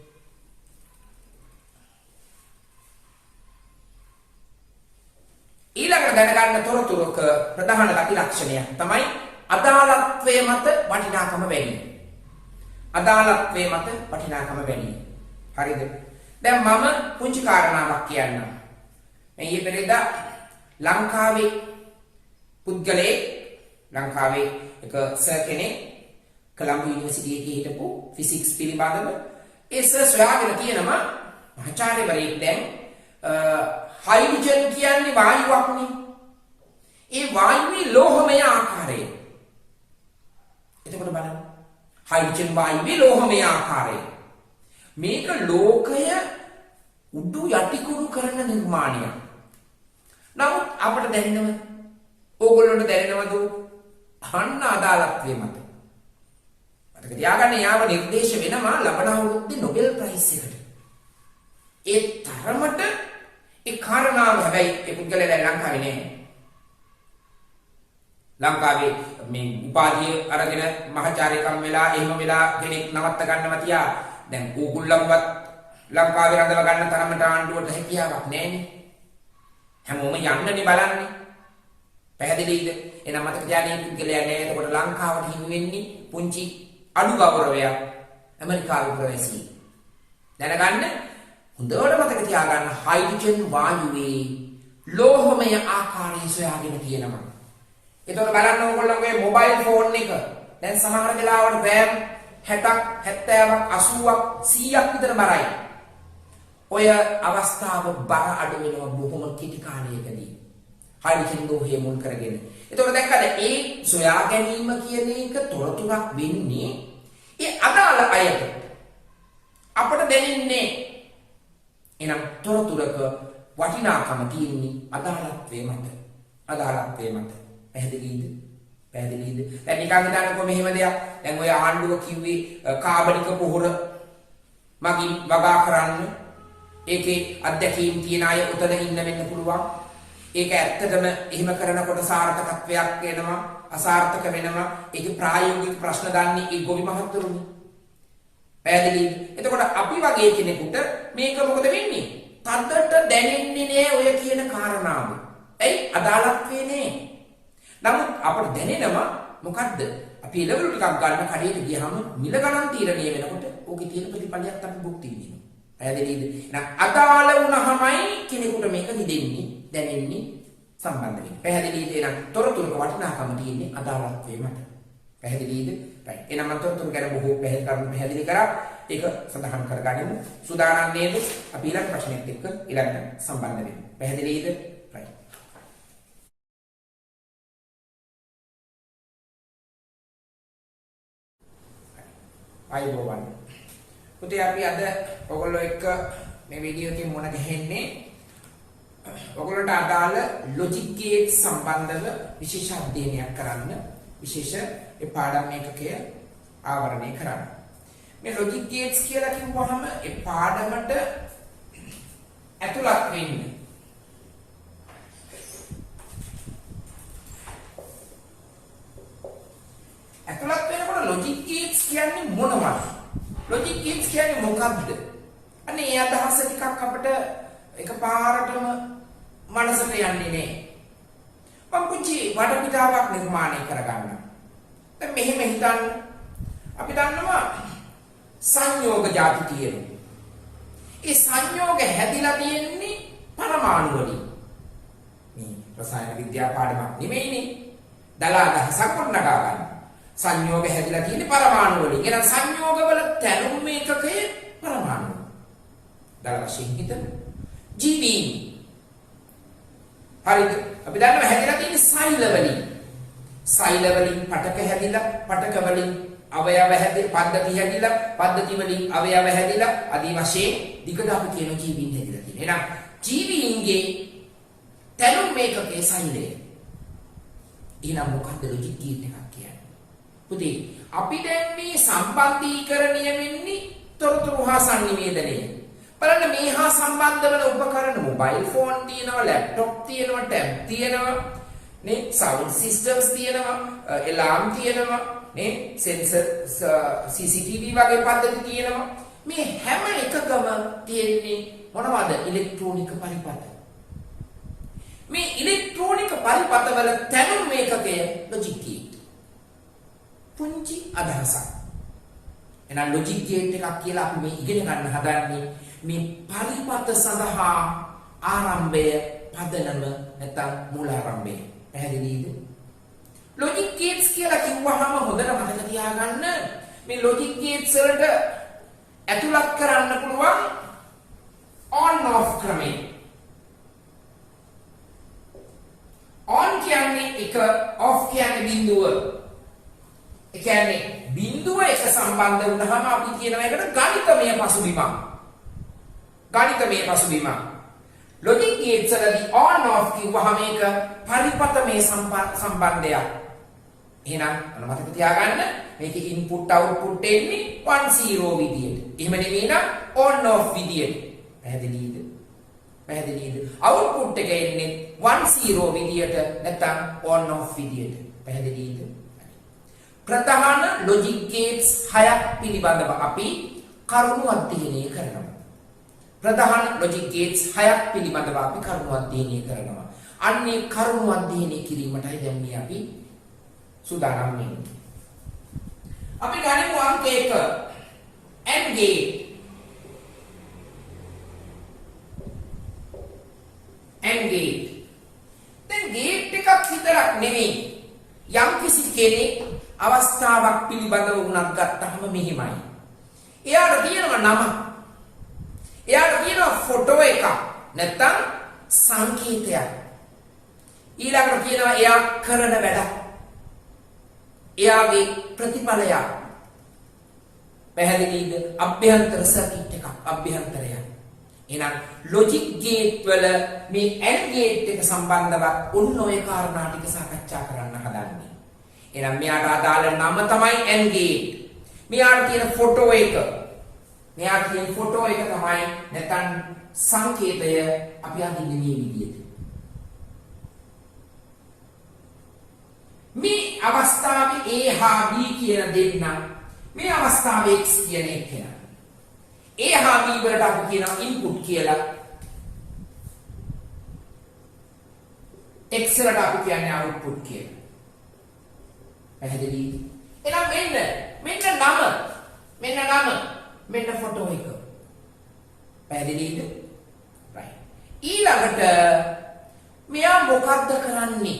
ඊළඟට දැනගන්න තොරතුරක ප්‍රධාන ගති ලක්ෂණයක් තමයි අදාළත්වයේ මත වටිනාකම වැඩි. අදාළත්වයේ මත වටිනාකම වැඩි. හරිද? දැන් මම පුංචි කාරණාවක් කියන්නම්. මේ ඊපෙරේදා ලංකාවේ පුද්ගලයෙක් ලංකාවේ එක සර් කෙනෙක් කොළඹ යුනිවර්සිටි එකේ හිටපු ෆිසික්ස් පිළිබඳව ඒ සර් සොයාගෙන කියනවා මහාචාර්යවරයෙක් දැන් හයිඩ්‍රජන් කියන්නේ වායුවක්නේ. ඒ වායුවේ ලෝහමය ආකාරය. එතකොට බලන්න. හයිඩ්‍රජන් වායුවේ ලෝහමය ආකාරය. මේක ලෝකය උඩු යටිකුරු කරන නිර්මාණයක්. නමුත් අපට දැනෙනවද? ඕගොල්ලන්ට දැනෙනවද? අන්න අදාළත්වයේ මත. මතක තියාගන්න යාව නිර්දේශ වෙනවා ලබන අවුරුද්දේ නොබෙල් ප්‍රයිස් එකට. ඒ තරමට ඒ කාරණාව හැබැයි ඒ පුද්ගලයා දැන් ලංකාවේ නෑ. ලංකාවේ මේ උපාධිය අරගෙන මහාචාර්යකම් වෙලා එහෙම වෙලා කෙනෙක් නවත්ත ගන්නවා තියා දැන් ඕගොල්ලන්වත් ලංකාවේ රඳව ගන්න තරමට ආණ්ඩුවට හැකියාවක් නෑනේ. හැමෝම යන්නනේ බලන්නේ. පැහැදිලිද? එහෙනම් මතක තියාගන්න පුද්ගලයා නෑ. එතකොට ලංකාවට හිමි වෙන්නේ පුංචි අඩු ගෞරවයක් ඇමරිකාවේ ප්‍රවේශී. දැනගන්න හොඳට මතක තියාගන්න හයිඩ්‍රජන් වායුවේ ලෝහමය ආකාරය සොයාගෙන තියෙනවා. එතකොට බලන්න ඕගොල්ලෝගේ මොබයිල් ෆෝන් එක දැන් සමහර වෙලාවට RAM 60ක් 70ක් 80ක් 100ක් විතර බරයි. ඔය අවස්ථාව බර අඩු වෙනවා බොහොම කෙටි කාලයකදී. හයිඩ්‍රජන් ලෝහය මුල් කරගෙන. එතකොට දැක්කද ඒ සොයා ගැනීම කියන එක තොරතුරක් වෙන්නේ ඒ අදාළ අයට. අපට දැනෙන්නේ එනම් තොරතුරක වටිනාකම තියෙන්නේ අදාළත්වයේ මත. පැහැදිලිද? දැන් නිකන් හිතන්නකෝ මෙහෙම දෙයක්. දැන් ඔය ආණ්ඩුව කිව්වේ කාබනික පොහොර මගින් වගා කරන්න. ඒකේ අධ්‍යක්ීම් තියන අය උතන ඉන්න වෙන්න පුළුවන්. ඒක ඇත්තටම එහෙම කරනකොට සාර්ථකත්වයක් වෙනවා, අසාර්ථක වෙනවා. ඒකේ ප්‍රායෝගික ප්‍රශ්න ගන්නේ ඒ ගොවි මහත්තුරුනේ. පැහැදිලිද? එතකොට අපි වගේ කෙනෙකුට මේක මොකද වෙන්නේ? තද්දට දැනෙන්නේ නෑ ඔය කියන කාරණාව. ඇයි? අදාළත්වේ නෑ. නමුත් අපට දැනෙනවා මොකද්ද? අපි ලෙවල් ටිකක් ගන්න කඩේට ගියාම මිල ගණන් තීරණය වෙනකොට ඕකේ තියෙන ප්‍රතිඵලයක් අපි භුක්ති විඳිනවා. පැහැදිලිද? එහෙනම් අදාළ වුණාමයි කෙනෙකුට මේක හිතෙන්නේ, දැනෙන්නේ, සම්බන්ධ වෙන්නේ. පැහැදිලිද? එහෙනම් තොරතුරක වටිනාකම තියෙන්නේ අදාළත්වයේ මත. පැහැදිලිද? right. එහෙනම් මම තොරතුරු ගැන බොහෝ පැහැදිලි කරා. ඒක සඳහන් කරගනිමු. සූදානම් නේද? අපි ඊළඟ ප්‍රශ්නෙත් එක්ක ඊළඟට සම්බන්ධ වෙමු. පැහැදිලිද? right. අයිබෝවන්. පුතේ අපි අද ඔයගොල්ලෝ එක්ක මේ වීඩියෝ එකේ මොන ගහන්නේ ඔයගොල්ලන්ට අදාළ ලොජික් ගේට් සම්බන්ධව විශේෂ අධ්‍යයනයක් කරන්න විශේෂ ඒ පාඩම් එකකය ආවරණය කරන්න. මේ ලොජික් ගේට්ස් කියලා කිව්වහම ඒ පාඩමට ඇතුළත් වෙන්නේ ඇතුළත් වෙනකොට ලොජික් ගේට්ස් කියන්නේ මොනවද? ලොජික් ගේට්ස් කියන්නේ මොකක්ද? අනේ ඒ අදහස ටිකක් අපිට එකපාරටම මනසට යන්නේ නැහැ. මම පුංචි වටපිටාවක් නිර්මාණය කරගන්නවා. දැන් මෙහෙම හිතන්න. අපි දන්නවා සංයෝග ಜಾති තියෙනවා. ඒ සංයෝග හැදිලා තියෙන්නේ පරමාණු වලින්. මේ රසායන විද්‍යා පාඩමක් නෙමෙයිනේ. දලා අදහසක් ගොඩනගා ගන්න. සංයෝග හැදිලා තියෙන්නේ පරමාණු වලින්. එහෙනම් සංයෝග වල තැනුම් ඒකකය පරමාණු. දලා වශයෙන් හිතමු. ජීවීන්. හරිද? අපි දන්නවා හැදිලා තියෙන්නේ සෛල වලින්. සෛල වලින් පටක හැදිලා, පටක වලින් අවයව හැදිලා, පද්ධති හැදිලා, පද්ධති වලින් අවයව හැදිලා, ආදී වශයෙන් දිගට අපි කියන ජීවීන් හැදිලා තියෙනවා. එහෙනම් ජීවීන්ගේ තැනුම් මේකකේ සෛලය. එහෙනම් මොකක්ද ලොජික් ගේට් එකක් කියන්නේ? පුතේ, අපි දැන් මේ සම්බන්ධීකරණය වෙන්නේ තොරතුරු හා සංනිවේදනය. බලන්න මේ හා සම්බන්ධ වන උපකරණ මොබයිල් ෆෝන් තියෙනවා, ලැප්ටොප් තියෙනවා, ටැබ් තියෙනවා, නේ සවුන්ඩ් සිස්ටම්ස් තියෙනවා, එලාම් තියෙනවා, නේ සෙන්සර් CCTV වගේ පද්ධති තියෙනවා. මේ හැම එකකම තියෙන්නේ මොනවද? ඉලෙක්ට්‍රොනික පරිපථ. මේ ඉලෙක්ට්‍රොනික පරිපථ වල තැනුම් මේකකය ලොජික් ගේට්. පුංචි අදහසක්. එහෙනම් ලොජික් ගේට් එකක් කියලා අපි මේ ඉගෙන ගන්න හදන්නේ මේ පරිපථ සඳහා ආරම්භය, පදනම නැත්නම් මූලාරම්භය. පැහැදිලිද? ලොජික් ගේට්ස් කියලා කිව්වහම හොඳට මතක තියාගන්න මේ ලොජික් ගේට්ස් වලට ඇතුළත් කරන්න පුළුවන් on off ක්‍රමය. on කියන්නේ එක, off කියන්නේ බිඳුව. ඒ කියන්නේ බිඳුව එක සම්බන්ධ වුණාම අපි කියනවා ඒකට ගණිතමය පසුබිමක්. ගණිතමය පසුබිමක්. ලොජික් ගේට්ස් වලදී on off කිව්වහම ඒක පරිපථමය සම්බන්ධයක්. එහෙනම් මතක තියාගන්න මේකේ ඉන්පුට් අවුට්පුට් එන්නේ 1 0 විදියට. එහෙම නෙවෙයි නම් on off විදියට. පැහැදිලිද? පැහැදිලිද? අවුට්පුට් එක එන්නේ 1 0 විදියට නැත්නම් on off විදියට. පැහැදිලිද? ප්‍රධාන ලොජික් ගේට්ස් 6ක් පිළිබඳව අපි කරුණු අධ්‍යයනය කරනවා. ප්‍රධාන ලොජික් ගේට්ස් 6ක් පිළිබඳව අපි කරුණු අධ්‍යයනය කරනවා. අන්නේ කරුණු අධ්‍යයනය කිරීමටයි දැන් මේ අපි සූදානම් වෙන්නේ. අපි ගනිමු අංක 1 AND gate. AND gate. දැන් ගේට් එකක් විතරක් නෙමෙයි. යම්කිසි කෙනෙක් අවස්ථාවක් පිළිබඳව උනක් ගත්තාම මෙහිමයි. එයාට තියෙනවා නම. එයාට තියෙනවා ෆොටෝ එකක්. නැත්තම් සංකේතයක්. ඊළඟට කියනවා එයා කරන වැඩක්. එයාගේ ප්‍රතිඵලයක්. පැහැදිලිද? අභ්‍යන්තර සර්කිට් එකක්, අභ්‍යන්තරයක්. එහෙනම් ලොජික් ගේට් වල මේ AND ගේට් එක සම්බන්ධව ඔන්න ඔය කාරණා ටික සාකච්ඡා කරන්න හදන්නේ. එහෙනම් මෙයාට අදාළ නම තමයි AND ගේට්. මෙයාට තියෙන ෆොටෝ එක. මෙයාට තියෙන ෆොටෝ එක තමයි නැත්නම් සංකේතය අපි අඳින්නේ මේ විදිහට. මේ අවස්ථාවේ A හා B කියන දෙන්නා, මේ අවස්ථාවේ X කියන එක කෙනා. A හා B වලට අපි කියනවා ඉන්පුට් කියලා. X වලට අපි කියන්නේ අවුට්පුට් කියලා. පැහැදිලිද? එහෙනම් මෙන්න නම, මෙන්න ෆොටෝ එක. පැහැදිලිද? right. ඊළඟට මෙයා මොකද්ද කරන්නේ?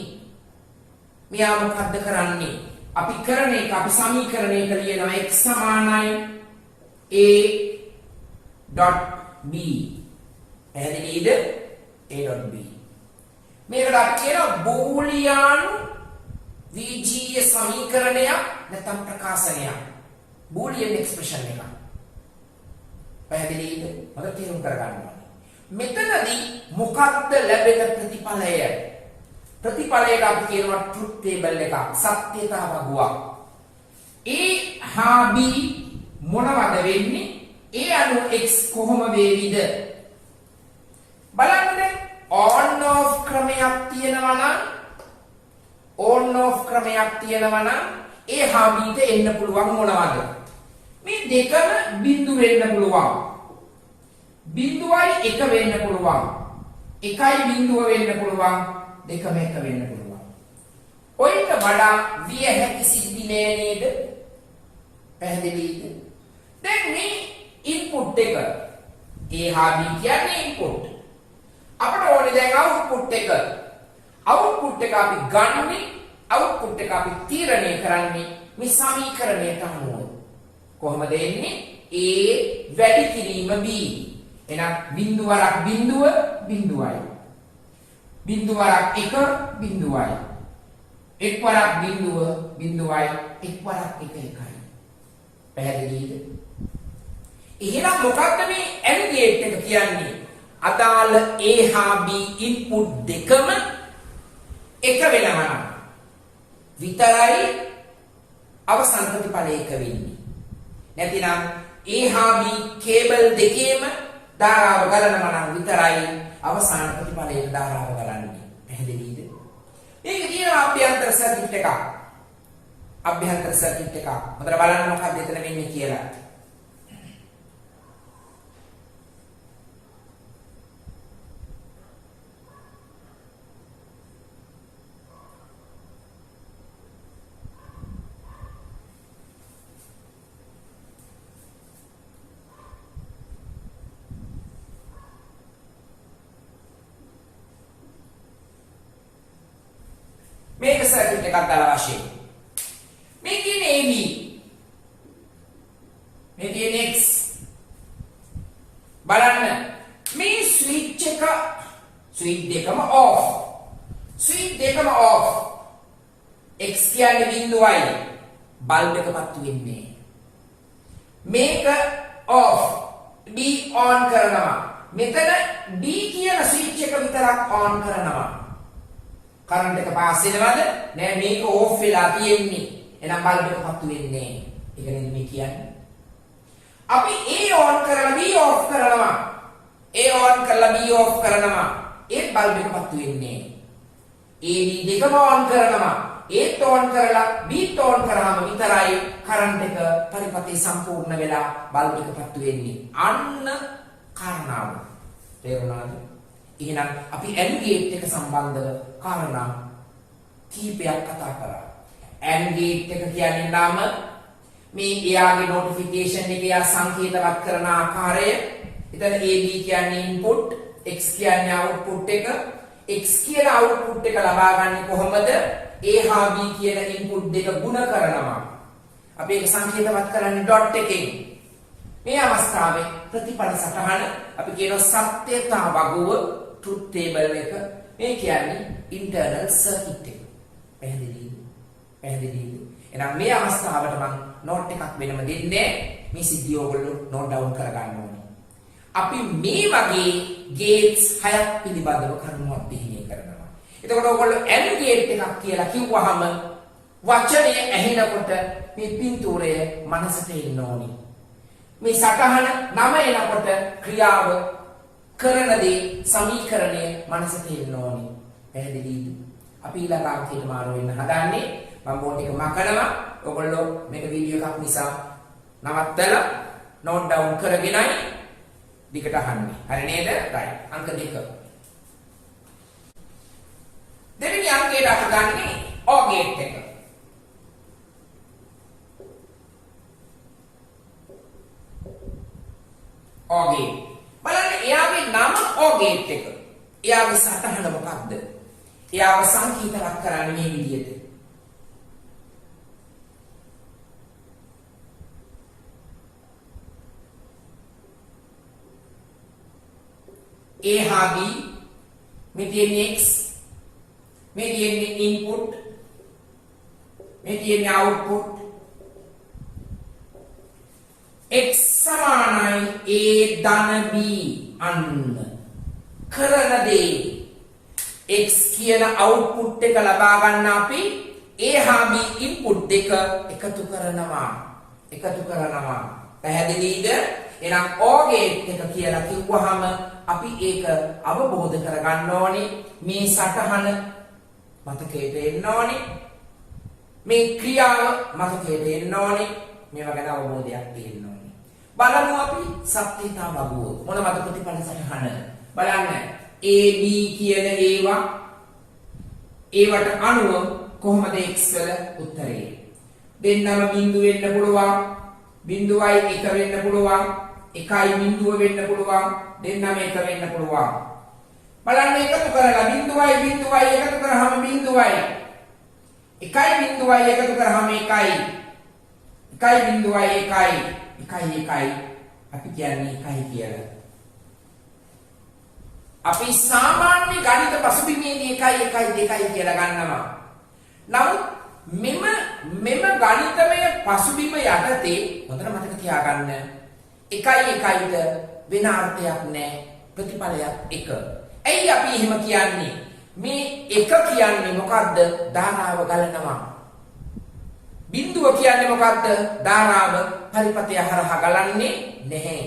මෙයා මොකද්ද කරන්නේ? අපි කරන එක, අපි සමීකරණයක ලියනවා x සමානයි a.b. පැහැදිලිද? a.b. මේකට අපි කියනවා බූලියානු විජීය සමීකරණයක් නැත්නම් ප්‍රකාශනයක්. බූලියන් එක්ස්ප්‍රෙෂන් එක. පැහැදිලිද? මම තේරුම් කරගන්න ඕනේ. මෙතනදී මොකක්ද ලැබෙන ප්‍රතිඵලය? ප්‍රතිඵලයට අපි කියනවා ට්‍රුත් ටේබල් එකක්, සත්‍යතා වගුවක්. A හා B මොනවද වෙන්නේ? A අනුව x කොහොම වේවිද? බලන්න දැන් on off ක්‍රමයක් තියෙනවා නම් A හා B ට එන්න පුළුවන් මොනවද? මේ දෙකම බිඳුර එන්න පුළුවන්. බිඳුවයි එක වෙන්න පුළුවන්. එකයි බිඳුව වෙන්න පුළුවන්. දෙකම එක වෙන්න පුළුවන්. ඔයිට වඩා විය හැකි සිද්ධි නෑ නේද? පැහැදිලිද? දැන් මේ ඉන්පුට් එක A හා B කියන්නේ ඉන්පුට්. අපිට ඕනේ දැන් අවුට්පුට් එක. අවුට්පුට් එක අපි ගන්නෙ, අවුට්පුට් එක අපි තීරණය කරන්නේ මේ සමීකරණයට අනුව. කොහොමද එන්නේ? A වැඩි කිරීම B. එහෙනම් බිඳුව වරක් බිඳුව බිඳුවයි. බිඳුව වරක් එක බිඳුවයි. එක් වරක් බිඳුව බිඳුවයි. එක් වරක් එක එකයි. පැහැදිලිද? එහෙනම් මොකක්ද මේ AND ගේට් එක කියන්නේ? අදාළ A හා B ඉන්පුට් දෙකම එක වෙනවා නම් විතරයි අවසන් ප්‍රතිඵලය එක වෙන්නේ. නැතිනම් A හා B කේබල් දෙකේම ධාරාව ගලනවා නම් විතරයි අවසාන ප්‍රතිඵලයේ ධාරාව ගලන්නේ. පැහැදිලිද? මේක තියෙනවා අභ්‍යන්තර සර්කිට් එකක්. අභ්‍යන්තර සර්කිට් එකක්. මොකද බලන්න මොකක්ද එතන වෙන්නේ කියලා. මේක සර්කිට් එකක් දාලා වශයෙන් මේ කියන්නේ AB මේ කියන්නේ X බලන්න මේ ස්විච් දෙකම off X කියන්නේ බිඳුවයි බල්බ් එක පත්තු වෙන්නේ මේක off D on කරනවා මෙතන D කියන ස්විච් එක විතරක් on කරනවා කරන්ට් එක පාස් වෙනවද? නෑ මේක ඕෆ් වෙලා තියෙන්නේ. එහෙනම් බල්බ් එක පත්තු වෙන්නේ. ඒක නේද මේ කියන්නේ. අපි A on කරලා B off කරනවා. A on කරලා B off කරනවා. ඒත් බල්බ් එක පත්තු වෙන්නේ. A B දෙකම on කරනවා. ඒත් on කරලා B on කරාම විතරයි කරන්ට් එක පරිපතේ සම්පූර්ණ වෙලා බල්බ් එක පත්තු වෙන්නේ. අන්න කාරණාව. තේරුණාද? එහෙනම් අපි AND ගේට් එක සම්බන්ධව කාරණා කීපයක් කතා කරා. AND ගේට් එක කියන්නේ නම් මේ එයාගේ නොටිෆිකේෂන් එක යා සංකේතවත් කරන ආකාරය. එතන A B කියන්නේ ඉන්පුට්, X කියන්නේ අවුට්පුට් එක. X කියන අවුට්පුට් එක ලබා ගන්න කොහොමද? A හා B කියන ඉන්පුට් දෙක ගුණ කරනවා. අපි ඒක සංකේතවත් කරන්නේ ඩොට් එකෙන්. මේ අවස්ථාවේ ප්‍රතිඵල සටහන අපි කියන සත්‍යතා වගුව truth table එක මේ කියන්නේ internal circuit එක. පැහැදිලිද? එහෙනම් මේ අවස්ථාවට මම note එකක් වෙනම දෙන්නේ මේ සිද්ධිය ඔයගොල්ලෝ note down කරගන්න ඕනේ. අපි මේ වගේ gates 6ක් පිළිබඳව කරුණු අධ්‍යයනය කරනවා. එතකොට ඔයගොල්ලෝ AND gate එකක් කියලා කිව්වහම වචනේ ඇහෙනකොට මේ පින්තූරය මනසට එන්න ඕනේ. මේ සටහන නම එනකොට ක්‍රියාව කරන දේ සමීකරණය මනසට එන්න ඕනේ. පැහැදිලිද? අපි ඊළඟ අංකයට මාරු වෙන්න හදන්නේ. මම බෝඩ් එක මකනවා. ඔයගොල්ලෝ මේක වීඩියෝ එකක් නිසා නවත්තලා නෝට් ඩවුන් කරගෙනයි දිගට අහන්නේ. හරි නේද? right. අංක 2. දෙවෙනි අංකයට අපි ගන්නේ OR ගේට් එක. OR gate. බලන්න එයාගේ නම OR ගේට් එක. එයාගේ සටහන මොකක්ද? එයාව සංකීර්ණවත් කරන්නේ මේ විදිහට. A හා B මේ තියෙන්නේ X මේ තියෙන්නේ ඉන්පුට් මේ තියෙන්නේ අවුට්පුට් X සමානයි A ධන B අන්න කරන දේ X කියන අවුට්පුට් එක ලබා ගන්න අපි A හා B ඉන්පුට් දෙක එකතු කරනවා පැහැදිලිද? එහෙනම් OR ගේට් එක කියලා කිව්වහම අපි ඒක අවබෝධ කරගන්න ඕනේ. මේ සටහන මතකයට එන්න ඕනේ. මේ ක්‍රියාව මතකයට එන්න ඕනේ. මේවා ගැන අවබෝධයක් තියෙන්න ඕනේ. බලමු අපි සත්‍යතා වගුව මොනවද ප්‍රතිඵල සටහන බලන්න A B කියන ඒවට අනුව කොහොමද x වල උත්තරේ දෙන්නම බිංදු වෙන්න පුළුවන් බිංදුවයි 1 වෙන්න පුළුවන් 1යි බිංදුව වෙන්න පුළුවන් දෙන්නම 1 වෙන්න පුළුවන් බලන්න එකතු කරලා බිංදුවයි එකතු කරාම බිංදුවයි 1යි බිංදුවයි එකතු කරාම 1යි 1යි බිංදුවයි 1යි 1යි අපි කියන්නේ 1යි කියලා අපි සාමාන්‍ය ගණිත පසුබිමේදී 1යි 1යි 2යි කියලා ගන්නවා නමුත් මෙම ගණිතමය පසුබිම යටතේ හොඳට මතක තියාගන්න 1යි 1යිද වෙන අර්ථයක් නැහැ ප්‍රතිඵලයක් 1 ඇයි අපි එහෙම කියන්නේ මේ 1 කියන්නේ මොකද්ද ධාරාව ගලනවා බිංදුව කියන්නේ මොකද්ද ධාරාව පරිපතය හරහා ගලන්නේ නැහැ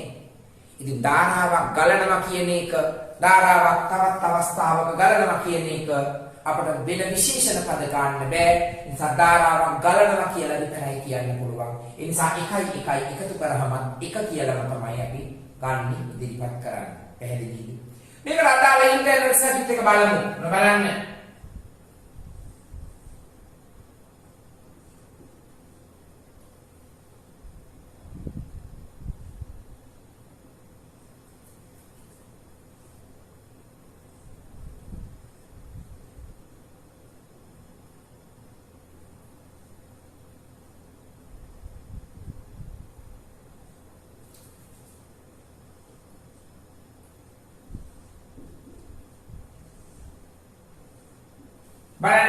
ඉතින් ධාරාවක් ගලනවා කියන එක ධාරාවක් තවත් අවස්ථාවක ගලනවා කියන එක අපිට වෙන විශේෂණ පද ගන්න බෑ ඒ නිසා ධාරාවක් ගලනවා කියලා විතරයි කියන්න පුළුවන් ඒ නිසා 1යි 1යි එකතු කරාම 1 කියලාම තමයි අපි ගන්න ඉදිරිපත් කරන්නේ පැහැදිලිද මේකට අදාළ ඉන්ටර්නල් සර්කිට් එක බලන්න බලන්න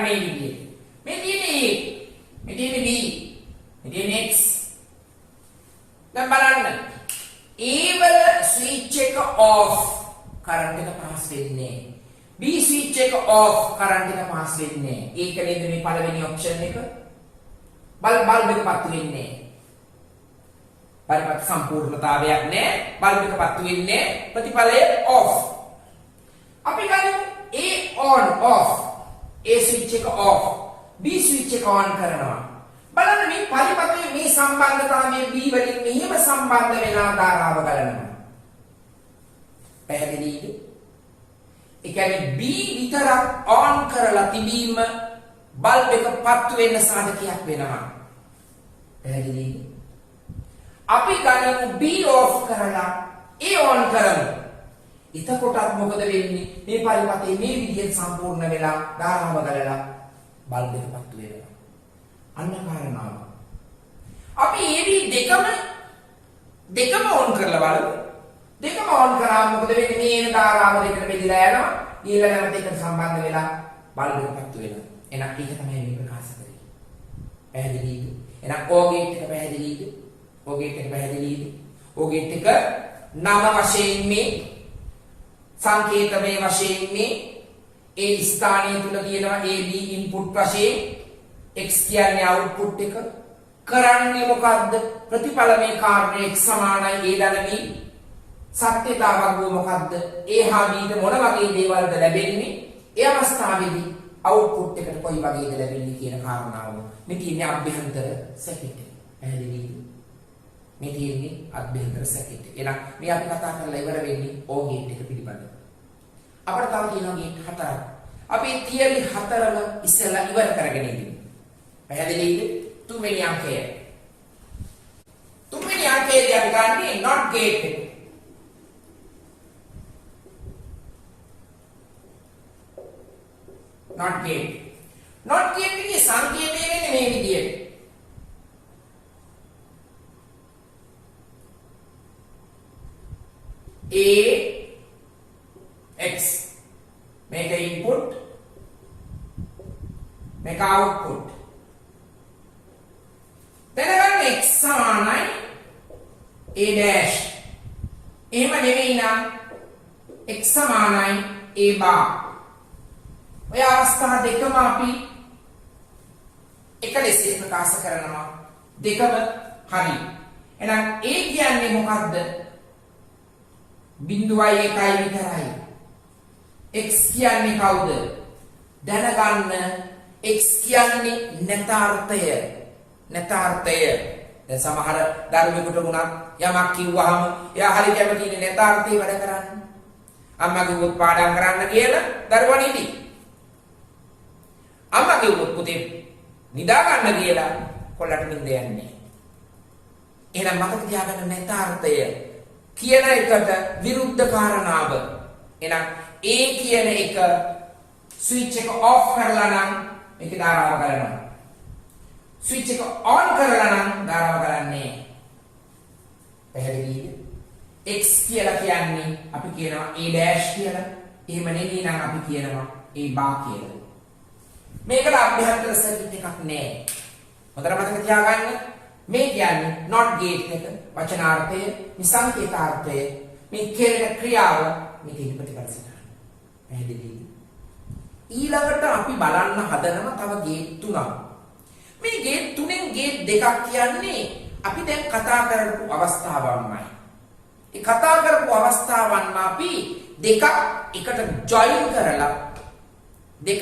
මේ විදිහට. මේ තියෙන්නේ A, මේ තියෙන්නේ B, මේ තියෙන්නේ X. දැන් බලන්න. A වල ස්විච් එක off කරන්ට් එක පාස් වෙන්නේ. B ස්විච් එක off කරන්ට් එක පාස් වෙන්නේ. ඒක නේද මේ පළවෙනි ඔප්ෂන් එක. බල්බ් එක පත්තු වෙන්නේ. පරිපත් සම්පූර්ණතාවයක් නැහැ. බල්බ් එක පත්තු වෙන්නේ ප්‍රතිඵලය off. අපි ගමු A on off. A switch එක off B switch එක on කරනවා බලන්න මේ පරිපතේ මේ සම්බන්ධතාවය B වලින් මෙහෙම සම්බන්ධ වෙලා ධාරාව ගලනවා පැහැදිලිද ඒ කියන්නේ B විතරක් on කරලා තිබීම බල්බ් එක පත්තු වෙන්න සාධකයක් වෙනවා පැහැදිලිද අපි ගන්නමු B off කරලා A on කරමු එතකොටත් මොකද වෙන්නේ මේ පරිපතේ මේ විදිහෙන් සම්පූර්ණ වෙලා ධාරාව ගලලා බල්බ් එක පත්තු වෙනවා අන්න කාරණාව අපි AB දෙකම ඕන් කරලා බලමු දෙකම ඕන් කරාම මොකද වෙන්නේ මේ එන ධාරාව දෙකට බෙදලා යනවා ඊළඟට එකට සම්බන්ධ වෙලා බල්බ් එක පත්තු වෙනවා එහෙනම් ඒක තමයි මේ ප්‍රකාශ කරන්නේ පැහැදිලිද එහෙනම් O ගේට් එක පැහැදිලිද O ගේට් එක පැහැදිලිද O ගේට් එක නම වශයෙන් මේ සංකේතමය වශයෙන් මේ A ස්ථානය තුල තියෙනවා AB ඉන්පුට් වශයෙන් X කියන්නේ අවුට්පුට් එක කරන්නේ මොකද්ද ප්‍රතිඵලමය කාර්යය X සමානයි A ධන B සත්‍යතාවක් වූ මොකද්ද A හා B ට මොන වගේ දේවල්ද ලැබෙන්නේ ඒ අවස්ථාවේදී අවුට්පුට් එකට කොයි වගේද ලැබෙන්නේ කියන කාරණාව මේ තියෙන්නේ අභ්‍යන්තර සර්කිට් එක පැහැදිලිද මේ තියෙන්නේ අභ්‍යන්තර සර්කිට් එක. එහෙනම් මේ අපි කතා කරලා ඉවර වෙන්නේ O ගේට් එක පිළිබඳව. අපිට තව තියෙනවා ගේට් හතරක්. අපි තියරි හතරම ඉස්සෙල්ලා ඉවර කරගෙන ඉන්නේ. පැහැදිලිද? තුන්වෙනි අංකය. තුන්වෙනි අංකයේදී අපි ගන්නේ not gate එක. not gate. not gate එකේ සංකේතය වෙන්නේ මේ විදියට. A X make a input make output දැනගන්න X සමානයි A dash එහෙම නෙවෙයි නම් X සමානයි A bar ඔය අවස්ථා දෙකම අපි එක ලෙස ප්‍රකාශ කරනවා දෙකම හරි එහෙනම් A කියන්නේ මොකක්ද බිංදුවයි එකයි විතරයි x කියන්නේ කවුද දැනගන්න x කියන්නේ නැතාර්ථය දැන් සමහර දරුවෙකුට වුණත් යමක් කිව්වහම එයා හරි කැමතිනේ නැතාර්ථේ වැඩ කරන්න. අම්මා කිව්වොත් පාඩම් කරන්න කියලා දරුවා නිදි. අම්මා කිව්වොත් පුතේ නිදා ගන්න කියලා කොල්ලට නිින්ද යන්නේ. එහෙනම් මතක තියාගන්න නැතාර්ථය කියන එකට විරුද්ධ කාරණාව. එහෙනම් ඒ කියන එක ස්විච් එක ඔෆ් කරලා නම් මේක ධාරාව කරනවා. ස්විච් එක ඔන් කරලා නම් ධාරාව කරන්නේ. පැහැදිලිද? x කියලා කියන්නේ අපි කියනවා a dash කියලා. එහෙම නෙවෙයි නම් අපි කියනවා a bar කියලා. මේකට අභ්‍යන්තර සර්කිට් එකක් නැහැ. හොඳට මතක තියාගන්න. මේ කියන්නේ not gate එක වචනාර්ථය, නිසංකේතාර්ථය, මේ කෙරෙන ක්‍රියාව මේකේ ප්‍රතිඵල සිතන. පැහැදිලිද? ඊළඟට අපි බලන්න හදනවා තව ගේට් තුනක්. මේ ගේට් තුනෙන් ගේට් දෙකක් කියන්නේ අපි දැන් කතා කරපු අවස්ථාවන්මයි. ඒ කතා කරපු අවස්ථාවන්ම අපි දෙකක් එකට ජොයින් කරලා දෙකක්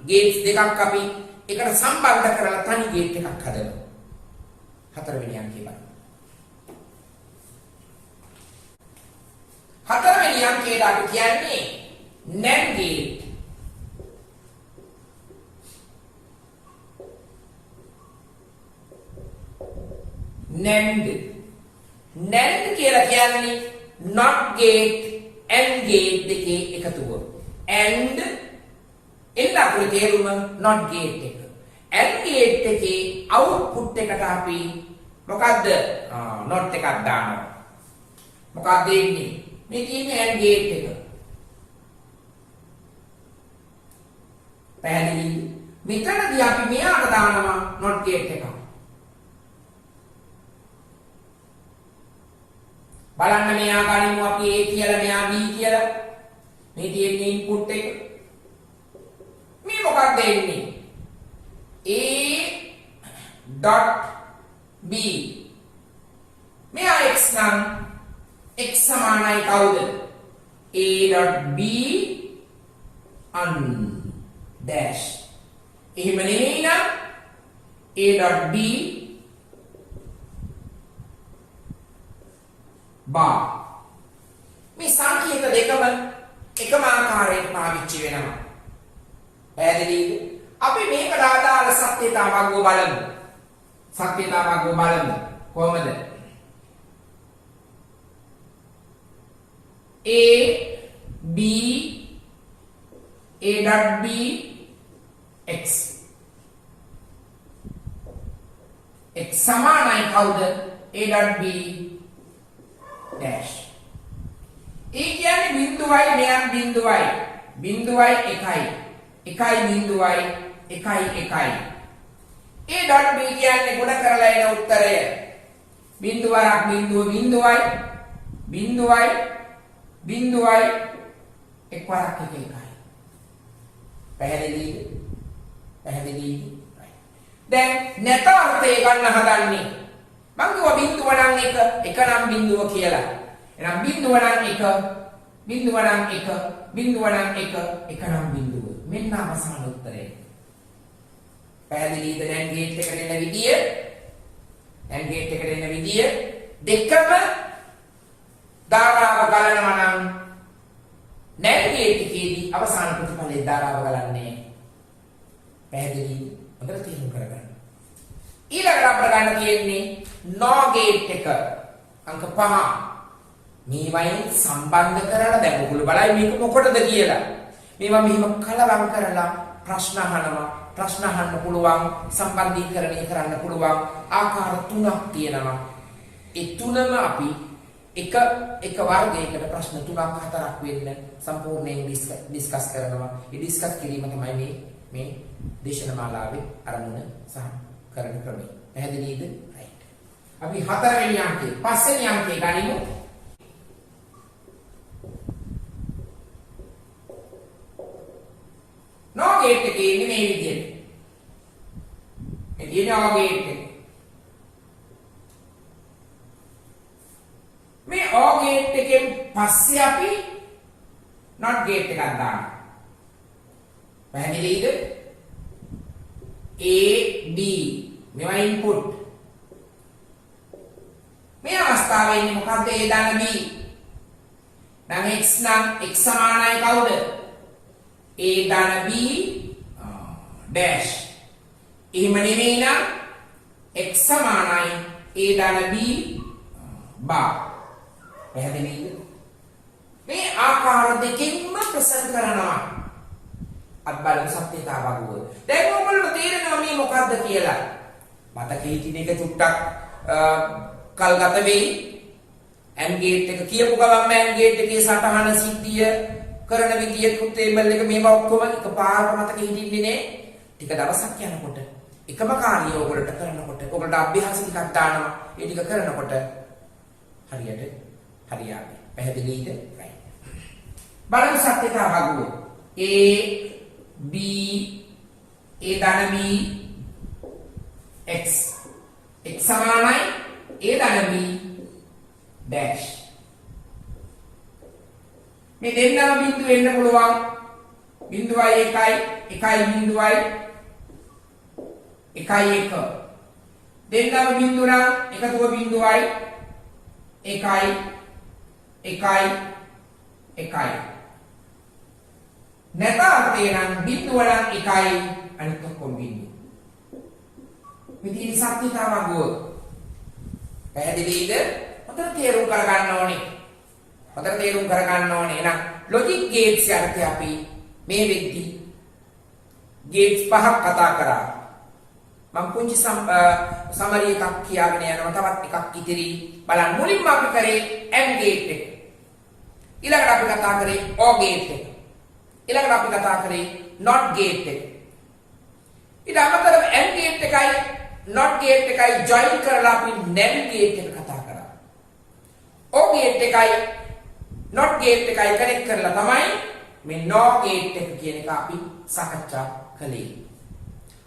ගේට්ස් දෙකක් අපි එකට සම්බන්ධ කරලා තනි ගේට් එකක් හදනවා. හතරවෙනි අංකය බලන්න. හතරවෙනි අංකයට අපි කියන්නේ NAND gate. NAND කියලා කියන්නේ not gate and gate දෙකේ එකතුව. and එන්න අපේ තේරුම not gate එක. and gate එකේ output එකට අපි මොකද්ද? not එකක් දානවා. මොකක්ද එන්නේ? මේ තියෙන්නේ and gate එක. පැහැදිලිද? මෙතනදී අපි මෙයාට දානවා not gate එක. බලන්න මෙයා ගනිමු අපි A කියලා මෙයා B කියලා. මේ තියෙන්නේ ඉන්පුට් එක. මේ මොකක්ද එන්නේ? A.B. මෙයා x නම් x සමානයි කවුද? A.B un dash. එහෙම නෙමෙයි නම් A.B bar. මේ සංකේත දෙකම එකම ආකාරයට පාවිච්චි වෙනවා. පැහැදිලිද? අපි මේකට අදාළ සත්‍යතාවක් බලමු. සත්‍යතාවක් බලමු. කොහොමද? A B A.B x x සමානයි කවුද? A.B dash. ඒ කියන්නේ බිඳුවයි මෙයන් බිඳුවයි. බිඳුවයි එකයි. එකයි බිඳුවයි එකයි එකයි. A.B කියන්නේ ගුණ කරලා එන උත්තරය. බිඳුවරක් බිඳුව බිඳුවයි බිඳුවයි බිඳුවයි එක්වරක් එක එකයි. පැහැදිලිද? පැහැදිලිද? දැන් නැතාර්ථය ගන්න හදන්නේ. මං කිව්වා බිඳුව නම් එක නම් බිඳුව කියලා. එහෙනම් බිඳුව නම් බිඳුව නම් බිඳුව නම් එක නම් බිඳුව. මෙන්න අවසාන උත්තරය. පැහැදිලිද? දැන් ගේට් එකට එන විදිය දෙකම ධාරාව ගලනවා නම් NAND ගේට් එකේදී අවසාන ප්‍රතිඵලයේ ධාරාව ගලන්නේ. පැහැදිලිද? හොඳට තේරුම් කරගන්න. ඊළඟට අපිට ගන්න තියෙන්නේ NOR gate එක අංක 5. මේවයින් සම්බන්ධ කරලා දැන් ඔයගොල්ලෝ බලයි මේක මොකටද කියලා. මේවා මෙහිම කලවම් කරලා ප්‍රශ්න අහනවා. ප්‍රශ්න අහන්න පුළුවන්, සම්බන්ධීකරණය කරන්න පුළුවන් ආකාර 3ක් තියෙනවා. ඒ තුනම අපි එක වර්ගයකට ප්‍රශ්න 3ක් 4ක් වෙන්න සම්පූර්ණයෙන් ඩිස්කස් කරනවා. ඒ ඩිස්කස් කිරීම තමයි මේ දේශනමාලාවේ අරමුණ සහ කරන ක්‍රමය. පැහැදිලිද? රයිට්. අපි 4 වෙනි අංකේ 5 වෙනි අංකේ ගනිමු. NOR gate එකේ ඉන්නේ මේ විදිහට. මේ NOR gate එක. මේ OR gate එකෙන් පස්සේ අපි NOT gate එකක් දානවා. පැහැදිලිද? A B මේවා ඉන්පුට් අවස්ථාවේදී මොකද්ද A ධන B? නම් x නම් x සමානයි කවුද? A ධන B dash. එහෙම නෙමෙයි නම් x සමානයි A ධන B bar. පැහැදිලිද? මේ ආකාර දෙකකින්ම ප්‍රසන්න කරනවා. අත් බලමු සත්‍යතාව වගුව. දැන් ඔයගොල්ලෝ තේරෙනවා මේ මොකද්ද කියලා. මතකයේ තියෙන එක චුට්ටක් කල් ගත වෙයි. AND gate එක කියපු ගමන්ම AND gate එකේ සටහන සිද්ධිය කරන විදිය ටේබල් එක මේවා ඔක්කොම එකපාරට මතකෙ හිටින්නේ නේ. ටික දවසක් යනකොට එකම කාර්යය ඔයගොල්ලන්ට කරනකොට ඔයගොල්ලන්ට අභ්‍යාස ටිකක් දානවා. ඒ ටික කරනකොට හරියට හරියන්නේ. පැහැදිලිද? right. බලමු සත්‍යතාව වගුව. A B A ධන B x x සමානයි A ධන B dash. මේ දෙන්නම බිඳුව වෙන්න පුළුවන්. බිඳුවයි 1යි 1යි බිඳුවයි 1යි 1. දෙන්නම බිඳුව නම් එකතුව බිඳුවයි 1යි 1යි 1යි. නැතාර්ථේ නම් බිඳුව නම් 1යි අනිත් ඔක්කොම බිඳුව. මෙතන සත්‍යතාව වගුව. පැහැදිලිද? හතර තේරුම් කරගන්න ඕනේ. හතර තේරුම් කරගන්න ඕනේ. එහෙනම් ලොජික් ගේට්ස් යටතේ අපි මේ වෙද්දි ගේට්ස් පහක් කතා කරා. මම පුංචි සමරි එකක් කියාගෙන යනවා. තවත් එකක් ඉතිරි. බලන්න මුලින්ම අපි කරේ AND ගේට් එක. ඊළඟට අපි කතා කරේ OR ගේට් එක. ඊළඟට අපි කතා කරේ NOT ගේට් එක. ඊට අමතරව AND ගේට් එකයි NOT ගේට් එකයි ජොයින් කරලා අපි NAND ගේට් එක කතා කරා. OR ගේට් එකයි NOT ගේට් එකයි කනෙක්ට් කරලා තමයි මේ NOR ගේට් එක කියන එක අපි සාකච්ඡා කළේ.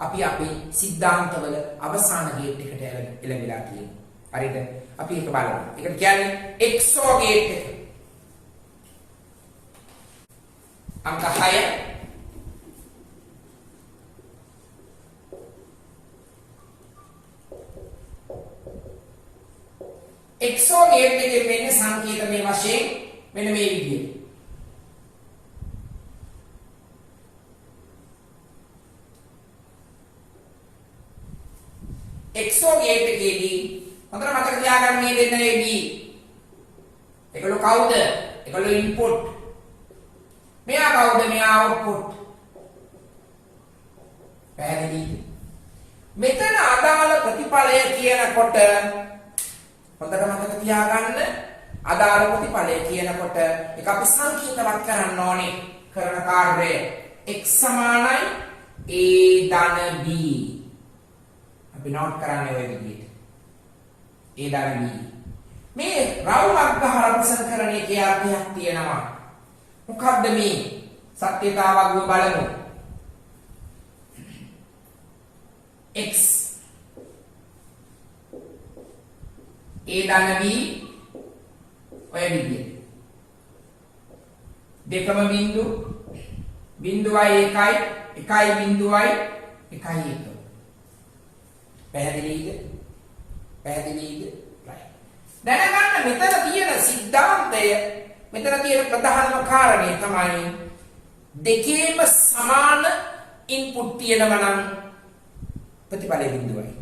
අපි අපේ සිද්ධාන්තවල අවසාන ගේට් එකට එළඹිලා තියෙනවා. හරිද? අපි ඒක බලමු. ඒකට කියන්නේ XOR ගේට් එක. අංක 6 XOR ගේට් එකේ වෙන්නේ සංකේත මේ වශයෙන් මෙන්න මේ විදිහට. XOR ගේට් එකේදී හොඳට මතක තියාගන්න මේ දෙන්න එදී. ඒගොල්ලෝ කවුද? ඒගොල්ලෝ ඉන්පුට්. මෙයා කවුද? මෙයා අවුට්පුට්. පැහැදිලිද? මෙතන අදාළ ප්‍රතිඵලය කියනකොට හොඳට මතක තියාගන්න අදාළ ප්‍රතිඵලය කියනකොට ඒක අපි සංකේතවත් කරන්න ඕනේ. කරන කාර්යය x සමානයි A ධන B. අපි නෝට් කරන්නේ ඔය විදිහට. A ධන B. මේ රවුමක් ගහලා ප්‍රසන්න කරන එකේ අර්ථයක් තියෙනවා. මොකද්ද මේ? සත්‍යතාවක් බලමු. x A ධන B ඔය විදිහට. දෙකම බිඳු බිඳුවයි 1යි 1යි බිඳුවයි 1යි 1. පැහැදිලිද? පැහැදිලිද? right. දැනගන්න මෙතන තියෙන સિદ્ધාන්තය මෙතන තියෙන ප්‍රධානම කාරණේ තමයි දෙකේම සමාන ඉන්පුට් තියෙනවා නම් ප්‍රතිඵලය බිඳුවයි.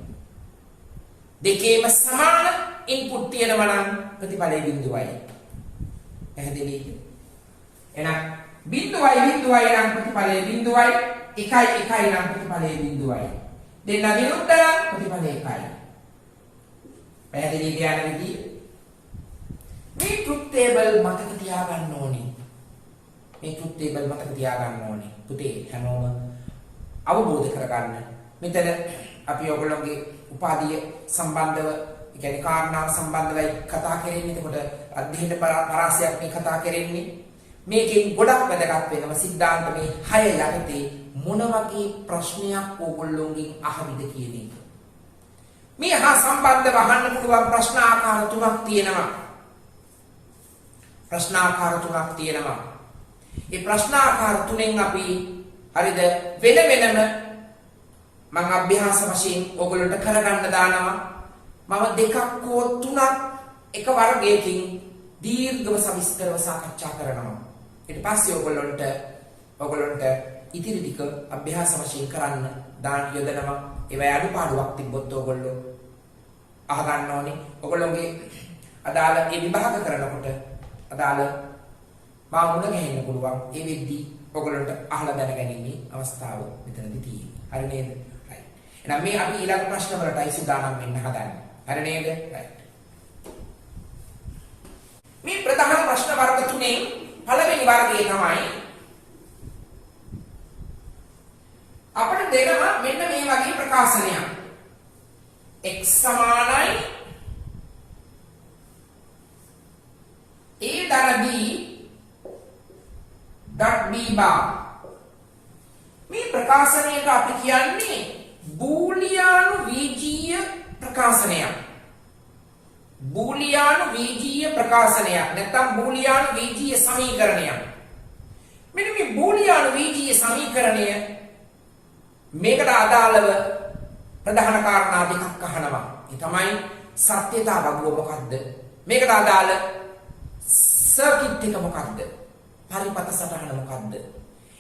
දෙකේම සමාන ඉන්පුට් තියෙනවා නම් ප්‍රතිඵලය බිඳුවයි. පැහැදිලිද? එහෙනම් බිඳුවයි බිඳුවයි නම් ප්‍රතිඵලය බිඳුවයි 1යි 1යි නම් ප්‍රතිඵලය බිඳුවයි. දෙන්න විරුද්ධ නම් ප්‍රතිඵලය 1යි. පැහැදිලි කියන විදිහ මේ ට්‍රුත් ටේබල් මතක තියාගන්න ඕනේ. මේ ට්‍රුත් ටේබල් මතක තියාගන්න ඕනේ. පුතේ හැමෝම අවබෝධ කරගන්න. මෙතන අපි ඔයගොල්ලෝගේ උපාධිය සම්බන්ධව, ඒ කියන්නේ කාරණා සම්බන්ධවයි කතා කරන්නේ. එතකොට අධ්‍යයන පරාසයක් මේ කතා කරන්නේ. මේකෙන් ගොඩක් වැදගත් වෙනවා සිද්ධාන්ත මේ 6 යටතේ මොන වගේ ප්‍රශ්නයක් ඕගොල්ලෝගෙන් අහවිද කියන එක. මේ හා සම්බන්ධව අහන්න පුළුවන් ප්‍රශ්න ආකාර තුනක් තියෙනවා. ප්‍රශ්න ආකාර තුනක් තියෙනවා. ඒ ප්‍රශ්න ආකාර තුනෙන් අපි හරිද වෙන වෙනම මම අභ්‍යාස වශයෙන් ඕගොල්ලන්ට කරගන්න දානවා. මම දෙකක් හෝ තුනක් එක වර්ගයකින් දීර්ඝව සවිස්තරව සාකච්ඡා කරනවා. ඊට පස්සේ ඔයගොල්ලන්ට ඉතිරි ටික අභ්‍යාස වශයෙන් කරන්න දාන යොදනවා. ඒවැ අඩුපාඩුවක් තිබ්බොත් ඔයගොල්ලෝ අහගන්න ඕනේ. ඔයගොල්ලෝගේ අදාළ ඒ විභාග කරනකොට අදාළ මා මුණ ගැහෙන්න පුළුවන්. ඒ වෙද්දී ඔයගොල්ලන්ට අහලා දැනගැනීමේ අවස්ථාව මෙතනදී තියෙනවා. හරි නේද? right. එහෙනම් මේ අපි ඊළඟ ප්‍රශ්න වලටයි සූදානම් වෙන්න හදන්නේ. හරි නේද? right. මේ ප්‍රධාන ප්‍රශ්න වර්ග තුනේ පළවෙනි වර්ගයේ තමයි අපිට දෙනවා මෙන්න මේ වගේ ප්‍රකාශනයක්. x සමානයි a ධන b .b bar. මේ ප්‍රකාශනයට අපි කියන්නේ බූලියානු වීජීය ප්‍රකාශනයක්. බූලියානු වීජීය ප්‍රකාශනයක් නැත්නම් බූලියානු වීජීය සමීකරණයක්. මෙන්න මේ බූලියානු වීජීය සමීකරණය මේකට අදාළව ප්‍රධාන කාරණා දෙකක් අහනවා. ඒ තමයි සත්‍යතා වගුව මොකක්ද? මේකට අදාළ සර්කිට් එක මොකක්ද? පරිපත සටහන මොකක්ද?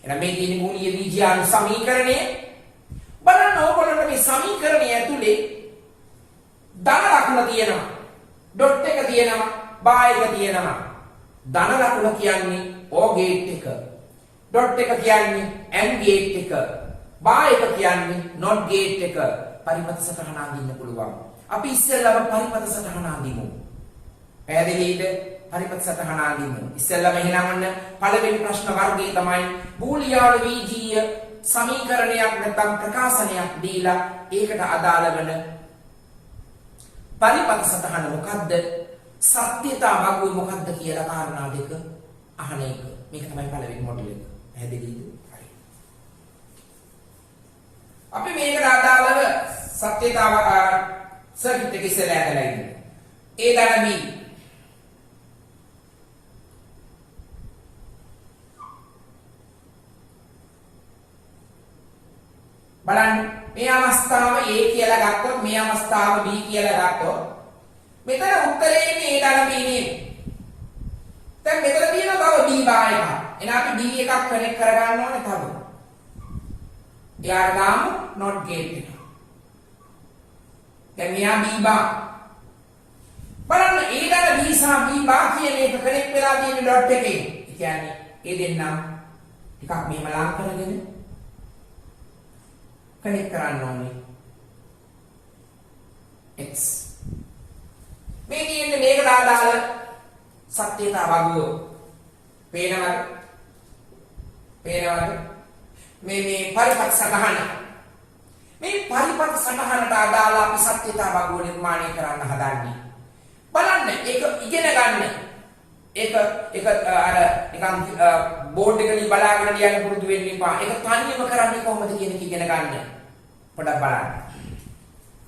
එහෙනම් මේ තියෙන බූලිය වීජයානු සමීකරණය බලන්න ඕගොල්ලන්ට මේ සමීකරණය ඇතුලේ ධන ලකුණ තියෙනවා. ඩොට් එක තියෙනවා, බා එක තියෙනවා. ධන ලකුණ කියන්නේ O ගේට් එක. ඩොට් එක කියන්නේ M ගේට් එක. බා එක කියන්නේ not ගේට් එක. පරිපත සටහන අඳින්න පුළුවන්. අපි ඉස්සෙල්ලාම පරිපත සටහන අඳිමු. පැහැදිලිද? පරිපත සටහන අඳිමු. ඉස්සෙල්ලාම එහෙනම් පළවෙනි ප්‍රශ්න වර්ගයේ තමයි බූලියානු වීජීය සමීකරණයක් නැත්නම් ප්‍රකාශනයක් දීලා ඒකට අදාළ වෙන පරිපත සටහන මොකද්ද? සත්‍යතා වගුව මොකද්ද කියලා කාරණා දෙක අහන එක. මේක තමයි පළවෙනි මොඩියුල් එක. පැහැදිලිද? හරි. අපි මේකට අදාළව සත්‍යතාව සර්කිට් එක ඉස්සෙල්ලා ඇදලා ඉන්නේ. A ධන B බලන්න මේ අවස්ථාව A කියලා ගත්තොත් මේ අවස්ථාව B කියලා ගත්තොත් මෙතන උත්තරේ ඉන්නේ A ධන B නේ. දැන් මෙතන තියෙන බව B බාර එක. එහෙනම් අපි B එකක් කනෙක්ට් කරගන්න ඕනේ තව. එයාට දාමු not gate එක. දැන් මෙයා B බා. බලන්න A ධන B සහ B බා කියන එක කනෙක්ට් වෙලා තියෙන ඩොට් එකේ. ඒ කියන්නේ ඒ දෙන්නා ටිකක් මෙහෙම ලං කරගෙන කනෙක්ට් කරන්න ඕනේ. x මේ කියන්නේ මේකට අදාළ සත්‍යතා වගුව පේනවද? මේ පරිපත සටහන මේ පරිපත සටහනට අදාළ අපි සත්‍යතා වගුව නිර්මාණය කරන්න හදන්නේ. බලන්න ඒක ඉගෙන ගන්න. ඒක අර නිකන් බෝඩ් එකේ බලාගෙන ලියන්න පුරුදු වෙන්න එපා. ඒක තනියම කරන්නේ කොහොමද කියන එක ඉගෙන ගන්න. පොඩක් බලන්න.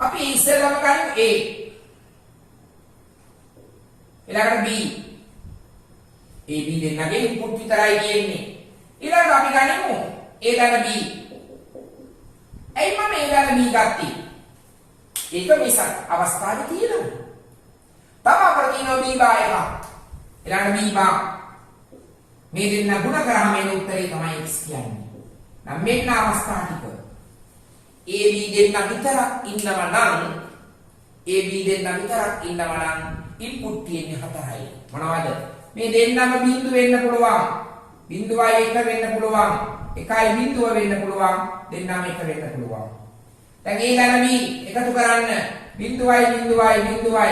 අපි ඉස්සෙල්ලාම ගන්න A. ඊළඟට B. A B දෙන්නගේ ඉන්පුට් විතරයි තියෙන්නේ. ඊළඟට අපි ගනිමු A ධන B. ඇයි මම A ධන B ගත්තේ? ඒක මිසක් අවස්ථාවේ තියෙනවා. තව අපිට තියෙනවා B බා එක. ඊළඟට B බා. මේ දෙන්න ගුණ කරාම එන උත්තරේ තමයි x කියන්නේ. නම් මෙන්න අවස්ථා ටික. A B දෙන්න විතරක් ඉන්නවා නම් ඉන්පුට් තියෙන්නේ 4යි. මොනවද? මේ දෙන්නම බිංදු වෙන්න පුළුවන්. බිංදුවයි 1 වෙන්න පුළුවන්. 1යි බිංදුව වෙන්න පුළුවන්. දෙන්නම 1 වෙන්න පුළුවන්. දැන් A ධන B එකතු කරන්න. බිංදුවයි 1යි නම් 1යි.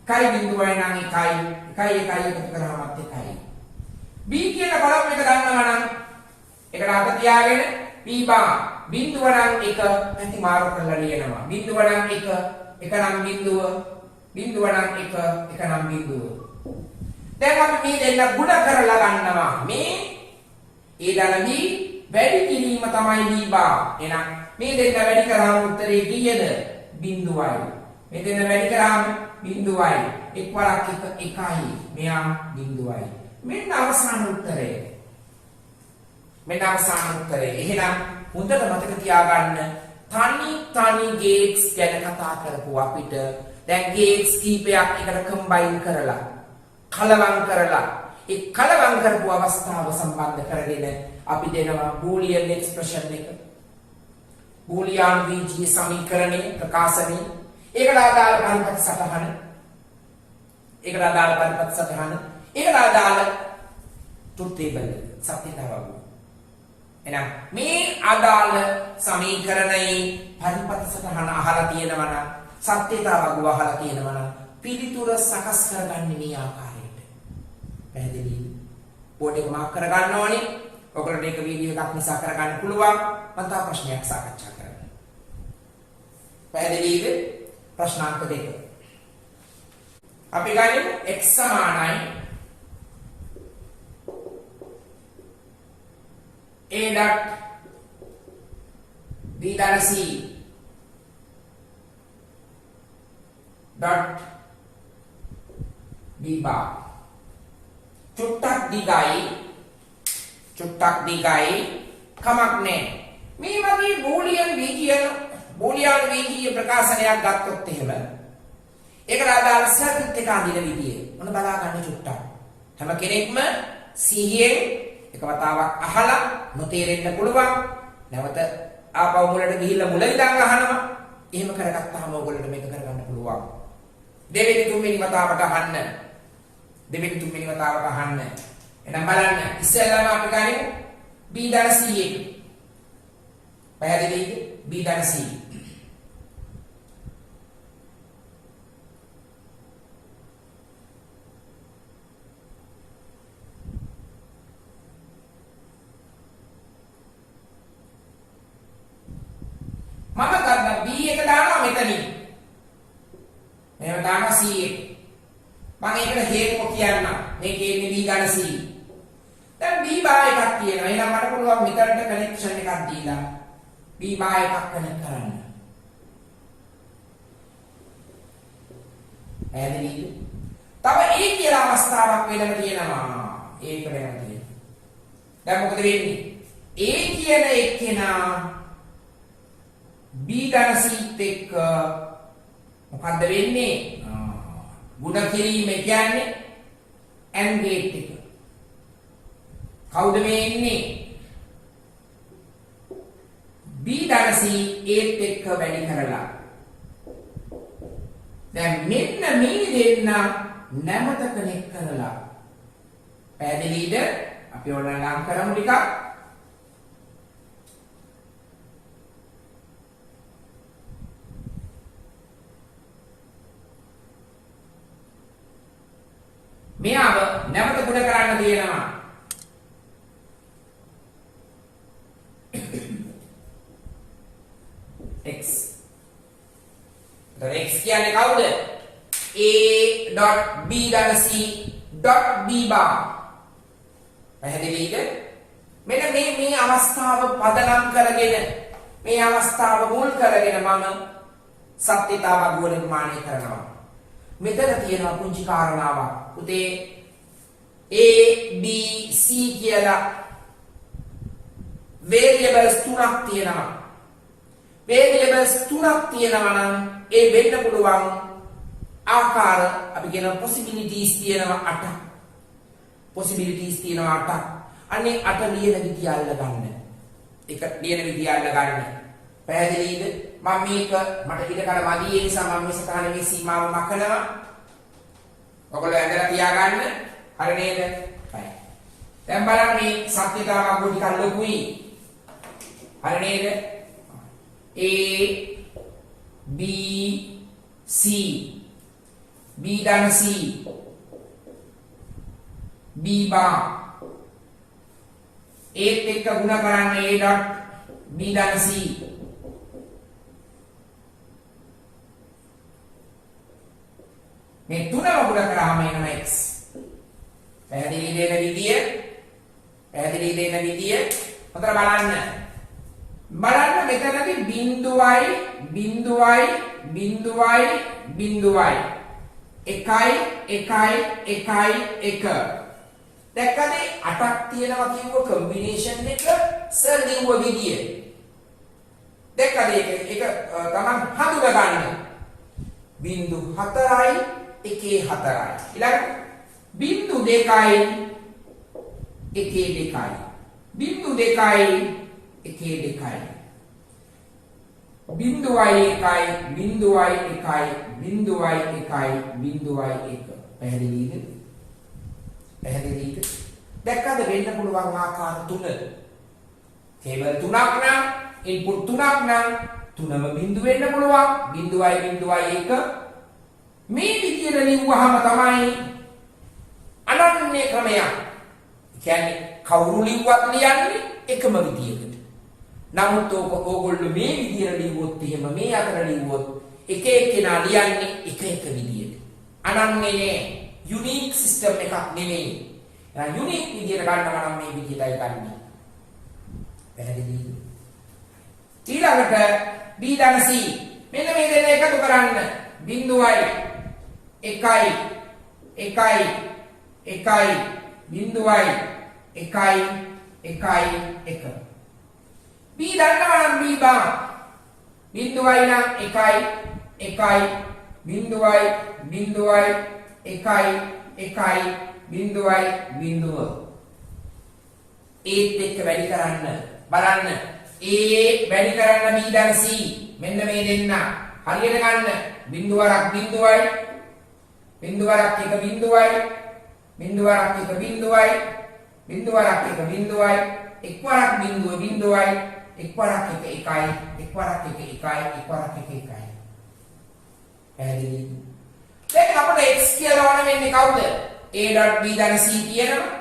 1යි බිංදුවයි නම් 1යි. 1යි එකතු කරාමත් 1යි. B කියන කොලම් එක ගන්නවා නම් එකට අත තියාගෙන B බා බිංදුව නම් 1 පැති මාරු කරලා ලියනවා. බිංදුව නම් 1 නම් බිංදුව නම් 1 නම් බිංදුව. දැන් අපි මේ දෙන්න ගුණ කරලා ගන්නවා. මේ A ධන B වැඩි කිරීම තමයි B බා. එහෙනම් මේ දෙන්න වැඩි කරාම උත්තරේ කීයද? බිංදුවයි. මේ දෙන්න වැඩි කරාම බිංදුවයි. එක් වරක් 1යි. මෙයා බිංදුවයි. මෙන්න අවසාන උත්තරය. එහෙනම් හොඳට මතක තියාගන්න තනි ගේට්ස් ගැන කතා කරපු අපිට දැන් ගේට්ස් කීපයක් එකට කම්බයින් කරලා කලවම් කරලා ඒ කලවම් කරපු අවස්ථාව සම්බන්ධ කරගෙන අපි දෙනවා බූලියන් එක්ස්ප්‍රෙෂන් එක. බූලියානු බීජීය සමීකරණය ප්‍රකාශනය. ඒකට ආදාළ පරිපථ සටහන. ඒකට ආදාළ පරිපථ සටහන. ඒකට ආදාළ ට්‍රුත් ටේබල් සත්‍යතාවය. එහෙනම් මේ ආදාළ සමීකරණයේ පරිපථ සටහන අහලා තියෙනවා නම් සත්‍යතාවය අහලා තියෙනවා නම් පිළිතුර සකස් කරගන්නේ මේ ආකාරයට. පැහැදිලිද? බෝඩ් එක මාක් කරගන්න ඕනේ. ඔයගොල්ලෝ මේක වීඩියෝ එකක් නිසා කරගන්න පුළුවන්. මම තව ප්‍රශ්නයක් සාකච්ඡා කරන්න. පැහැදිලිද? ප්‍රශ්නාංක 2. අපි ගනිමු x සමානයි a dot b dot c dot b bar. චුට්ටක් දිගයි කමක් නැහැ. මේ වගේ බූලියන් බීජීය ප්‍රකාශනයක් ගත්තොත් එහෙම ඒකට අදාළ සර්කිට් එක අඳින විදිය මොන බලා ගන්න චුට්ටක්. හැම කෙනෙක්ම සිහියෙන් එක වතාවක් අහලා නොතේරෙන්න පුළුවන්. නැවත ආපහු මුලට ගිහිල්ලා මුල ඉඳන් අහනවා. එහෙම කරගත්තාම ඕගොල්ලන්ට මේක කරගන්න පුළුවන්. දෙවෙනි තුන්වෙනි වතාවට අහන්න. එහෙනම් බලන්න ඉස්සෙල්ලාම අපි ගනිමු b දර c එක. පැහැදිලිද? b දර c. මම ගන්න b එක දානවා මෙතනින්. මෙහෙම දානවා c එක. මම ඒකට හේතුව කියන්නම්. මේකේ ඉන්නේ b ගන්න c. දැන් b බා එකක් තියෙනවා. එහෙනම් මට පුළුවන් මෙතනට කනෙක්ෂන් එකක් දීලා b බා එකක් කනෙක්ට් කරන්න. පැහැදිලිද? තව a කියලා අවස්ථාවක් වෙනම තියෙනවා. ඒක වෙනම තියෙනවා. දැන් මොකද වෙන්නේ? a කියන එක්කෙනා b ගන්න c එක්ක මොකද්ද වෙන්නේ? ගුණ කිරීම කියන්නේ AND ගේට් එක. කවුද මේ ඉන්නේ? B ධන C ඒත් එක්ක වැඩි කරලා. දැන් මෙන්න මේ දෙන්න නැමත කනෙක්ට් කරලා. පැහැදිලිද? අපි ඕනනම් නම් කරමු ටිකක්. මෙයාව නැවත ගුණ කරන්න තියෙනවා. x. දැන් x කියන්නේ කවුද? a.b ධන c .b bar. පැහැදිලිද? මෙන්න මේ අවස්ථාව පදනම් කරගෙන මේ අවස්ථාව මුල් කරගෙන මම සත්‍යතාව ගුණ නිර්මාණය කරනවා. මෙතන තියෙනවා පුංචි කාරණාවක්. පුතේ a b c කියලා variables තුනක් තියෙනවා. variables තුනක් තියෙනවා නම් ඒ වෙන්න පුළුවන් ආකාර අපි කියන possibilities තියෙනවා 8ක්. possibilities තියෙනවා 8ක්. අනේ 8 ලියන විදිය අල්ල ගන්න. එක ලියන විදිය අල්ල ගන්න. පැහැදිලිද? මම මේක මට ඉඩ කඩ මදි ඒ නිසා මම මේ සටහනේ මේ සීමාව මකනවා. ඔයගොල්ලෝ ඇඳලා තියාගන්න. හරි නේද? හරි. දැන් බලන්න මේ සත්‍යතාවක් පොඩි කල් ලොකුයි. හරි නේද? A B C B ධන C B bar ඒත් එක්ක ගුණ කරන්න A dot B ධන C මේ තුනම ගුණ කරාම එනවා x. පැහැදිලි දෙන විදිය හොඳට බලන්න. බලන්න මෙතනදී බිංදුවයි 1 දැක්කද 8ක් තියෙනවා කියුව කම්බිනේෂන් එක සර් ලිව්ව විදිය. දැක්කද ඒක තමන් හඳුනා ගන්න. 0.4යි 1.4යි. ඊළඟ 0.2යි 1.2යි. 0.2යි 1.2යි. 0.1යි 0.1යි 0.1. පැහැදිලිද? දැක්කද වෙන්න පුළුවන් ආකාර තුන. කේබල් තුනක් නම් ඉන්පුට් තුනක් නම් තුනම බිඳු වෙන්න පුළුවන්. 0.1 මේ විදියට ලිව්වහම තමයි අනන්‍ය ක්‍රමයක්. කියන්නේ කවුරු ලිව්වත් ලියන්නේ එකම විදියකට. නමුත් ඕගොල්ලෝ මේ විදියට ලිව්වොත් එහෙම මේ අතර ලිව්වොත් එක එක්කෙනා ලියන්නේ එක එක විදියට. අනන්‍යනේ යුනික් සිස්ටම් එකක් නෙමෙයි. යුනික් විදියට ගන්නවා නම් මේ විදියටයි ගන්න. පැහැදිලිද? ඊළඟට B ධන C මෙන්න මේ දෙන එකතු කරන්න. 0.1 1 1 0.1 1 B දන්නවා නම් B බා 0.1 නම් 1 ඒත් එක්ක වැඩි කරන්න බලන්න. ඒ වැඩි කරන්න B ධන C මෙන්න මේ දෙන්න හරියට ගන්න. බිඳුවරක් බිඳුවයි බිඳුවරක් එක බිඳුවයි බිඳුවරක් එක බිඳුවයි බිඳුවරක් එක බිඳුවයි එක්වරක් බිඳුව බිඳුවයි එක්වරක් එක එකයි එක්වරක් එක එකයි එක්වරක් එක එකයි. පැහැදිලිද? දැන් අපිට x කියලා ඕන වෙන්නේ කවුද? a.b ධන c කියනවා.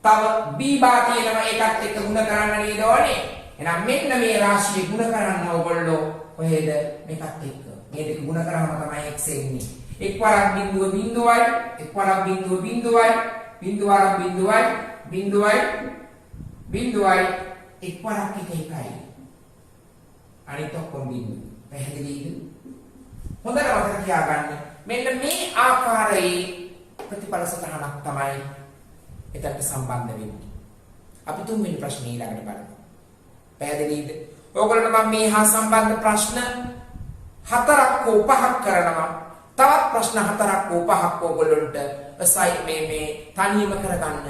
තව b බා කියනවා ඒකත් එක්ක ගුණ කරන්න නේද ඕනේ. එහෙනම් මෙන්න මේ රාශිය ගුණ කරන්න ඕගොල්ලෝ කොහෙද? මේකත් එක්ක. මේ දෙක ගුණ කරාම තමයි x එන්නේ. එක්වරක් බිඳුව බිඳුවයි එක්වරක් බිඳුව බිඳුවයි බිඳුවරක් බිඳුවයි බිඳුවයි බිඳුවයි එක්වරක් එක එකයි. අනිත් ඔක්කොම බිඳුව. පැහැදිලිද? හොඳට මතක තියාගන්න. මෙන්න මේ ආකාරයේ ප්‍රතිඵල සටහනක් තමයි එතනට සම්බන්ධ වෙන්නේ. අපි තුන්වෙනි ප්‍රශ්නේ ඊළඟට බලමු. පැහැදිලිද? ඕගොල්ලන්ට මම මේ හා සම්බන්ධ ප්‍රශ්න 4ක් හෝ 5ක් කරනවා. තවත් ප්‍රශ්න 4ක් හෝ 5ක් ඕගොල්ලන්ට මේ තනියම කරගන්න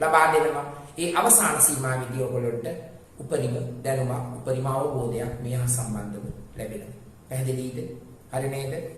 ලබා දෙනවා. ඒ අවසාන සීමාවෙදී ඕගොල්ලන්ට උපරිම දැනුමක් උපරිම අවබෝධයක් මේ හා සම්බන්ධව ලැබෙනවා. පැහැදිලිද? හරි නේද?